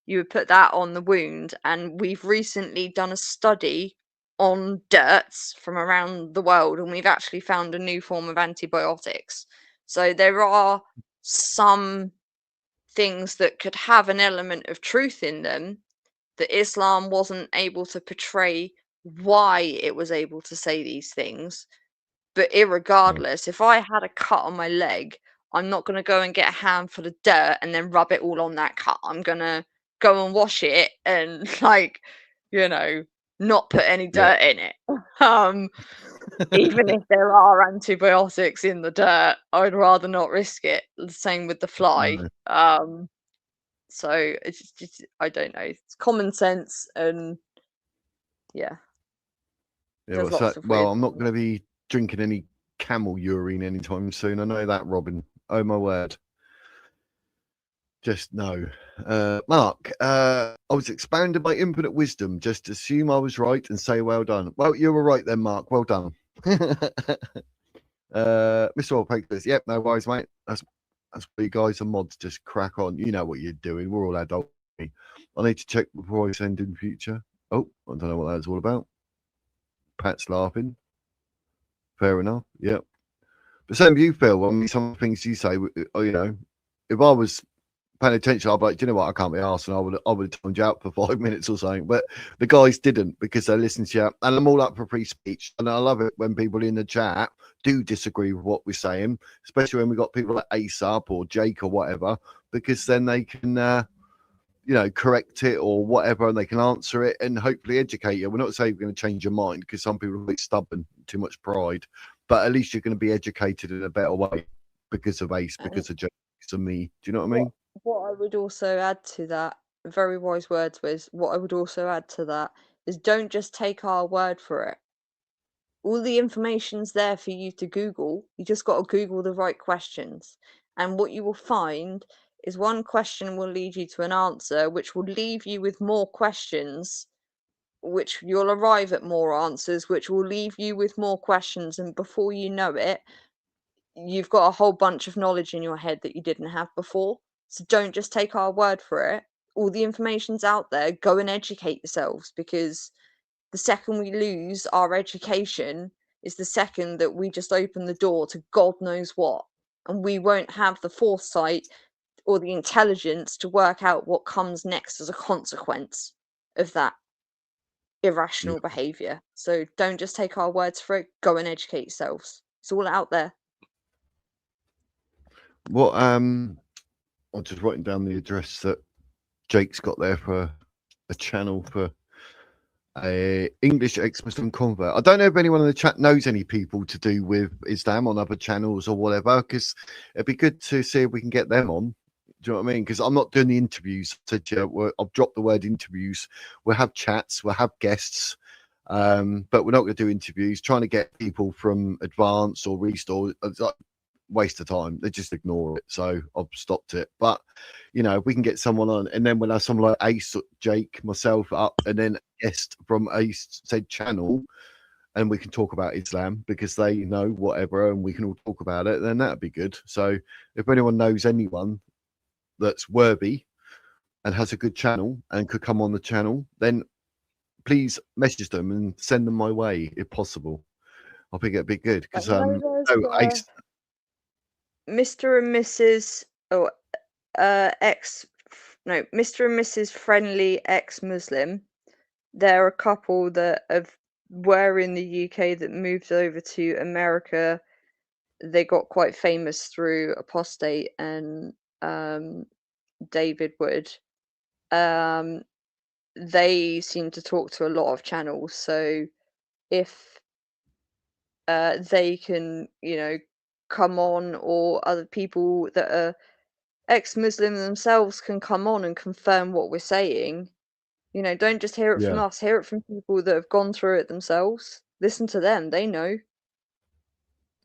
You would put that on the wound, and we've recently done a study on dirts from around the world, and we've actually found a new form of antibiotics. So there are some things that could have an element of truth in them that Islam wasn't able to portray why it was able to say these things. But irregardless, if I had a cut on my leg, I'm not going to go and get a handful of dirt and then rub it all on that cut. I'm going to go and wash it and not put any dirt in it. Even if there are antibiotics in the dirt, I'd rather not risk it. The same with the fly. So it's just, I don't know. It's common sense, and yeah. Yeah, well, I'm not going to be drinking any camel urine anytime soon. I know that, Robin. Oh my word. Just no. Mark, I was expounded by infinite wisdom. Just assume I was right and say well done. Well, you were right then, Mark. Well done. Mr. Opaque says, yep, no worries, mate. That's what you guys and mods just crack on. You know what you're doing. We're all adults. I need to check before I send in future. Oh, I don't know what that's all about. Pat's laughing. Fair enough. Yep. But same with you, Phil. I mean, some of the things you say, you know, if I was paying attention, I'd be like, do you know what? I can't be arsed, and I would have toned you out for 5 minutes or something. But the guys didn't, because they listened to you. And I'm all up for free speech. And I love it when people in the chat do disagree with what we're saying, especially when we've got people like Ace Up or Jake or whatever, because then they can, you know, correct it or whatever, and they can answer it and hopefully educate you. We're not saying we're going to change your mind, because some people are a bit stubborn, too much pride, but at least you're going to be educated in a better way because of Ace, because of Jake, because of me. Do you know what I mean? What I would also add to that, very wise words, Wiz. What I would also add to that is, don't just take our word for it. All the information's there for you to Google. You just got to Google the right questions. And what you will find is one question will lead you to an answer, which will leave you with more questions, which you'll arrive at more answers, which will leave you with more questions. And before you know it, you've got a whole bunch of knowledge in your head that you didn't have before. So don't just take our word for it. All the information's out there. Go and educate yourselves, because the second we lose our education is the second that we just open the door to God knows what. And we won't have the foresight or the intelligence to work out what comes next as a consequence of that irrational behavior. So don't just take our words for it. Go and educate yourselves. It's all out there. What I'm just writing down the address that Jake's got there for a channel for a English ex-Muslim convert. I don't know if anyone in the chat knows any people to do with Islam on other channels or whatever, because it'd be good to see if we can get them on. Do you know what I mean? Because I'm not doing the interviews. I've dropped the word interviews. We'll have chats, we'll have guests, but we're not going to do interviews. Trying to get people from Advance or Restore, it's like waste of time. They just ignore it. So I've stopped it. But you know, if we can get someone on, and then we'll have someone like Ace, Jake, myself up, and then a guest from Ace said channel, and we can talk about Islam because they know whatever, and we can all talk about it. Then that'd be good. So if anyone knows anyone that's worthy and has a good channel and could come on the channel, then please message them and send them my way if possible. I think it'd be good because Ace. Mr. and Mrs. Mr. and Mrs. Friendly ex-Muslim. They're a couple that were in the UK that moved over to America. They got quite famous through Apostate and David Wood. They seem to talk to a lot of channels, so if they can, you know, come on, or other people that are ex-Muslim themselves can come on and confirm what we're saying, you know, don't just hear it from us, hear it from people that have gone through it themselves. Listen to them, they know.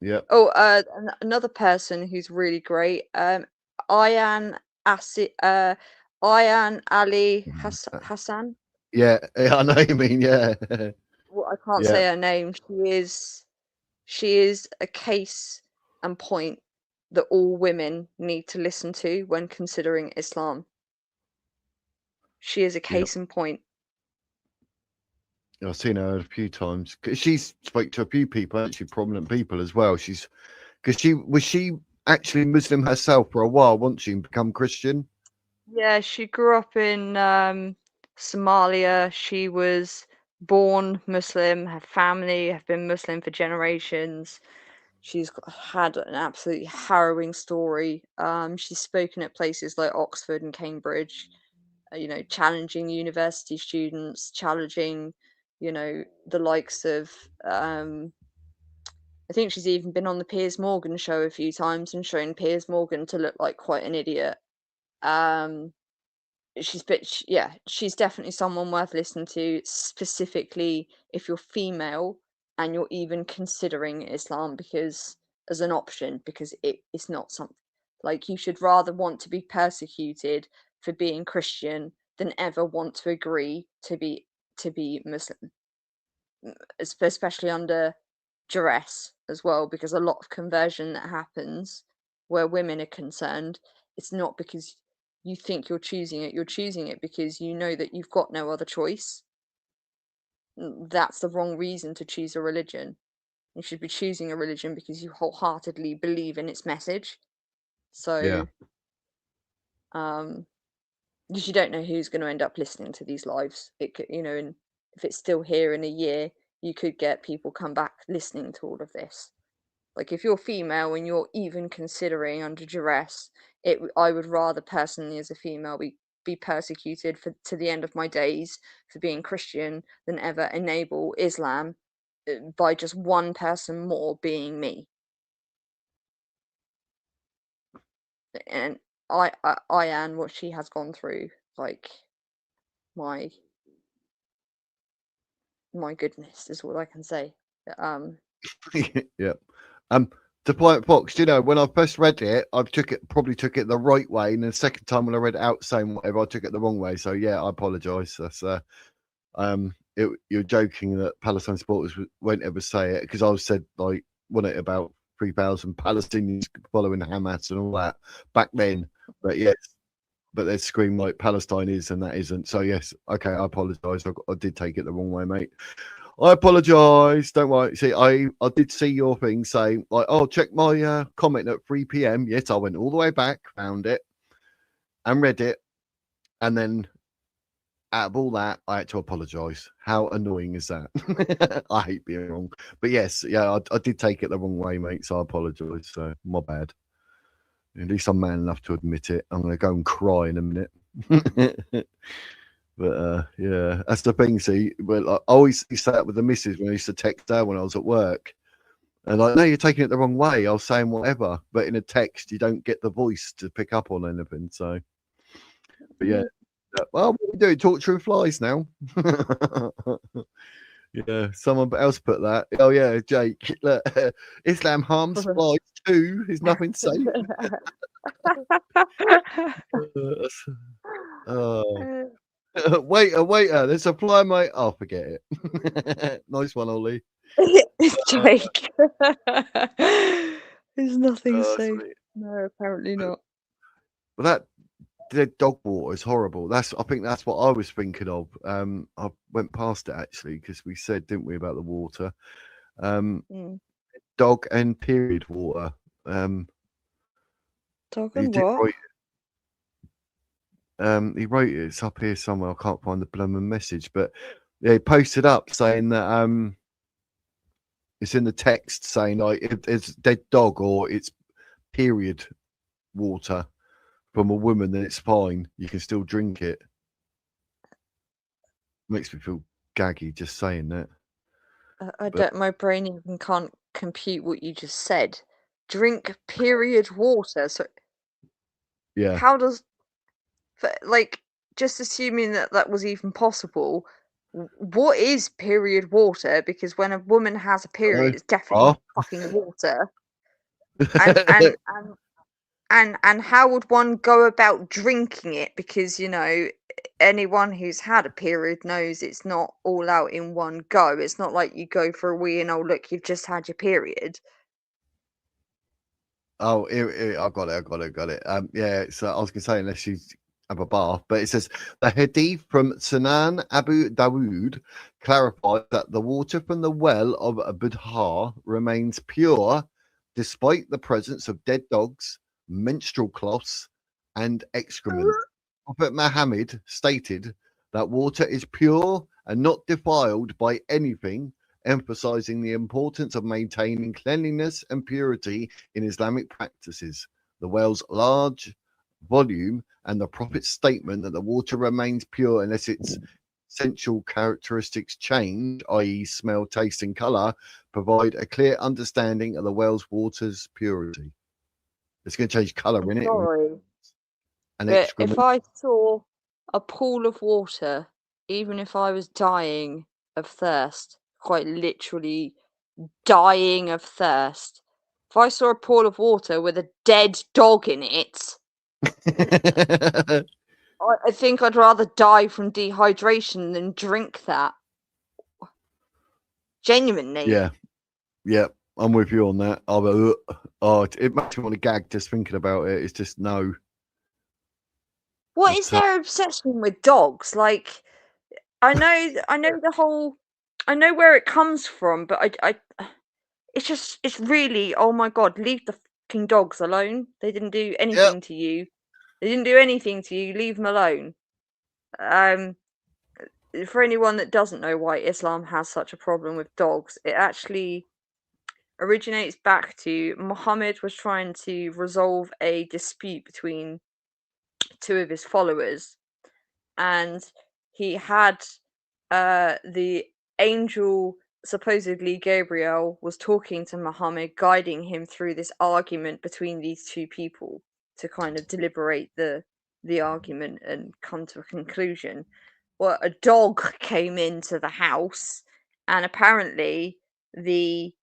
Yeah. Oh, another person who's really great, Ayan Ali Hassan. Yeah, I know what you mean. Yeah. Well, I can't say her name. She is a case and point that all women need to listen to when considering Islam. She is a case in point. I've seen her a few times. She's spoke to a few people, actually prominent people as well. She's because she actually Muslim herself for a while, wasn't she, and become Christian? Yeah, she grew up in Somalia. She was born Muslim. Her family have been Muslim for generations. She's had an absolutely harrowing story. She's spoken at places like Oxford and Cambridge, you know, challenging university students, challenging, you know, the likes of, I think she's even been on the Piers Morgan show a few times and shown Piers Morgan to look like quite an idiot. She's definitely someone worth listening to, specifically if you're female and you're even considering Islam because as an option, because it's not something like you should rather want to be persecuted for being Christian than ever want to agree to be Muslim, especially under duress as well, because a lot of conversion that happens where women are concerned, it's not because you think you're choosing it because you know that you've got no other choice. That's the wrong reason to choose a religion. You should be choosing a religion because you wholeheartedly believe in its message. So because you don't know who's going to end up listening to these lives. It could, and if it's still here in a year, you could get people come back listening to all of this. Like, if you're female and you're even considering under duress, I would rather personally, as a female, be persecuted to the end of my days for being Christian than ever enable Islam by just one person more being me. And Ayan, what she has gone through, like, my goodness, is all I can say. Yep. To point Fox, when I first read it, I probably took it the right way, and the second time when I read it out saying whatever, I took it the wrong way. So yeah, I apologise. That's you're joking that Palestine supporters won't ever say it, because I said like it about 3,000 Palestinians following Hamas and all that back then. But yes, but they scream like Palestine is and that isn't. So yes, okay, I apologise. I did take it the wrong way, mate. I apologise. Don't worry. See, I did see your thing saying like, oh, check my comment at 3 p.m. Yes, I went all the way back, found it, and read it, and then out of all that, I had to apologise. How annoying is that? I hate being wrong, but yes, yeah, I did take it the wrong way, mate. So I apologise. So my bad. At least I'm man enough to admit it. I'm gonna go and cry in a minute. But yeah, that's the thing. See, but I always used to say that with the missus when I used to text her when I was at work, and like, no, you're taking it the wrong way. I was saying whatever, but in a text, you don't get the voice to pick up on anything. So, but yeah, well, what we do? Talk through flies now. Yeah, someone else put that. Oh yeah, Jake. Look, Islam harms flies too. Is nothing safe. Waiter, there's a fly, mate. Oh, forget it. Nice one, Ollie. Jake. There's nothing safe. No, apparently not. Well, that dead dog water is horrible. I think that's what I was thinking of. I went past it actually because we said, didn't we, about the water? Dog and period water. Dog and what? He wrote it. It's up here somewhere. I can't find the blooming message, but yeah, he posted up saying that it's in the text saying like if it's dead dog or it's period water from a woman, then it's fine. You can still drink it. Makes me feel gaggy just saying that. My brain even can't compute what you just said. Drink period water. So yeah, how does, like, just assuming that was even possible, what is period water? Because when a woman has a period, it's definitely not fucking water. And how would one go about drinking it? Because anyone who's had a period knows it's not all out in one go. It's not like you go for a wee and, oh look, you've just had your period. Oh, I got it. Yeah, so I was gonna say unless you have a bath, but it says the hadith from Sunan Abu Dawood clarifies that the water from the well of Budhar remains pure despite the presence of dead dogs, menstrual cloths, and excrement. Prophet Muhammad stated that water is pure and not defiled by anything, emphasizing the importance of maintaining cleanliness and purity in Islamic practices. The well's large volume and the Prophet's statement that the water remains pure unless its essential characteristics change, i.e. smell, taste, and color, provide a clear understanding of the well's water's purity. It's going to change color, innit? Sorry. But if I saw a pool of water, even if I was dying of thirst, quite literally dying of thirst, if I saw a pool of water with a dead dog in it, I think I'd rather die from dehydration than drink that. Genuinely. Yeah. Yeah, I'm with you on that. It makes me want to gag just thinking about it. It's just no. What is their obsession with dogs? Like, I know the whole, I know where it comes from, but it's really, oh my God, leave the fucking dogs alone. They didn't do anything to you. They didn't do anything to you. Leave them alone. For anyone that doesn't know why Islam has such a problem with dogs, it actually originates back to Muhammad was trying to resolve a dispute between two of his followers, and he had the angel, supposedly Gabriel, was talking to Muhammad, guiding him through this argument between these two people to kind of deliberate the argument and come to a conclusion. Well, a dog came into the house, and apparently the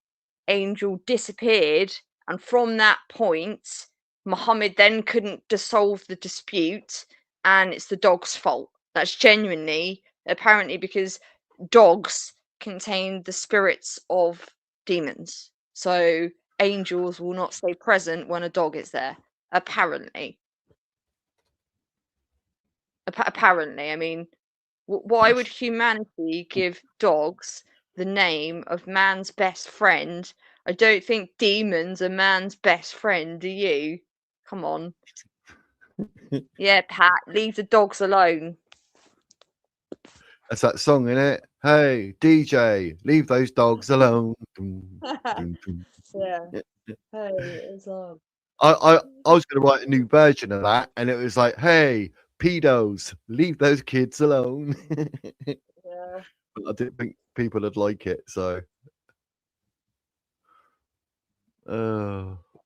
angel disappeared, and from that point Muhammad then couldn't dissolve the dispute, and it's the dog's fault. That's genuinely, apparently, because dogs contain the spirits of demons, so angels will not stay present when a dog is there, apparently. Apparently, I mean, why would humanity give dogs the name of man's best friend? I don't think demons are man's best friend, do you? Come on. Yeah, Pat, leave the dogs alone. That's that song, isn't it? Hey, DJ, leave those dogs alone. Yeah. Hey, it's on. I was going to write a new version of that, and it was like, hey, pedos, leave those kids alone. Yeah. But I didn't think people would like it, so.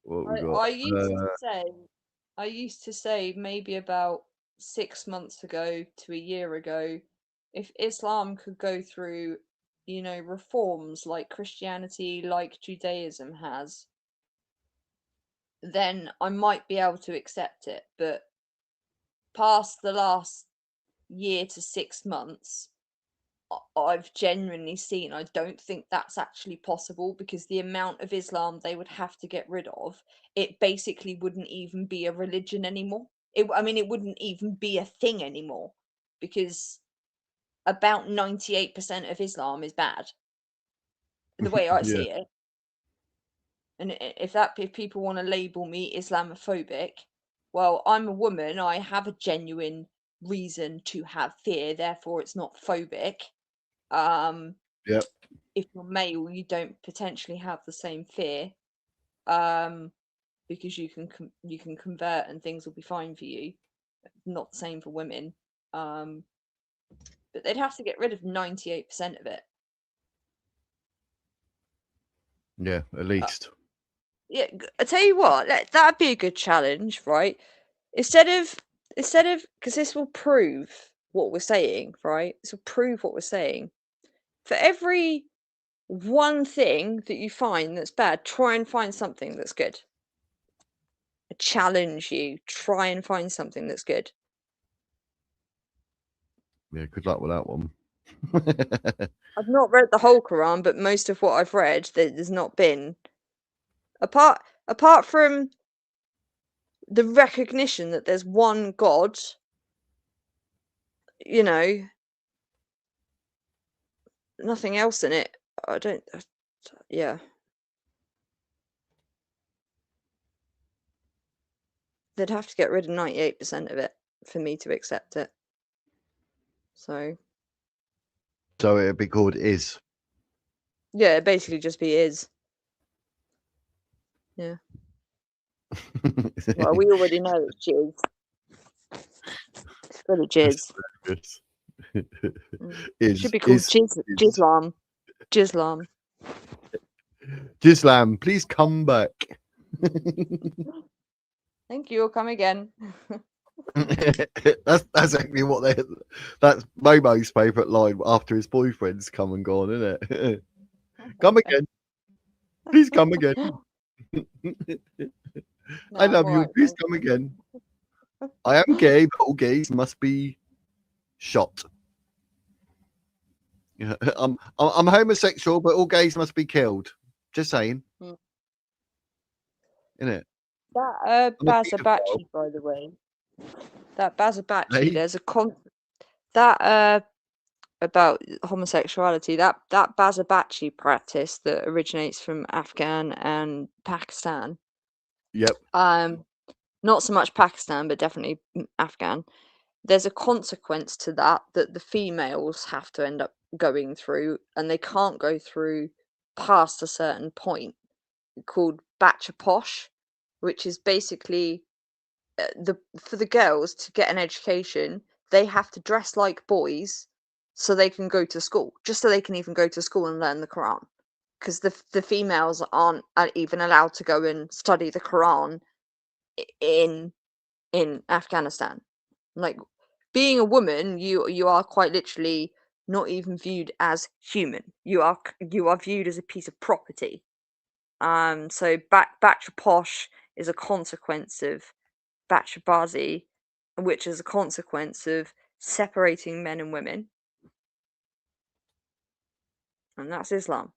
What we got? I used to say maybe about 6 months ago to a year ago, if Islam could go through, reforms like Christianity, like Judaism has, then I might be able to accept it. But past the last year to 6 months, I've genuinely seen, I don't think that's actually possible, because the amount of Islam they would have to get rid of, it basically wouldn't even be a religion anymore. It wouldn't even be a thing anymore, because about 98% of Islam is bad, the way I see it. And if people want to label me Islamophobic, well, I'm a woman, I have a genuine reason to have fear, therefore it's not phobic. If you're male, you don't potentially have the same fear, because you can convert and things will be fine for you. Not the same for women, but they'd have to get rid of 98% of it. Yeah, at least. Yeah, I tell you what, that'd be a good challenge, right? Instead of, because this will prove what we're saying, right? This will prove what we're saying. For every one thing that you find that's bad, try and find something that's good. I challenge you, try and find something that's good. Yeah, good luck with that one. I've not read the whole Quran, but most of what I've read, there's not been, apart from the recognition that there's one God, nothing else in it. Yeah. They'd have to get rid of 98% of it for me to accept it. So it'd be called is. Yeah, it'd basically just be is. Yeah. Well, we already know it's jizz. It's full of jizz. It should be called Jizlam. Jizlam. Jizlam, please come back. Thank you. Come again. That's actually what that's Momo's favourite line after his boyfriend's come and gone, isn't it? Come again. Please come again. I love you. Please come again. I am gay, but all gays must be shot. Yeah, I'm homosexual, but all gays must be killed. Just saying. Mm. Innit? That Bazabachi, by the way. That Bazabachi, Hey? there's a that about homosexuality, that Bazabachi practice that originates from Afghan and Pakistan. Yep. Not so much Pakistan, but definitely Afghan. There's a consequence to that the females have to end up going through, and they can't go through past a certain point, called Bacha Posh, which is basically for the girls to get an education, they have to dress like boys so they can go to school, just so they can even go to school and learn the Quran, because the females aren't even allowed to go and study the Quran in Afghanistan. Like, being a woman, you are quite literally not even viewed as human. You are viewed as a piece of property. So Bacha Posh is a consequence of Bachabazi, which is a consequence of separating men and women. And that's Islam,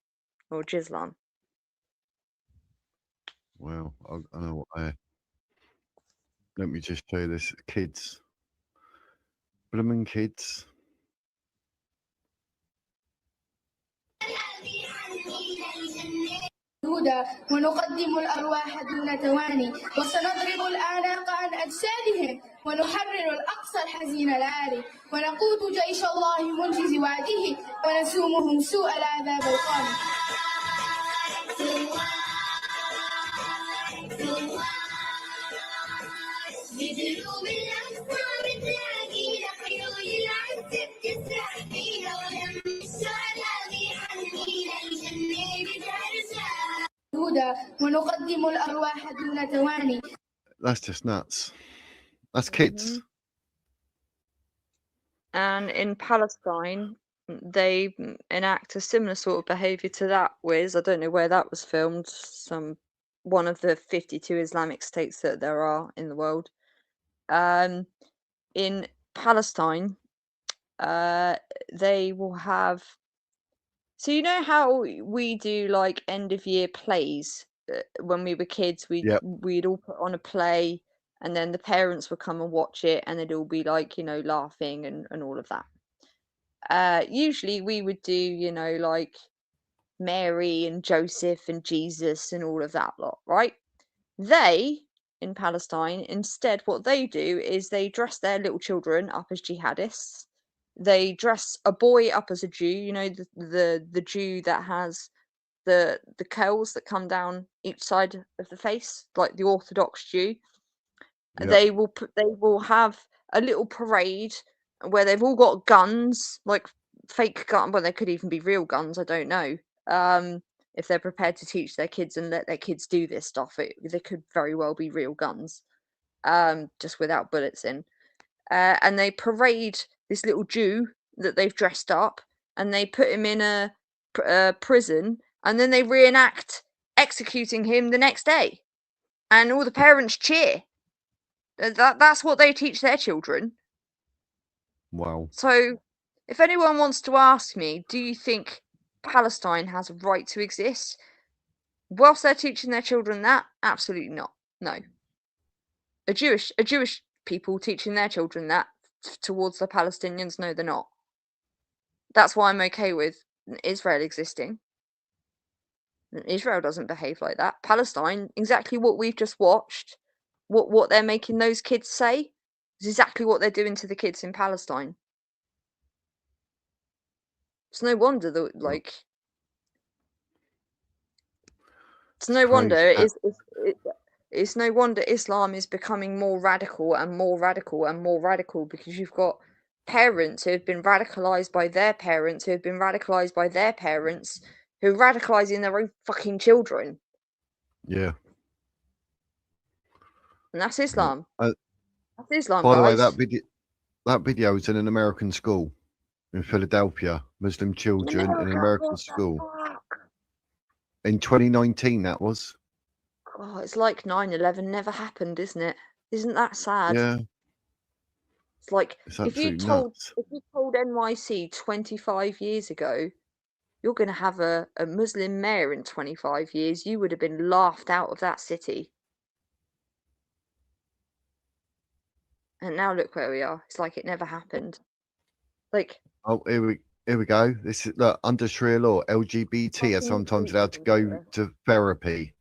or Jislam. Well, I know what let me just show you this. Kids. Blooming kids. ونقدم الأرواح دون تواني وسنضرب الأعناق عن أجسادهم ونحرر الأقصى الحزين العاري ونقود جيش الله منجز وعده ونسومهم سوء العذاب القاني. بدروب الأقصى بتلاقي لحيول العز بتسرح فيها ولم الشعلاء بيحنينا الجنة بترجع. ونقدم الأرواح دون تواني. That's just nuts. That's kids. And in Palestine, they enact a similar sort of behaviour to that. Wiz, I don't know where that was filmed. One of the 52 Islamic states that there are in the world. In Palestine, they will have. So you know how we do like end of year plays when we were kids? We'd all put on a play, and then the parents would come and watch it, and they'd all be like, laughing and all of that. Usually we would do, like Mary and Joseph and Jesus and all of that lot, right? They, in Palestine, instead, what they do is they dress their little children up as jihadists. They dress a boy up as a Jew, the Jew that has the curls that come down each side of the face, like the Orthodox Jew. Yep. They will have a little parade where they've all got guns, like fake guns. Well, they could even be real guns. I don't know. If they're prepared to teach their kids and let their kids do this stuff, they could very well be real guns, just without bullets in. And they parade this little Jew that they've dressed up, and they put him in a prison, and then they reenact executing him the next day, and all the parents cheer. That's what they teach their children. Wow. So, if anyone wants to ask me, do you think Palestine has a right to exist? Whilst they're teaching their children that, absolutely not. No. A Jewish people teaching their children that towards the Palestinians, no, they're not. That's why I'm okay with Israel existing. Israel doesn't behave like that. Palestine, exactly what we've just watched, what they're making those kids say, is exactly what they're doing to the kids in Palestine. It's no wonder that, like, it's no wonder it's no wonder Islam is becoming more radical and more radical and more radical, because you've got parents who have been radicalized by their parents, who have been radicalized by their parents, who are radicalizing their own fucking children. Yeah. And that's Islam. That's Islam, by guys. the way, that video is in an American school in Philadelphia. Muslim children in an American school. In 2019, that was. Oh, it's like 9/11 never happened, isn't it? Isn't that sad? Yeah. It's like it's if you told NYC 25 years ago you're going to have a Muslim mayor in 25 years, you would have been laughed out of that city. And now look where we are. It's like it never happened. Like, oh, here we go. This is, look, under Sharia law, LGBT are sometimes allowed to go to therapy.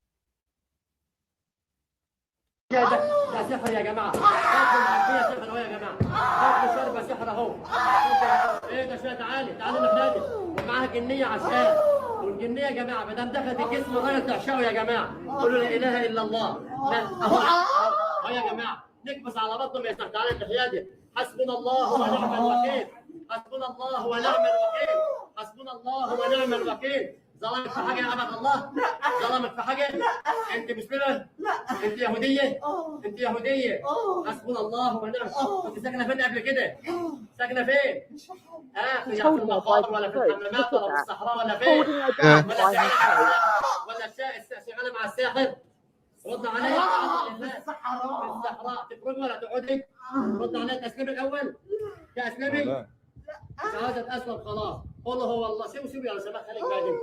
يا سحر يا جماعه هاتوا العربيه سحر اهو يا جماعه هاتوا شربه سحر اهو ايه ده شويه تعالي نفنادي ومعاها جنيه عشقاء والجنيه يا جماعه ما دام دخلت الجسم الراجل تعشقه يا جماعه قولوا لا اله الا الله اهو يا جماعه نكبس على بطنهم يا سحر تعالى الحيادي حسبنا الله ونعم الوكيل حسبنا الله ونعم الوكيل حسبنا الله ونعم الوكيل ظلمك في حاجه يا عبد الله؟ ظلمك في حاجه؟ انت مسلمه؟ انت يهوديه؟ انت يهوديه؟ حسبنا الله ونعم. كنت ساكنه فين قبل كده؟ ساكنه فين؟ في المقابر ولا في الحمامات ولا في الصحراء ولا فين؟ ولا شغاله مع الساحر؟ رد عليا في الصحراء تخرج ولا تقعدي؟ رد عليا تسلمي الاول؟ تسلمي؟ مش عايزه اسلم خلاص. قل هو الله سيبوا يا شباب خليك بعدين.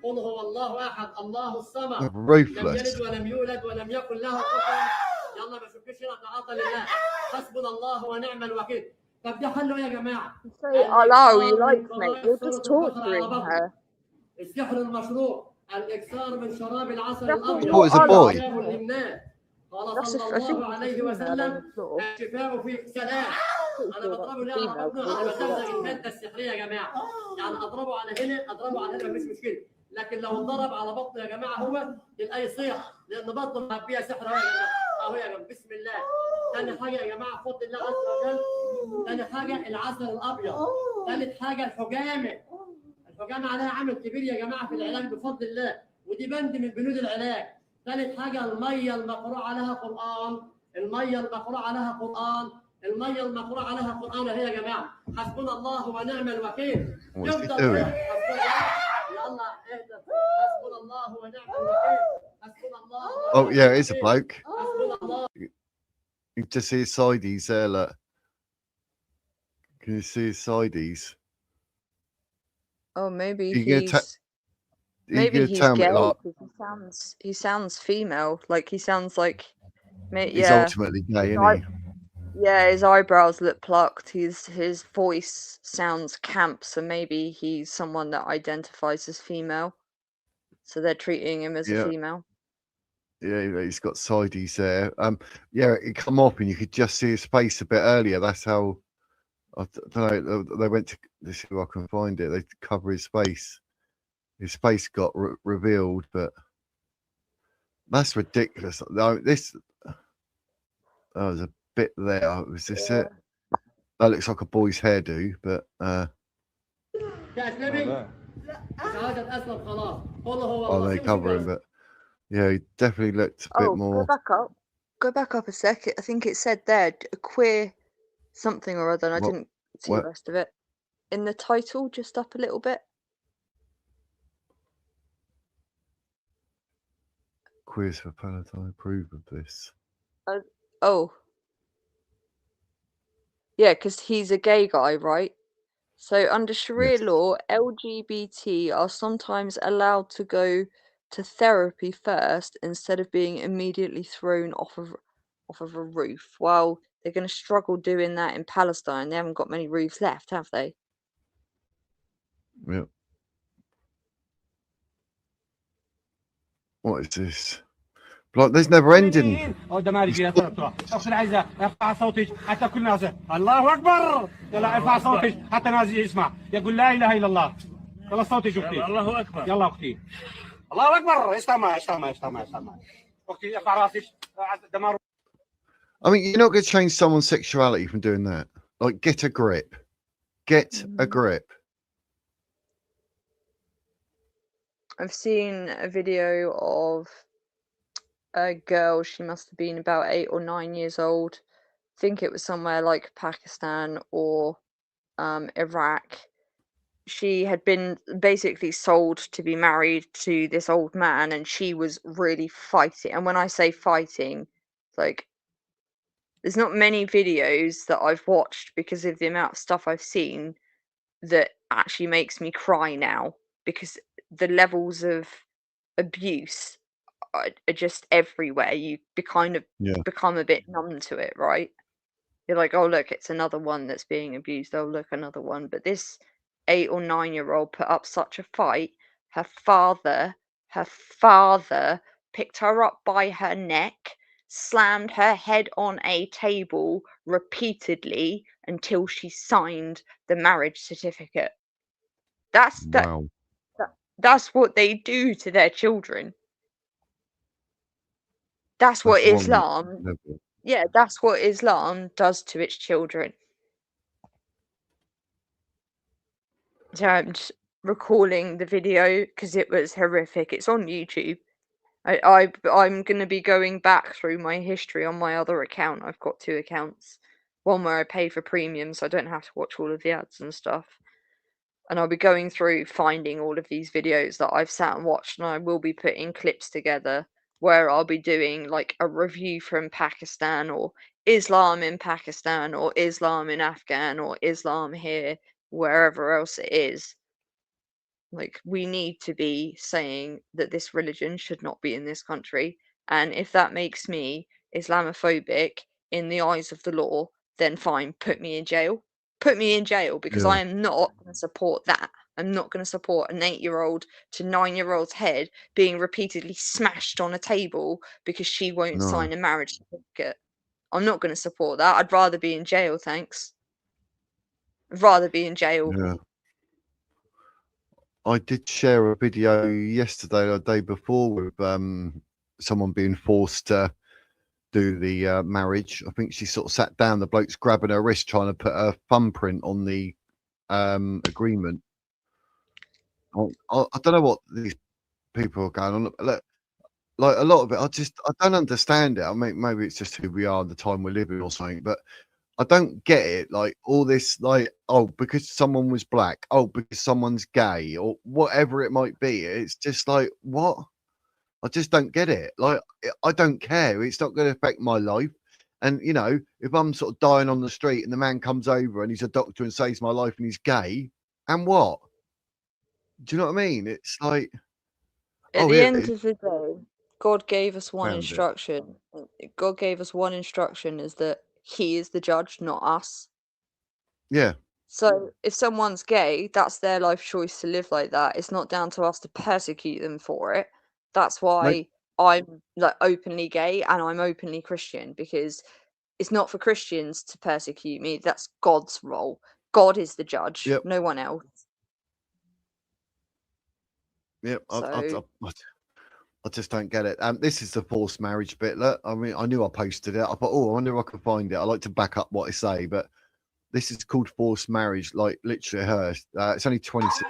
قل هو الله احد الله الصمد لم يلد ولم يولد ولم يكن له كفوا. يلا ما شفتش هنا تعاطى لله. حسبنا الله ونعم الوكيل. طب ده حله يا جماعه؟ allow you like mate, you're just torturing her. السحر المشروع الاكثار من شراب العسل الابيض. What is a boy? قال صلى الله عليه وسلم الشفاء في سلام. انا بضربه ليه على بطنه؟ انا بزغزغ الماده السحريه يا جماعه. يعني اضربه على هنا اضربه على هنا مفيش مشكله. لكن لو اتضرب على بطنه يا جماعه هو تلاقيه يصيح لان بطنه مهبيه سحر اهو يا جماعه. اهو يا جماعه بسم الله. ثاني حاجه يا جماعه بفضل الله عز وجل. ثاني حاجه العسل الابيض. ثالث حاجه الحجامه. الحجامه عليها عامل كبير يا جماعه في العلاج بفضل الله ودي بند من بنود العلاج. ثالث حاجه الميه المقروء عليها قران. الميه المقروء عليها قران. الميه المقروء عليها قران اهي يا جماعه. حسبنا الله ونعم الوكيل. يفضل يلا اهدى. حسبنا الله ونعم الوكيل. حسبنا الله. Oh yeah, it's a bloke. You just see his sideys there, look. Can you see his sideys? Oh, maybe Maybe he's gay. Like, he sounds female. Like he sounds like, he's ultimately gay, isn't he? Yeah, his eyebrows look plucked. His voice sounds camp, so maybe he's someone that identifies as female. So they're treating him as a female. Yeah, he's got sideys there. Yeah, it come up and you could just see his face a bit earlier. That's how, I don't know, they went to, let's see if I can find it. They cover his face. His face got revealed, but that's ridiculous. No, this, there's a bit there. Was this it? That looks like a boy's hairdo, but oh, they cover him, but yeah, he definitely looked a bit more. Go back up a sec. I think it said there a queer something or other, and I didn't see the rest of it. In the title, just up a little bit. Queers for Palestine approve of this. Oh. Yeah, because he's a gay guy, right? So under Sharia law, LGBT are sometimes allowed to go to therapy first instead of being immediately thrown off of a roof. Well, they're going to struggle doing that in Palestine. They haven't got many roofs left, have they? Yeah. What is this? Like, there's never ending. اختي العزيزه ارفع صوتك حتى كل الناس الله اكبر يلا ارفع صوتك حتى الناس يسمع يقول لا اله الا الله يلا صوتك اختي الله اكبر يلا اختي الله اكبر استمع اختي ارفع راسك دمار. I mean, you're not going to change someone's sexuality from doing that. Like, get a grip. Get a grip. I've seen a video of a girl. She must have been about 8 or 9 years old. I think it was somewhere like Pakistan or Iraq. She had been basically sold to be married to this old man, and she was really fighting. And when I say fighting, like, there's not many videos that I've watched because of the amount of stuff I've seen that actually makes me cry now. because the levels of abuse are just everywhere. You kind of become a bit numb to it, right? You're like, oh look, it's another one that's being abused. Oh look, another one. But this 8 or 9-year-old put up such a fight. Her father picked her up by her neck, slammed her head on a table repeatedly until she signed the marriage certificate. That's what they do to their children. That's what Islam. Yeah, that's what Islam does to its children. So I'm just recalling the video because it was horrific. It's on YouTube. I'm going to be going back through my history on my other account. I've got 2 accounts. One where I pay for premium so I don't have to watch all of the ads and stuff. And I'll be going through finding all of these videos that I've sat and watched, and I will be putting clips together where I'll be doing like a review from Pakistan, or Islam in Pakistan, or Islam in Afghan, or Islam here, wherever else it is. Like, we need to be saying that this religion should not be in this country, and if that makes me Islamophobic in the eyes of the law, then fine, put me in jail. Put me in jail, because I am not going to support that. I'm not going to support an 8-year-old to 9-year-old's head being repeatedly smashed on a table because she won't sign a marriage certificate. I'm not going to support that. I'd rather be in jail, thanks. I'd rather be in jail. Yeah. I did share a video yesterday or the day before with someone being forced to do the marriage. I think she sort of sat down, the bloke's grabbing her wrist trying to put her thumbprint on the agreement. I don't know what these people are going on. Look, like a lot of it, I don't understand it. I mean, maybe it's just who we are, the time we're living or something, but I don't get it. Like all this, like, oh, because someone was black, oh, because someone's gay, or whatever it might be. It's just like, what? I just don't get it. Like, I don't care. It's not going to affect my life. And, you know, if I'm sort of dying on the street and the man comes over and he's a doctor and saves my life and he's gay, and what? Do you know what I mean? It's like, at the end of the day, God gave us one instruction. God gave us one instruction, is that he is the judge, not us. Yeah. So if someone's gay, that's their life choice to live like that. It's not down to us to persecute them for it. That's why I'm like openly gay and I'm openly Christian, because it's not for Christians to persecute me. That's God's role. God is the judge, no one else. Yep. I just don't get it. This is the forced marriage bit. Look, I mean, I knew I posted it. I thought, oh, I wonder if I can find it. I like to back up what I say, but this is called forced marriage, like literally her. It's only 26.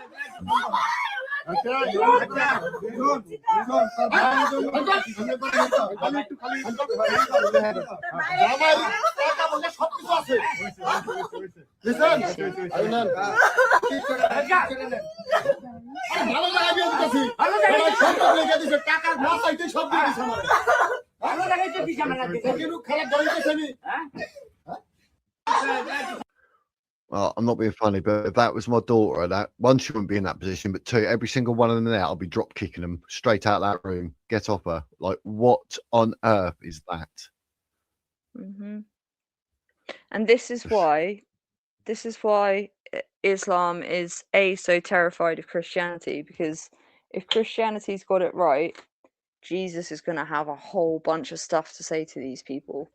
Well, I'm not being funny, but if that was my daughter, that one, she wouldn't be in that position, but 2, every single one of them there, I'll be drop kicking them straight out that room. Get off her. Like, what on earth is that? And this is why Islam is so terrified of Christianity, because if Christianity's got it right, Jesus is going to have a whole bunch of stuff to say to these people.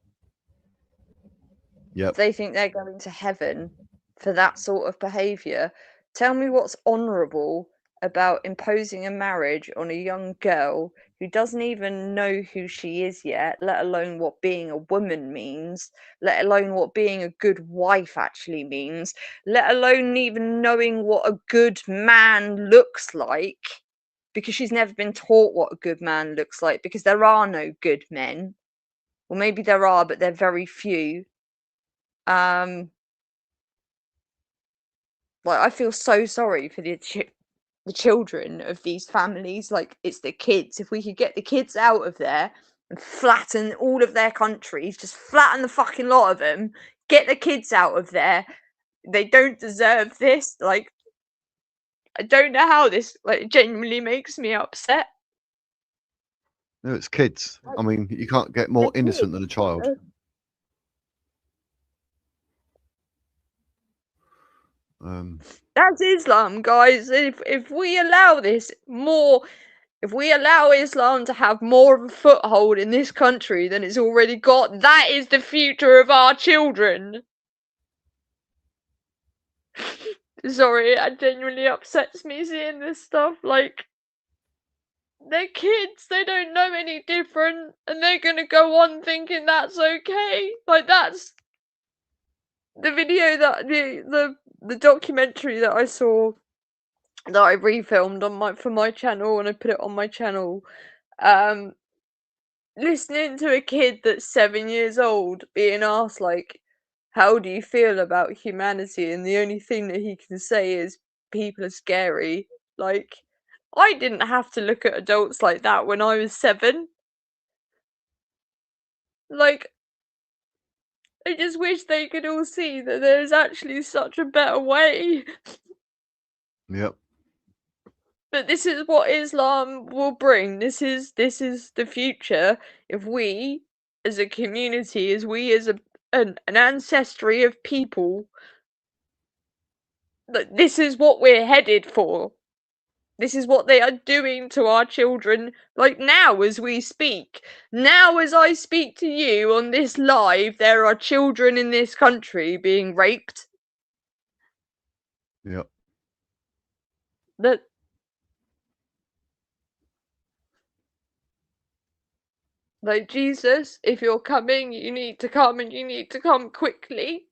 Yep. If they think they're going to heaven for that sort of behavior, tell me what's honorable about imposing a marriage on a young girl who doesn't even know who she is yet, let alone what being a woman means, let alone what being a good wife actually means, let alone even knowing what a good man looks like, because she's never been taught what a good man looks like, because there are no good men. Well, maybe there are, but they're very few. Like, I feel so sorry for the children of these families. Like, it's the kids. If we could get the kids out of there and flatten all of their countries, just flatten the fucking lot of them, get the kids out of there. They don't deserve this. Like, I don't know how this like genuinely makes me upset. No, it's kids. I mean, you can't get more innocent than a child. That's Islam, guys. If we allow this more, if we allow Islam to have more of a foothold in this country than it's already got, that is the future of our children. Sorry, it genuinely upsets me seeing this stuff. Like, they're kids, they don't know any different, and they're gonna go on thinking that's okay. Like, that's the video that the documentary that I saw, that I refilmed on for my channel, and I put it on my channel. Listening to a kid that's 7 years old being asked, like, how do you feel about humanity? And the only thing that he can say is, people are scary. Like, I didn't have to look at adults like that when I was 7. Like, I just wish they could all see that there's actually such a better way. Yep. But this is what Islam will bring. This is the future. If we, as a community, as we as an ancestry of people, this is what we're headed for. This is what they are doing to our children, like now as we speak. Now as I speak to you on this live, there are children in this country being raped. Yep. That like, Jesus, if you're coming, you need to come, and you need to come quickly.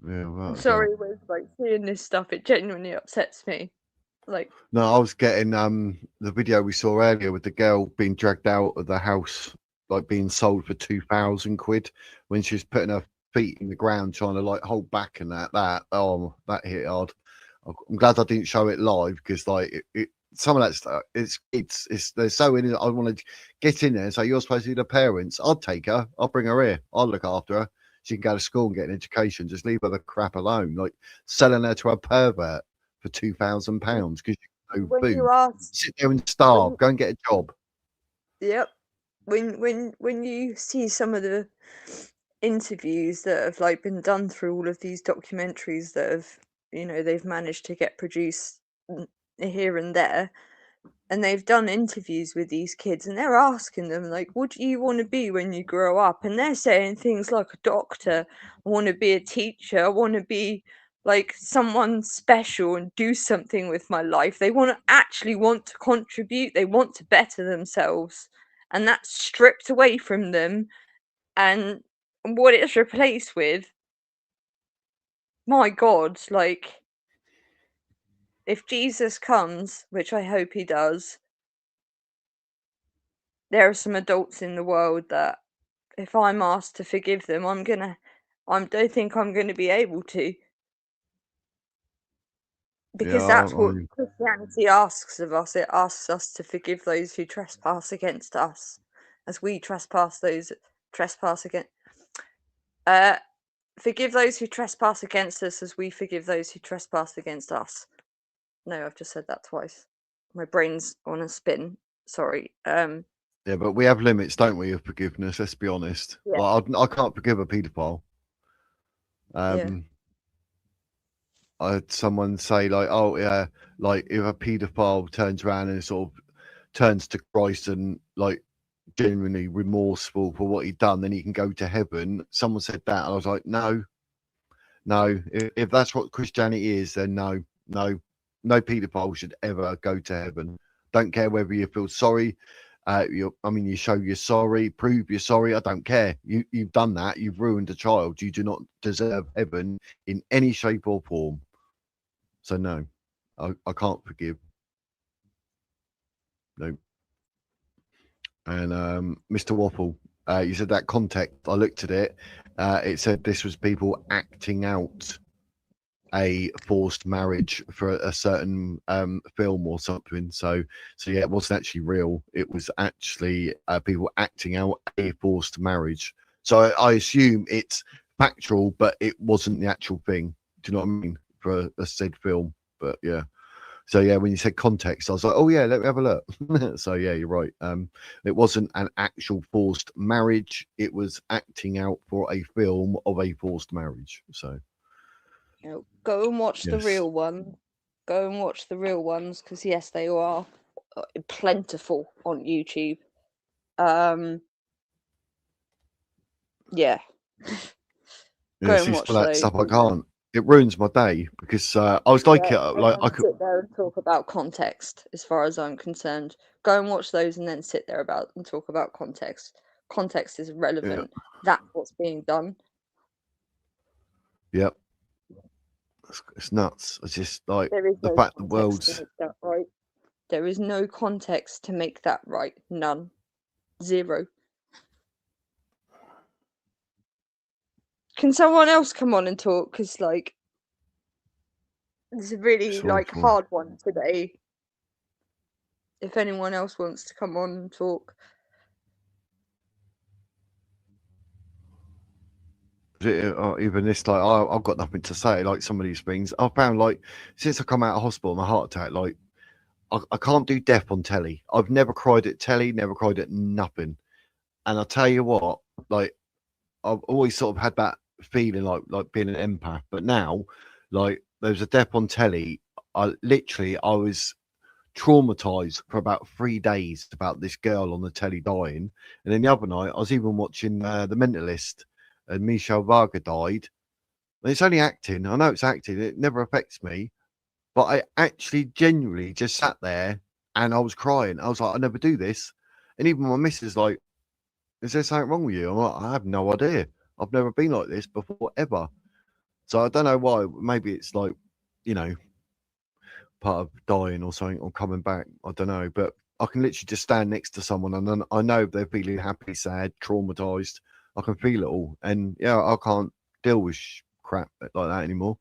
Yeah, I'm right. sorry, with like seeing this stuff, it genuinely upsets me. Like, No, I was getting the video we saw earlier with the girl being dragged out of the house, like being sold for 2,000 quid when she was putting her feet in the ground trying to like hold back and that that hit hard. I'm glad I didn't show it live because like some of that stuff, they're so in it. I want to get in there and say, you're supposed to be the parents. I'll take her, I'll bring her here, I'll look after her. She can go to school and get an education. Just leave her the crap alone. Like selling her to a pervert for £2,000 because you know, when you ask, sit there and starve, go and get a job. Yep. When you see some of the interviews that have like been done through all of these documentaries that have, you know, they've managed to get produced here and there, and they've done interviews with these kids, and they're asking them like, what do you want to be when you grow up? And they're saying things like a doctor, I want to be a teacher, I want to be like someone special and do something with my life. They actually want to contribute, they want to better themselves, and that's stripped away from them. And what it's replaced with, my God, like, if Jesus comes, which I hope he does, there are some adults in the world that if I'm asked to forgive them, I don't think I'm gonna be able to. Because that's what Christianity asks of us. It asks us to forgive those who trespass against us, as we trespass those that trespass against. Forgive those who trespass against us, as we forgive those who trespass against us. No, I've just said that twice. My brain's on a spin. Sorry. Yeah, but we have limits, don't we, of forgiveness? Let's be honest. Yeah. Like, I can't forgive a paedophile. Yeah. I had someone say like, oh yeah, like if a paedophile turns around and sort of turns to Christ and like genuinely remorseful for what he'd done, then he can go to heaven. Someone said that, and I was like, no. If that's what Christianity is, then no paedophile should ever go to heaven. Don't care whether you feel sorry. You show you're sorry, prove you're sorry. I don't care. You've done that. You've ruined a child. You do not deserve heaven in any shape or form. So no, I can't forgive. No. And Mr. Waffle, you said that context. I looked at it. It said this was people acting out a forced marriage for a certain film or something. So yeah, it wasn't actually real. It was actually people acting out a forced marriage. So I assume it's factual, but it wasn't the actual thing. Do you know what I mean? for a said film. But yeah. So yeah, when you said context, I was like, oh yeah, let me have a look. So yeah, you're right. It wasn't an actual forced marriage. It was acting out for a film of a forced marriage. So Go and watch the yes. real one. Go and watch the real ones, because yes, they are plentiful on YouTube. Yeah. Go Yeah, and see, watch for that those. stuff I can't. It ruins my day because I was like, like I could. Sit there and talk about context. As far as I'm concerned, go and watch those, and then sit there and talk about context. Context is relevant. That's what's being done. Yep. It's nuts. It's just like There is the no fact the context world's. to make that right. There is no context to make that right. None. Zero. Can someone else come on and talk? Because like, it's a really It's like awful. hard one today. If anyone else wants to come on and talk. Even this, like I've got nothing to say. Like some of these things, I found like since I come out of hospital, my heart attack, like I can't do death on telly. I've never cried at telly, never cried at nothing. And I tell you what, like I've always sort of had that feeling like being an empath. But now, like there was a death on telly. I was traumatized for about 3 days about this girl on the telly dying. And then the other night, I was even watching The Mentalist, and Michelle Varga died. And it's only acting. I know it's acting. It never affects me. But I actually genuinely just sat there and I was crying. I was like, I never do this. And even my missus like, is there something wrong with you? I'm like, I have no idea. I've never been like this before, ever. So I don't know why. Maybe it's like, you know, part of dying or something or coming back. I don't know. But I can literally just stand next to someone and then I know if they're feeling happy, sad, traumatized. I can feel it all. And yeah, I can't deal with crap like that anymore.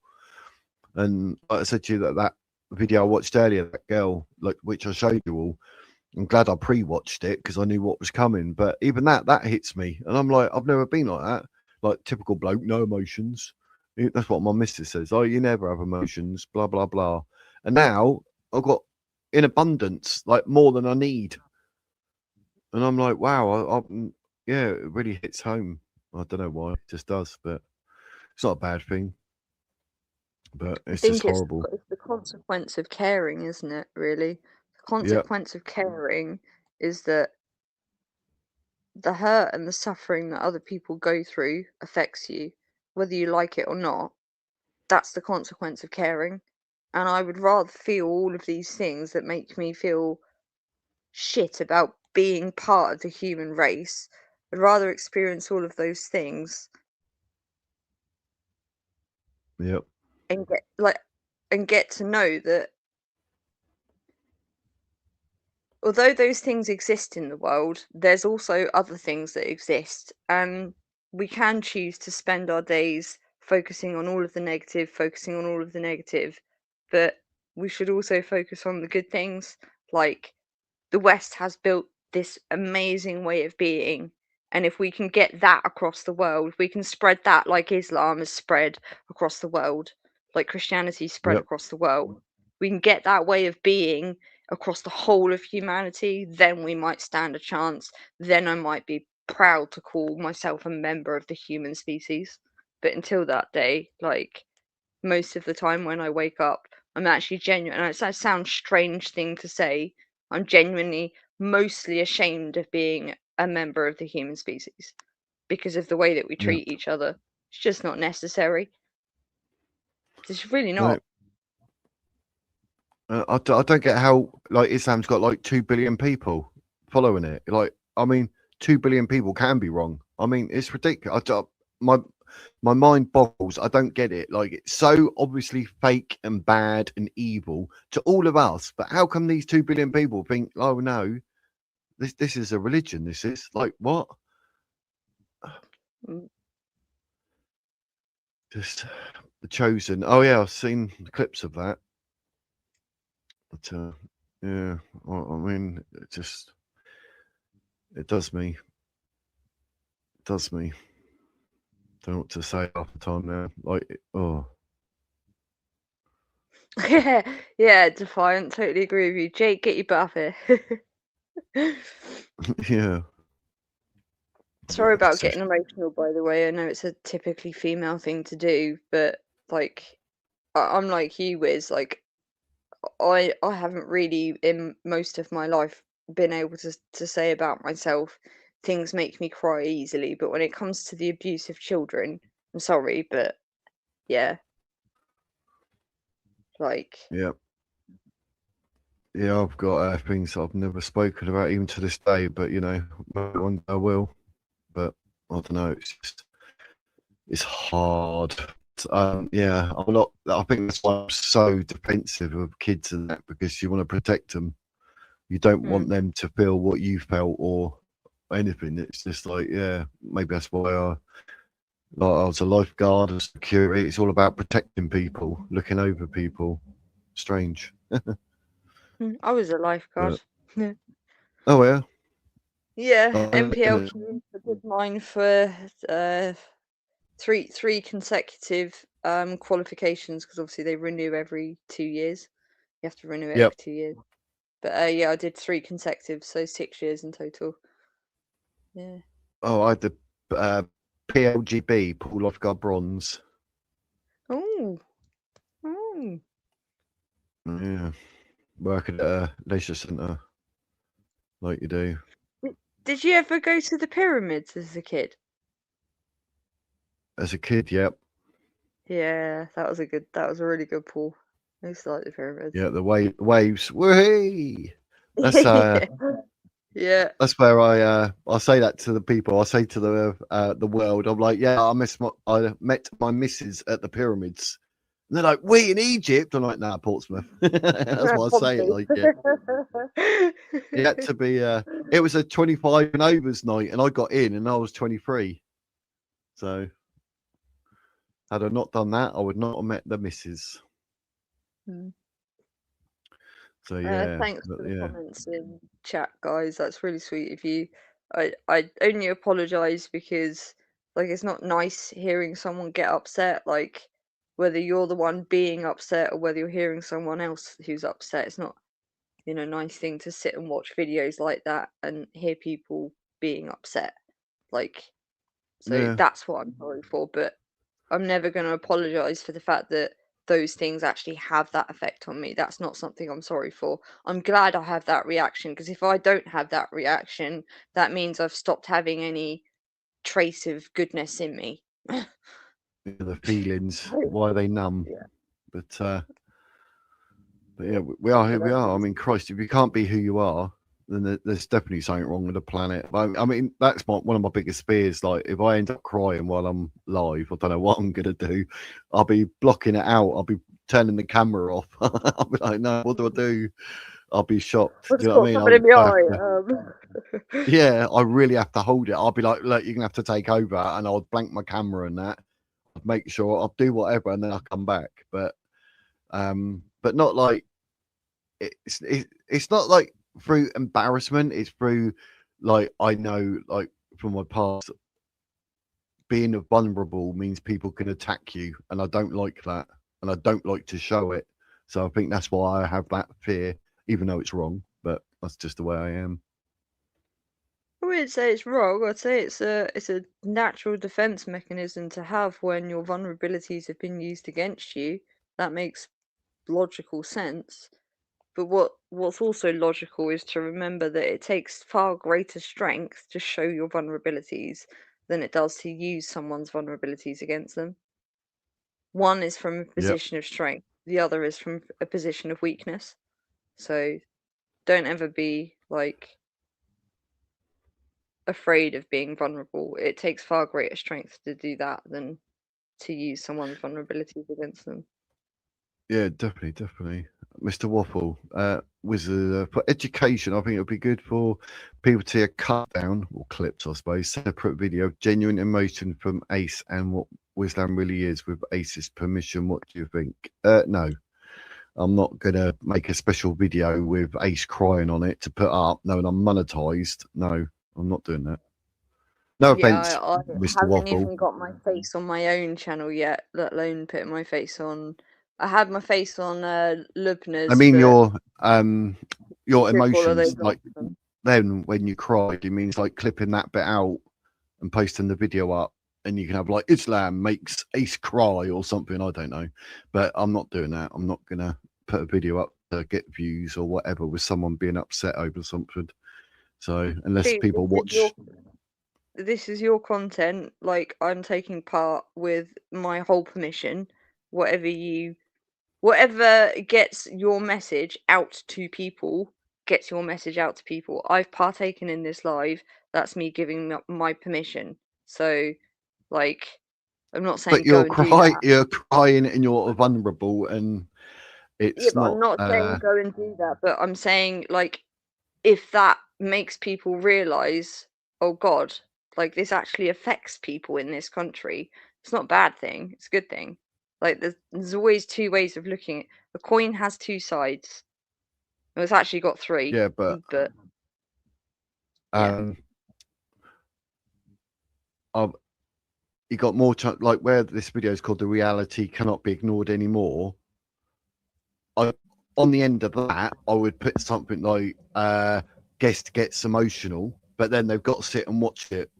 And like I said to you, that video I watched earlier, that girl, like which I showed you all, I'm glad I pre-watched it because I knew what was coming. But even that hits me, and I'm like, I've never been like that. Like typical bloke, no emotions. That's what my missus says. Oh, you never have emotions, blah blah blah. And now I've got in abundance, like more than I need. And I'm like, wow, yeah, it really hits home. I don't know why, it just does, but it's not a bad thing. But it's just horrible. It's the consequence of caring, isn't it? Really, the consequence of caring is that the hurt and the suffering that other people go through affects you, whether you like it or not. That's the consequence of caring. And I would rather feel all of these things that make me feel shit about being part of the human race. I'd rather experience all of those things. Yep. And get to know that although those things exist in the world, there's also other things that exist, and we can choose to spend our days focusing on all of the negative, but we should also focus on the good things. Like, the West has built this amazing way of being, and if we can get that across the world, we can spread that like Islam has spread across the world, like Christianity spread across the world. We can get that way of being across the whole of humanity, then we might stand a chance. Then I might be proud to call myself a member of the human species. But until that day, like, most of the time when I wake up, I'm actually genuine. And it sounds a strange thing to say. I'm genuinely mostly ashamed of being a member of the human species because of the way that we treat each other. It's just not necessary. It's really not. I don't get how like Islam's got like 2 billion people following it. Like, I mean, 2 billion people can be wrong. I mean, it's ridiculous. My mind boggles. I don't get it. Like, it's so obviously fake and bad and evil to all of us. But how come these 2 billion people think, oh no, this is a religion? This is like what? Just the chosen. Oh yeah, I've seen clips of that. But yeah, I mean, it does me. It does me. Don't know what to say half the time now. Like, oh. Yeah, Defiant, totally agree with you. Jake, get your butt up here. Yeah. Sorry Yeah, about so- getting emotional, by the way. I know it's a typically female thing to do, but like, I'm like you, Wiz. Like, I haven't really in most of my life been able to say about myself things make me cry easily, but when it comes to the abuse of children, I'm sorry, but yeah, like Yeah. Yeah, I've got things I've never spoken about even to this day, but you know, one day I will. But I don't know. It's hard. Yeah, I'm not. I think that's why I'm so defensive of kids and that, because you want to protect them. You don't want them to feel what you felt or anything. It's just like, yeah, maybe that's why I was a lifeguard, a security. It's all about protecting people, looking over people. Strange. I was a lifeguard. But, oh yeah. Yeah, Oh, MPLQ did mine for three consecutive qualifications, because obviously they renew every 2 years. You have to renew it Yep. every 2 years. But yeah, I did 3 consecutive, so 6 years in total. Yeah. Oh, I had the PLGB, pool lifeguard bronze. Oh. Oh. Yeah, working at a leisure centre, like you do. Did you ever go to the pyramids as a kid? As a kid, yep. Yeah, that was a really good pool. I used to like the pyramids. Yeah, the waves. Whee! That's yeah. That's where I say that to the people. I say to the world, I'm like, yeah, I met my missus at the pyramids. And they're like, we in Egypt? I'm like, nah, Portsmouth. That's why I say it like it. It had to be it was a 25 and overs night, and I got in and I was 23. So had I not done that, I would not have met the missus. So yeah, thanks for the comments in chat, guys. That's really sweet of you. I only apologize because like it's not nice hearing someone get upset, like whether you're the one being upset or whether you're hearing someone else who's upset. It's not, nice thing to sit and watch videos like that and hear people being upset. Like, so Yeah. that's what I'm sorry for, but I'm never going to apologize for the fact that those things actually have that effect on me. That's not something I'm sorry for. I'm glad I have that reaction, because if I don't have that reaction, that means I've stopped having any trace of goodness in me. The feelings, why are they numb? But yeah, we are who we are. I mean, Christ, if you can't be who you are, then there's definitely something wrong with the planet. I mean, that's one of my biggest fears. Like, if I end up crying while I'm live, I don't know what I'm gonna do. I'll be blocking it out. I'll be turning the camera off. I'll be like, no, what do I do? I'll be shocked. Do you know what I mean? Yeah, I really have to hold it. I'll be like, look, you're gonna have to take over, and I'll blank my camera and that. I'll make sure I'll do whatever, and then I'll come back. But not like it's not like through embarrassment. It's through, like, I know, like, from my past, being vulnerable means people can attack you, and I don't like that, and I don't like to show it. So I think that's why I have that fear, even though it's wrong. But that's just the way I am. I wouldn't say it's wrong. I'd say it's a natural defense mechanism to have when your vulnerabilities have been used against you. That makes logical sense. But what's also logical is to remember that it takes far greater strength to show your vulnerabilities than it does to use someone's vulnerabilities against them. One is from a position of strength, the other is from a position of weakness. So don't ever be like afraid of being vulnerable. It takes far greater strength to do that than to use someone's vulnerabilities against them. Yeah, definitely. Mr. Waffle, Wizard, for education, I think it would be good for people to cut down, or clips, I suppose, separate video of genuine emotion from Ace and what Wisdom really is with Ace's permission. What do you think? No, I'm not going to make a special video with Ace crying on it to put up, knowing I'm monetized. No, I'm not doing that. No offense, I Mr. haven't Waffle. even got my face on my own channel yet, let alone putting my face on I had my face on Lubna's. I mean, but your clip all of emotions, those like off them. then when you cried, it means like clipping that bit out and posting the video up, and you can have like Islam makes Ace cry or something. I don't know, but I'm not doing that. I'm not gonna put a video up to get views or whatever with someone being upset over something. So unless See, people watch, this is your content. Like, I'm taking part with my whole permission. Whatever gets your message out to people, gets your message out to people. I've partaken in this live. That's me giving my permission. So, like, I'm not saying but go and do that. you're crying and you're vulnerable, and Yeah, it's but I'm not. not saying go and do that. But I'm saying, like, if that makes people realize, oh God, like this actually affects people in this country, it's not a bad thing. It's a good thing. Like, there's always two ways of looking at a coin. Has two sides. It's actually got three. Yeah, but yeah. You got more like where this video is called "The Reality Cannot Be Ignored Anymore." On the end of that, I would put something like guest gets emotional, but then they've got to sit and watch it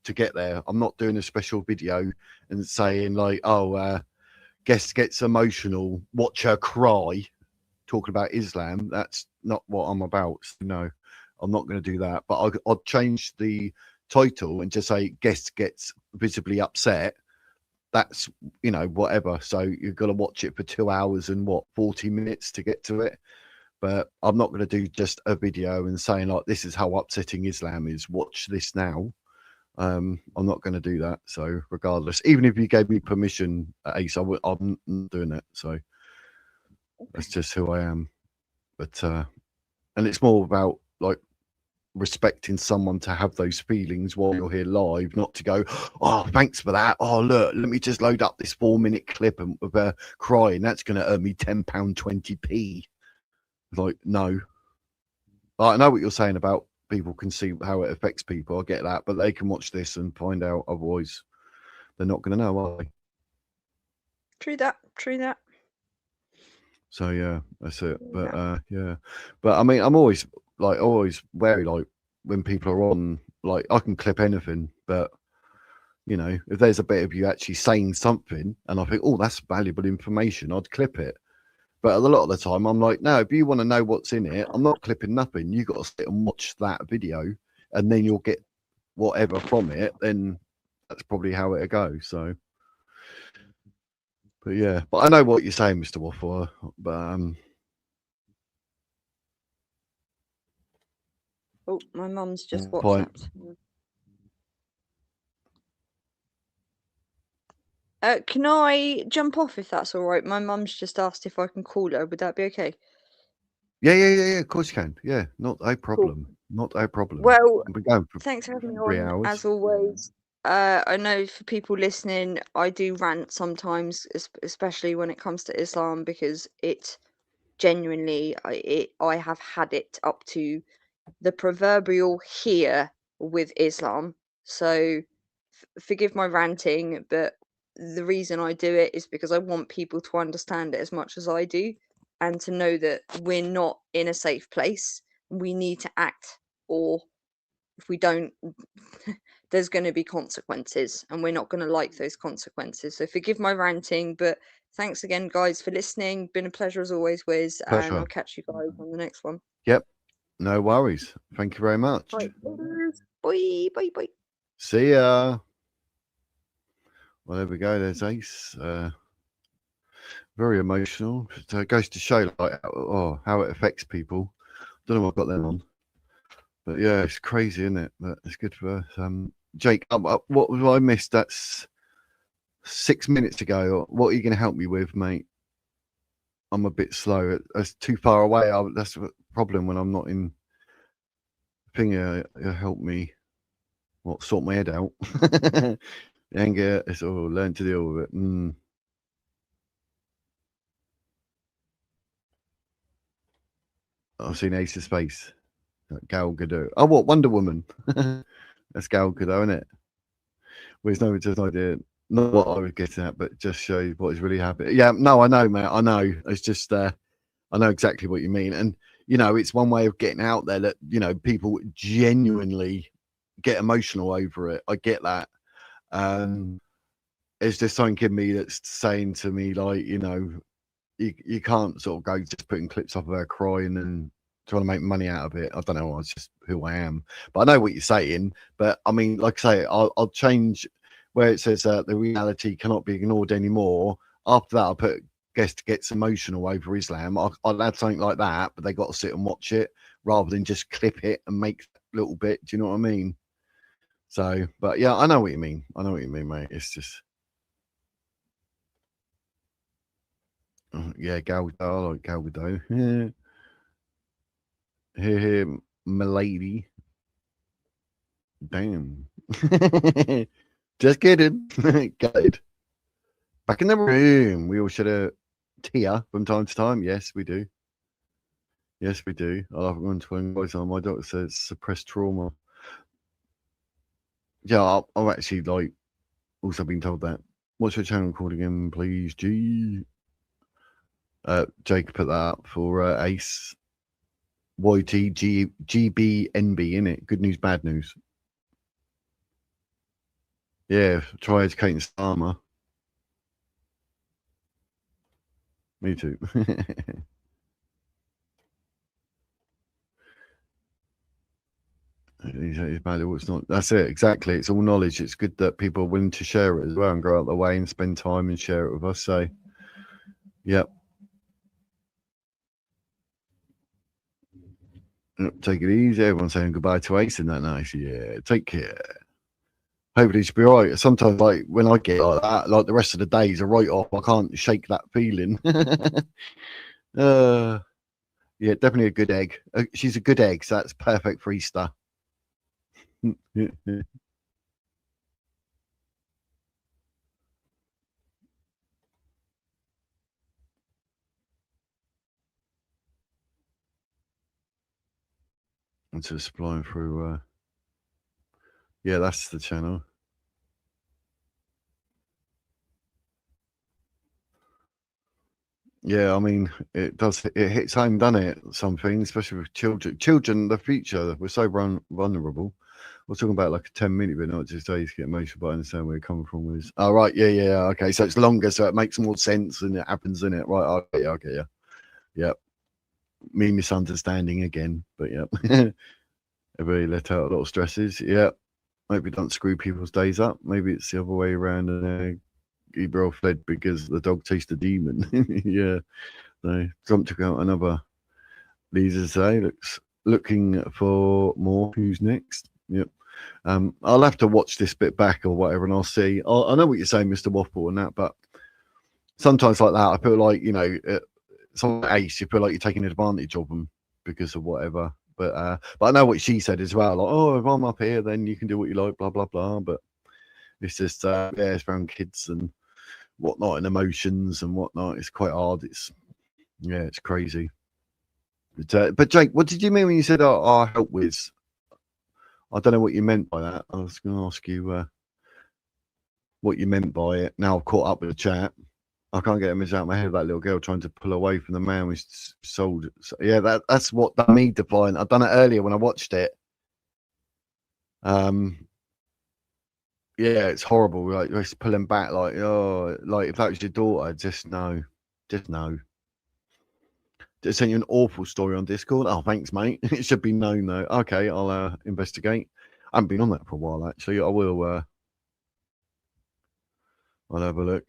to get there. I'm not doing a special video and saying like, oh, guest gets emotional, watch her cry, talking about Islam. That's not what I'm about. So no, I'm not going to do that. But I'd change the title and just say guest gets visibly upset. That's, whatever. So you've got to watch it for 2 hours and 40 minutes to get to it. But I'm not going to do just a video and saying like, this is how upsetting Islam is. Watch this now. I'm not going to do that. So regardless, even if you gave me permission, Ace, I'm not doing it. So that's just who I am. But and it's more about like respecting someone to have those feelings while you're here live, not to go, oh, thanks for that. Oh, look, let me just load up this 4-minute clip of her crying. That's going to earn me £10.20p. Like, no. I know what you're saying about people can see how it affects people. I get that, but they can watch this and find out. Otherwise, they're not going to know, are they? True that. So yeah, that's it. But yeah, but I mean, I'm always wary. Like when people are on, like I can clip anything, but if there's a bit of you actually saying something, and I think, oh, that's valuable information, I'd clip it. But a lot of the time, I'm like, no, if you want to know what's in it, I'm not clipping nothing. You got to sit and watch that video, and then you'll get whatever from it. Then that's probably how it'll go. So. But yeah, but I know what you're saying, Mr. Waffle. But oh, my mum's just point. WhatsApped. Can I jump off if that's all right? My mum's just asked if I can call her. Would that be okay? Yeah. Of course you can. Yeah, not a problem. Cool. Not a problem. Well, I've been going for thanks for having me 3 on, hours. as always. I know for people listening, I do rant sometimes, especially when it comes to Islam, because it genuinely, I have had it up to the proverbial here with Islam. So forgive my ranting, but the reason I do it is because I want people to understand it as much as I do, and to know that we're not in a safe place. We need to act, or if we don't, there's going to be consequences, and we're not going to like those consequences. So forgive my ranting, but thanks again, guys, for listening. Been a pleasure as always, Wiz, and I'll catch you guys on the next one. Yep, no worries. Thank you very much. Right. Bye. See ya. Well, there we go. There's Ace. Very emotional. So it goes to show like how it affects people. Don't know what I've got them on. But yeah, it's crazy, isn't it? But it's good for us. Jake, what was I missed? That's 6 minutes ago. What are you going to help me with, mate? I'm a bit slow. That's too far away. That's the problem when I'm not in. Thing, help me. Sort my head out. Anger. It's all learn to deal with it. I've seen Ace's face. Gal Gadot. Oh, what? Wonder Woman. That's Gal Gadot, isn't it? Well, it's no idea. not what I was getting at, but just show you what is really happening. Yeah, no, I know, mate. I know. It's just I know exactly what you mean, and you know, it's one way of getting out there that you know people genuinely get emotional over it. I get that. It's just something in me that's saying to me, like, you know, you can't sort of go just putting clips up of her crying and trying to make money out of it. I don't know. It's just who I am. But I know what you're saying. But I mean, like I say, I'll change where it says the reality cannot be ignored anymore. After that, I'll put guest gets emotional over Islam. I'll add something like that, but they got to sit and watch it rather than just clip it and make a little bit. Do you know what I mean? So, but yeah, I know what you mean. I know what you mean, mate. It's just, yeah, Gal Gadot. I like Gal Gadot. Here, milady. Damn. Just kidding. Good. Back in the room. We all should have tear from time to time. Yes, we do. Yes, we do. I love it when twin boys on. My doctor says suppressed trauma. Yeah, I've actually like also been told that. What's your channel called again, please? G. Jake put that up for Ace. YTGBNB, innit? Good news, bad news. Yeah, try educating Starmer. Me too. It's bad, it's not. That's it, exactly. It's all knowledge. It's good that people are willing to share it as well and go out the way and spend time and share it with us. So, yep. Take it easy. Everyone's saying goodbye to Ace and that nice. Yeah, take care. Hopefully she'll be all right. Sometimes, like, when I get like that, like the rest of the days are right off. I can't shake that feeling. Yeah, definitely a good egg. She's a good egg, so that's perfect for Easter. And just supplying through. Yeah, that's the channel. Yeah, I mean, it does. It hits home, doesn't it? Something, especially with children. Children, the future. We're so vulnerable. We're talking about like a 10-minute, but not just days to get emotional. But I understand where you're coming from. Is oh right, yeah. Okay, so it's longer, so it makes more sense, and it happens in it. Right? Okay, yeah. Yep. Me misunderstanding again, but yep. Everybody let out a lot of stresses. Yep. Maybe don't screw people's days up. Maybe it's the other way around, and Gabriel fled because the dog chased a demon. Yeah. So Trump took out another leader today. Looking for more. Who's next? Yep. I'll have to watch this bit back or whatever, and I'll see. I know what you're saying, Mr. Waffle, and that, but sometimes like that, I feel like, you know, someone like Ace, you feel like you're taking advantage of them because of whatever. But I know what she said as well. Like, oh, if I'm up here, then you can do what you like, blah blah blah. But it's just yeah, it's around kids and whatnot, and emotions and whatnot. It's quite hard. It's crazy. But Jake, what did you mean when you said our help with? I don't know what you meant by that. I was going to ask you what you meant by it. Now I've caught up with the chat. I can't get him out of my head. That little girl trying to pull away from the man we sold. So, yeah, that's what that me define. I've done it earlier when I watched it. Yeah, it's horrible. Like just pulling back, like, oh, like if that was your daughter, just no. Just sent you an awful story on Discord. Oh, thanks, mate. It should be known though. Okay, I'll investigate. I haven't been on that for a while actually. I will. I'll have a look.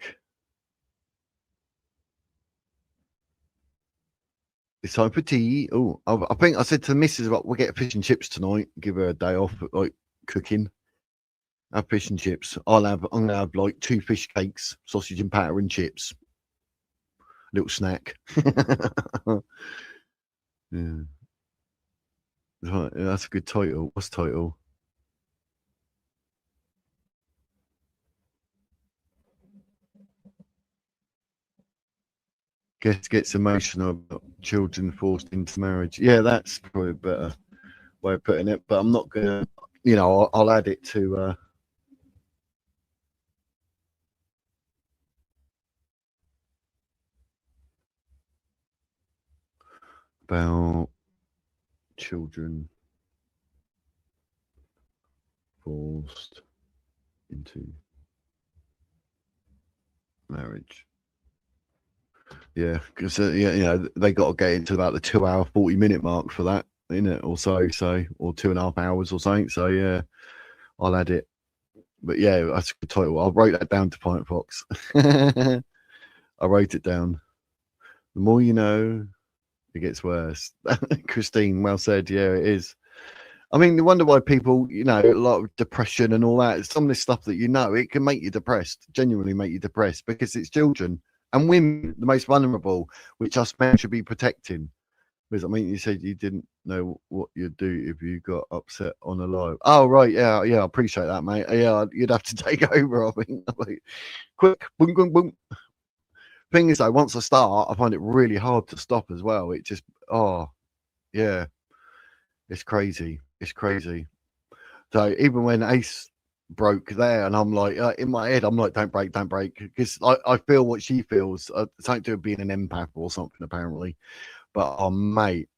It's time for tea. Oh, I think I said to the missus, "Well, we'll get fish and chips tonight. Give her a day off, like cooking. Have fish and chips. I'm gonna have like 2 fish cakes, sausage and batter and chips. Little snack." Yeah. Right, that's a good title. What's the title? Gets emotional about children forced into marriage. Yeah, that's probably a better way of putting it. But I'm not gonna, you know, I'll add it to. about children forced into marriage. Yeah, because they got to get into about the 2 hour 40-minute mark for that, innit? Or so, or 2.5 hours or something. So yeah, I'll add it. But yeah, that's a good title. I'll write that down to Pint Fox. I wrote it down. The more you know, it gets worse. Christine, well said. Yeah, it is. I mean, you wonder why people, a lot of depression and all that. Some of this stuff that it can make you depressed, genuinely make you depressed, because it's children and women, the most vulnerable, which us men should be protecting. Because, I mean, you said you didn't know what you'd do if you got upset on a live. Oh, right. Yeah, I appreciate that, mate. Yeah, you'd have to take over, I think. Quick, boom, boom, boom. Thing is, though, once I start, I find it really hard to stop as well. It just, yeah, it's crazy. It's crazy. So even when Ace broke there, and I'm like, in my head, I'm like, don't break, because I feel what she feels. Something to do with being an empath or something, apparently. But mate,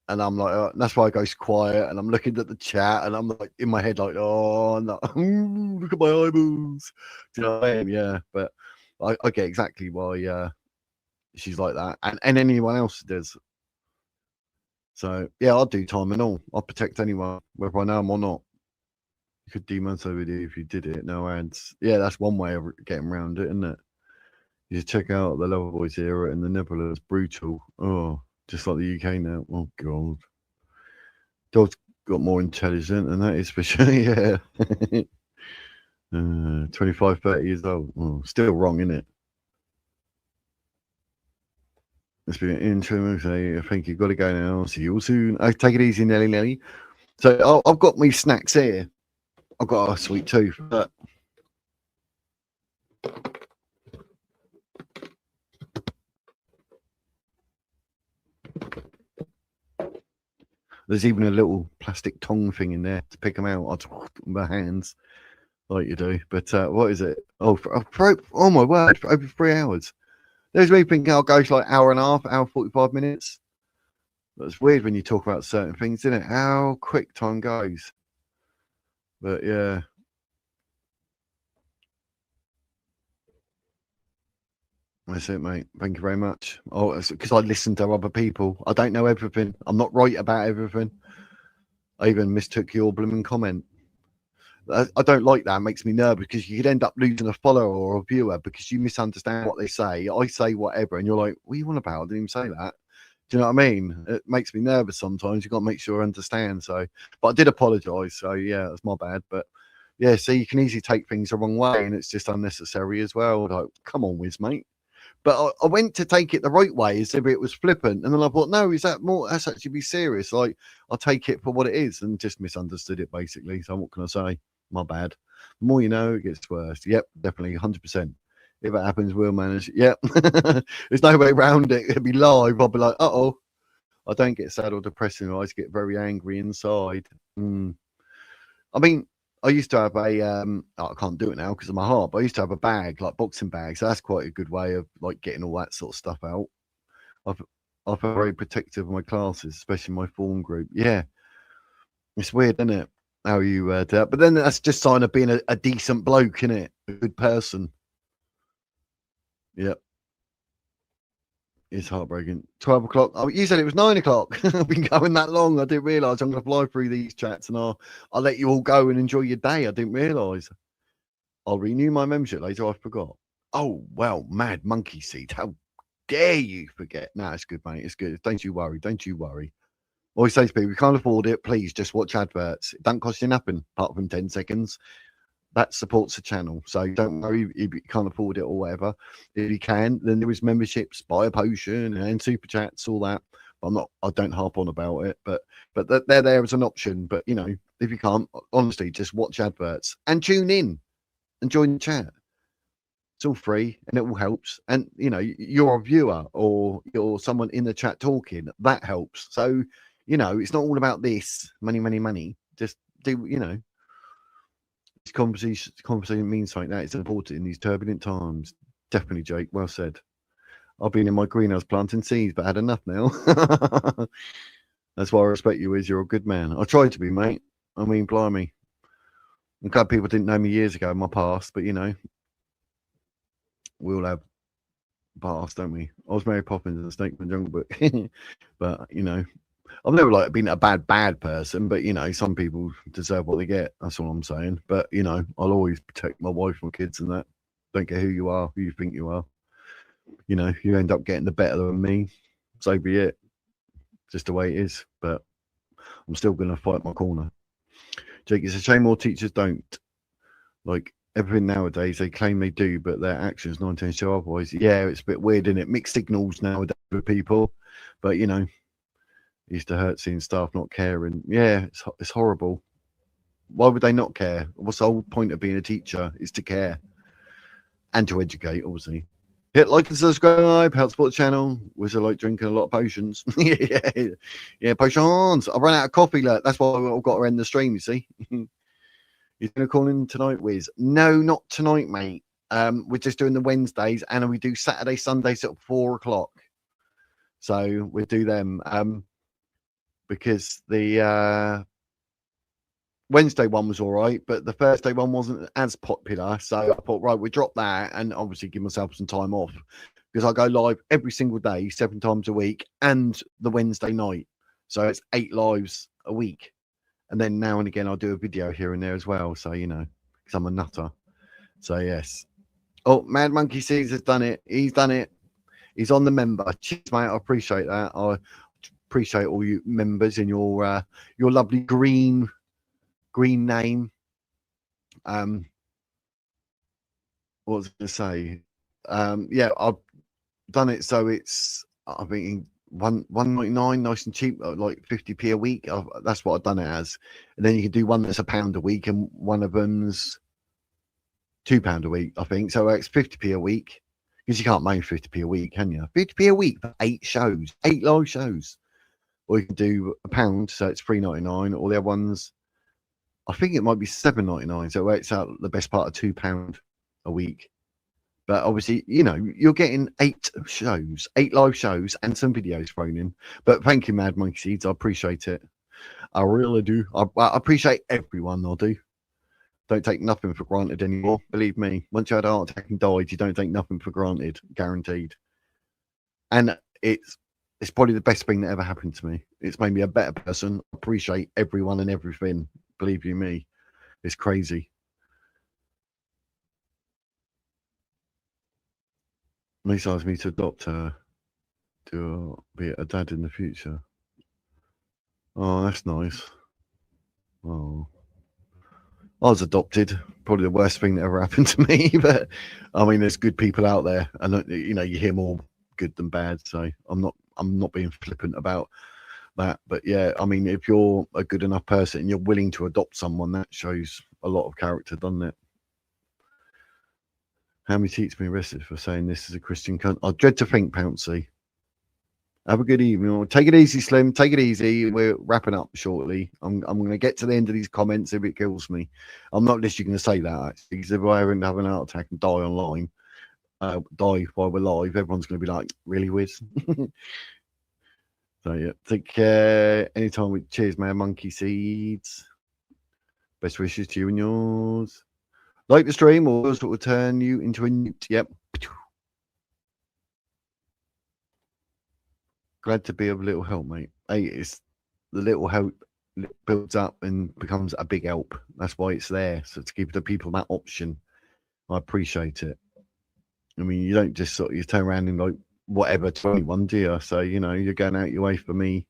and I'm like, that's why I go quiet, and I'm looking at the chat, and I'm like in my head, like, oh no, look at my eyeballs. Do you know what I mean? Yeah, but I get exactly why she's like that, and anyone else does. So yeah, I'll do time and all. I'll protect anyone, whether I know them or not. You could demonetize video if you did it. No ads. Yeah, that's one way of getting around it, isn't it? You just check out the Lover Boys era in the Netherlands. Brutal. Oh, just like the UK now. Oh god. Dog's got more intelligent than that is for sure. Yeah. 25, 30 years old. Oh, still wrong, isn't it? It's been an intro. I think you've got to go now. See you all soon. Take it easy, Nelly. So I've got me snacks here. I've got a sweet tooth, but there's even a little plastic tongue thing in there to pick them out. I talk with my hands like you do. But what is it? Oh my word, for over 3 hours. There's me thinking I'll go like hour and a half, hour 45 minutes. That's weird when you talk about certain things, isn't it? How quick time goes. But yeah. That's it, mate. Thank you very much. Oh, because I listen to other people. I don't know everything. I'm not right about everything. I even mistook your blooming comment. I don't like that. It makes me nervous because you could end up losing a follower or a viewer because you misunderstand what they say. I say whatever, and you're like, "What are you on about? I didn't even say that." Do you know what I mean? It makes me nervous sometimes. You've got to make sure I understand. So, but I did apologise. So yeah, that's my bad. But yeah, see, you can easily take things the wrong way, and it's just unnecessary as well. Like, come on, Wiz, mate. But I went to take it the right way as if it was flippant, and then I thought, no, is that more? That's actually be serious. Like, I'll take it for what it is, and just misunderstood it basically. So what can I say? My bad. The more you know, it gets worse. Yep, definitely, 100%. If it happens, we'll manage. Yep, there's no way around it. It'll be live. I'll be like, oh, I don't get sad or depressing. I just get very angry inside. I mean, I used to have a I can't do it now because of my heart, but I used to have a bag, like boxing bag. So that's quite a good way of like getting all that sort of stuff out. I've been very protective of my classes, especially my form group. Yeah, it's weird, isn't it? How you do that, but then that's just sign of being a decent bloke, isn't it? A good person. Yep. It's heartbreaking. 12 o'clock. Oh, you said it was 9 o'clock. I've been going that long. I didn't realise I'm going to fly through these chats, and I'll let you all go and enjoy your day. I didn't realise. I'll renew my membership later. I forgot. Oh, well, mad monkey seed. How dare you forget? No, it's good, mate. It's good. Don't you worry. Don't you worry. Always say to people, if you can't afford it, please just watch adverts. It don't cost you nothing apart from 10 seconds. That supports the channel. So don't worry if you can't afford it or whatever. If you can, then there is memberships, buy a potion and super chats, all that. I don't harp on about it, but they're there as an option. But you know, if you can't, honestly, just watch adverts and tune in and join the chat. It's all free and it all helps. And you know, you're a viewer or you're someone in the chat talking, that helps. So, you know, it's not all about this money. Just do, you know, this conversation means something that it's important in these turbulent times. Definitely, Jake. Well said. I've been in my greenhouse planting seeds, but had enough now. That's why I respect you, is you're a good man. I tried to be, mate. I mean, blimey. I'm glad people didn't know me years ago in my past, but you know, we all have past, don't we? I was Mary Poppins in the Snake from the Jungle Book. But you know, I've never like been a bad person, but you know, some people deserve what they get. That's all I'm saying. But you know, I'll always protect my wife and kids and that. Don't care who you are, who you think you are. You know, you end up getting the better than me, so be it. Just the way it is. But I'm still gonna fight my corner. Jake, it's a shame more teachers don't. Like everything nowadays, they claim they do, but their actions 9 times show otherwise. Yeah, it's a bit weird, isn't it? Mixed signals nowadays with people, but you know, it used to hurt seeing staff not caring. Yeah, it's horrible. Why would they not care? What's the whole point of being a teacher? Is to care and to educate, obviously. Hit like and subscribe, help support the channel. Was I like drinking a lot of potions? yeah, potions. I ran out of coffee. Look, that's why I've got to end the stream. You see. You're gonna call in tonight, Wiz? No, not tonight, mate. We're just doing the Wednesdays, and we do Saturday, Sundays at 4 o'clock. So we'll do them. Because the Wednesday one was all right, but the Thursday one wasn't as popular. So I thought, right, we drop that, and obviously give myself some time off because I go live every single day, 7 times a week, and the Wednesday night. So it's 8 lives a week. And then now and again, I'll do a video here and there as well. So, you know, because I'm a nutter. So, yes. Oh, Mad Monkey Seeds has done it. He's done it. He's on the member. Cheers, mate. I appreciate that. I appreciate all you members and your lovely green name. What was I going to say? Yeah, I've done it. So it's, I think, $1.99, nice and cheap, like 50p a week. That's what I've done it as. And then you can do one that's £1 a week, and one of them's £2 a week, I think. So it's 50p a week, because you can't make 50p a week, can you? 50p a week for 8 shows, 8 live shows. Or you can do £1, so it's $3.99. All the other ones, I think it might be $7.99. So it works out the best part of £2 a week. But obviously, you know, you're getting 8 shows, 8 live shows, and some videos thrown in. But thank you, Mad Monkey Seeds. I appreciate it. I really do. I appreciate everyone. I do. Don't take nothing for granted anymore. Believe me. Once you had a heart attack and died, you don't take nothing for granted. Guaranteed. And it's probably the best thing that ever happened to me. It's made me a better person. I appreciate everyone and everything. Believe you me. It's crazy. Lisa asked me to adopt her to be a dad in the future. Oh, that's nice. Oh, I was adopted. Probably the worst thing that ever happened to me. But I mean, there's good people out there, and you know, you hear more good than bad. So I'm not being flippant about that. But yeah, I mean, if you're a good enough person and you're willing to adopt someone, that shows a lot of character, doesn't it? How many teach me arrested for saying this is a Christian cunt? I dread to think, Pouncy. Have a good evening. Take it easy, Slim. Take it easy. We're wrapping up shortly. I'm going to get to the end of these comments if it kills me. I'm not literally going to say that, actually, because if I ever have an heart attack and die online, die while we're live, everyone's going to be like, really, Wiz? So, yeah, take care. Anytime with cheers, man. Monkey Seeds. Best wishes to you and yours. Like the stream, or else it will turn you into a newt. Yep. Glad to be of little help, mate. Hey, it's the little help builds up and becomes a big help. That's why it's there. So to give the people that option, I appreciate it. I mean, you don't just sort of, you turn around and like whatever to anyone, do you? So, you know, you're going out your way for me.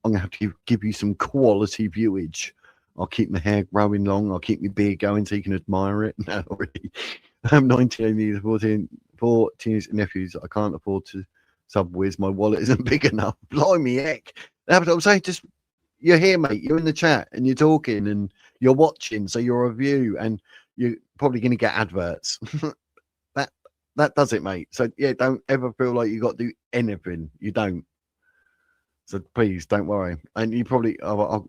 I'm going to have to give you some quality viewage. I'll keep my hair growing long. I'll keep my beard going so you can admire it. No, really. I'm 19, 4 teenage nephews. I can't afford to Subwiz. My wallet isn't big enough. Blimey, heck. That's what I'm saying. Just, you're here, mate. You're in the chat and you're talking and you're watching. So you're a view and you're probably going to get adverts. that does it, mate. So, yeah, don't ever feel like you got to do anything. You don't. So please don't worry. And you probably,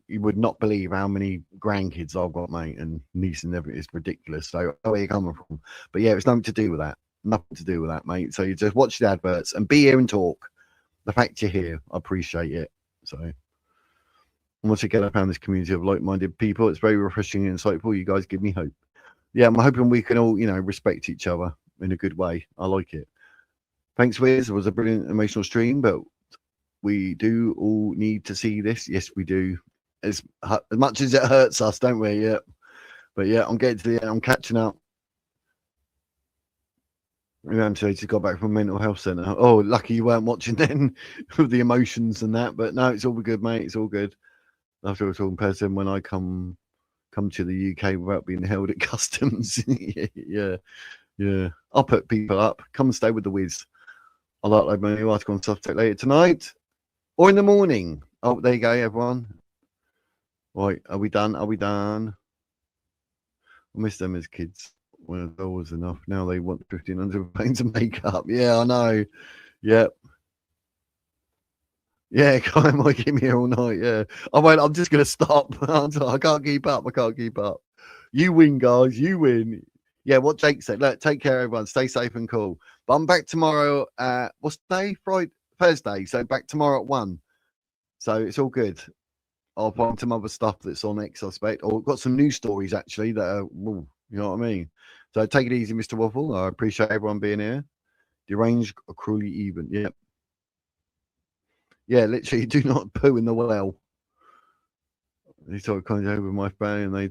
you would not believe how many grandkids I've got, mate, and niece and everything. It's ridiculous. So where you coming from? But yeah, it's nothing to do with that. Nothing to do with that, mate. So you just watch the adverts and be here and talk. The fact you're here, I appreciate it. So once again, I found this community of like-minded people. It's very refreshing and insightful. You guys give me hope. Yeah, I'm hoping we can all, respect each other in a good way. I like it. Thanks, Wiz. It was a brilliant emotional stream, but we do all need to see this. Yes, we do. As much as it hurts us, don't we? Yeah. But yeah, I'm getting to the end. I'm catching up. Today just got back from a mental health centre. Oh, lucky you weren't watching then with the emotions and that. But no, it's all good, mate. It's all good. After all, talking person when I come to the UK without being held at customs. yeah. I'll put people up. Come and stay with the Wiz. I'll upload my new article on Substack later tonight or in the morning. Oh, there you go, everyone. Right, are we done? Are we done? I miss them as kids when it was enough. Now they want 1,500 pounds of makeup. Yeah, I know. Yep. Yeah, Kai might keep me here all night. Yeah. I'm just going to stop. I can't keep up. You win, guys. You win. Yeah, what Jake said. Look, take care, everyone. Stay safe and cool. But I'm back tomorrow. What's the day? Thursday. So back tomorrow at 1. So it's all good. I'll find some other stuff that's on X, I suspect. Or got some news stories, actually, that are, you know what I mean? So take it easy, Mr. Waffle. I appreciate everyone being here. Deranged or cruelly even. Yep. Yeah, literally, do not poo in the well. They sort of comes over my phone and they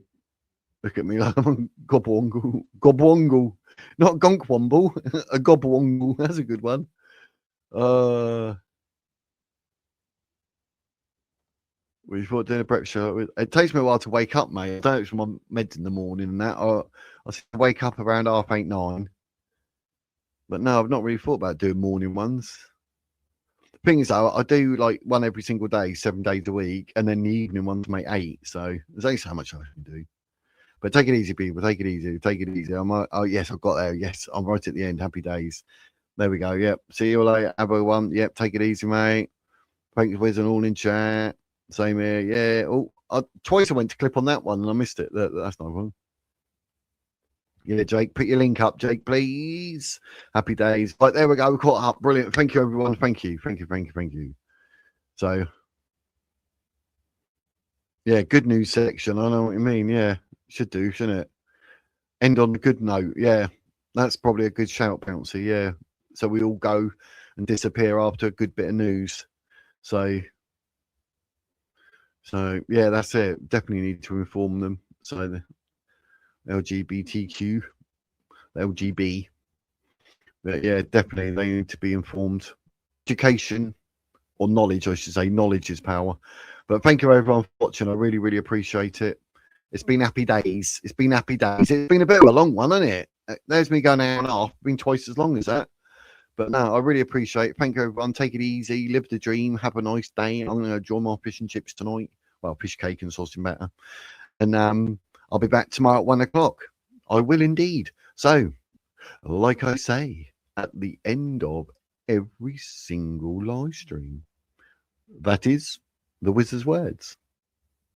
look at me like I'm gobwongle. Gobwongle. Not gonkwomble. A gobwongle. That's a good one. We thought doing a breakfast show. It takes me a while to wake up, mate. I don't know my meds in the morning and that. I wake up around 8:30, 9. But no, I've not really thought about doing morning ones. The thing is, though, I do like one every single day, 7 days a week, and then the evening ones make 8. So there's only so much I can do. But take it easy, people. Take it easy. Take it easy. Oh, yes, I've got there. Yes, I'm right at the end. Happy days. There we go. Yep. See you later, everyone. Yep. Take it easy, mate. Thanks, Wiz, and all in chat. Same here. Yeah. Oh, twice I went to clip on that one and I missed it. That's not wrong. Yeah, Jake, put your link up, Jake, please. Happy days. Right, there we go. We caught up. Brilliant. Thank you, everyone. Thank you. So, yeah, good news section. I know what you mean. Yeah, should do, shouldn't it? End on a good note. Yeah, that's probably a good shout, Bouncy. Yeah. So we all go and disappear after a good bit of news. So yeah, that's it. Definitely need to inform them. So the LGBTQ, LGB. But yeah, definitely they need to be informed. Education or knowledge, I should say. Knowledge is power. But thank you everyone for watching. I really, really appreciate it. It's been happy days. It's been a bit of a long one, hasn't it? There's me going hour and a half. Been twice as long as that. But no, I really appreciate it. Thank you everyone. Take it easy. Live the dream. Have a nice day. I'm going to enjoy my fish and chips tonight. Well, fish cake and sausage and batter. And I'll be back tomorrow at 1 o'clock. I will indeed. So, like I say, at the end of every single live stream, that is the Wizard's words.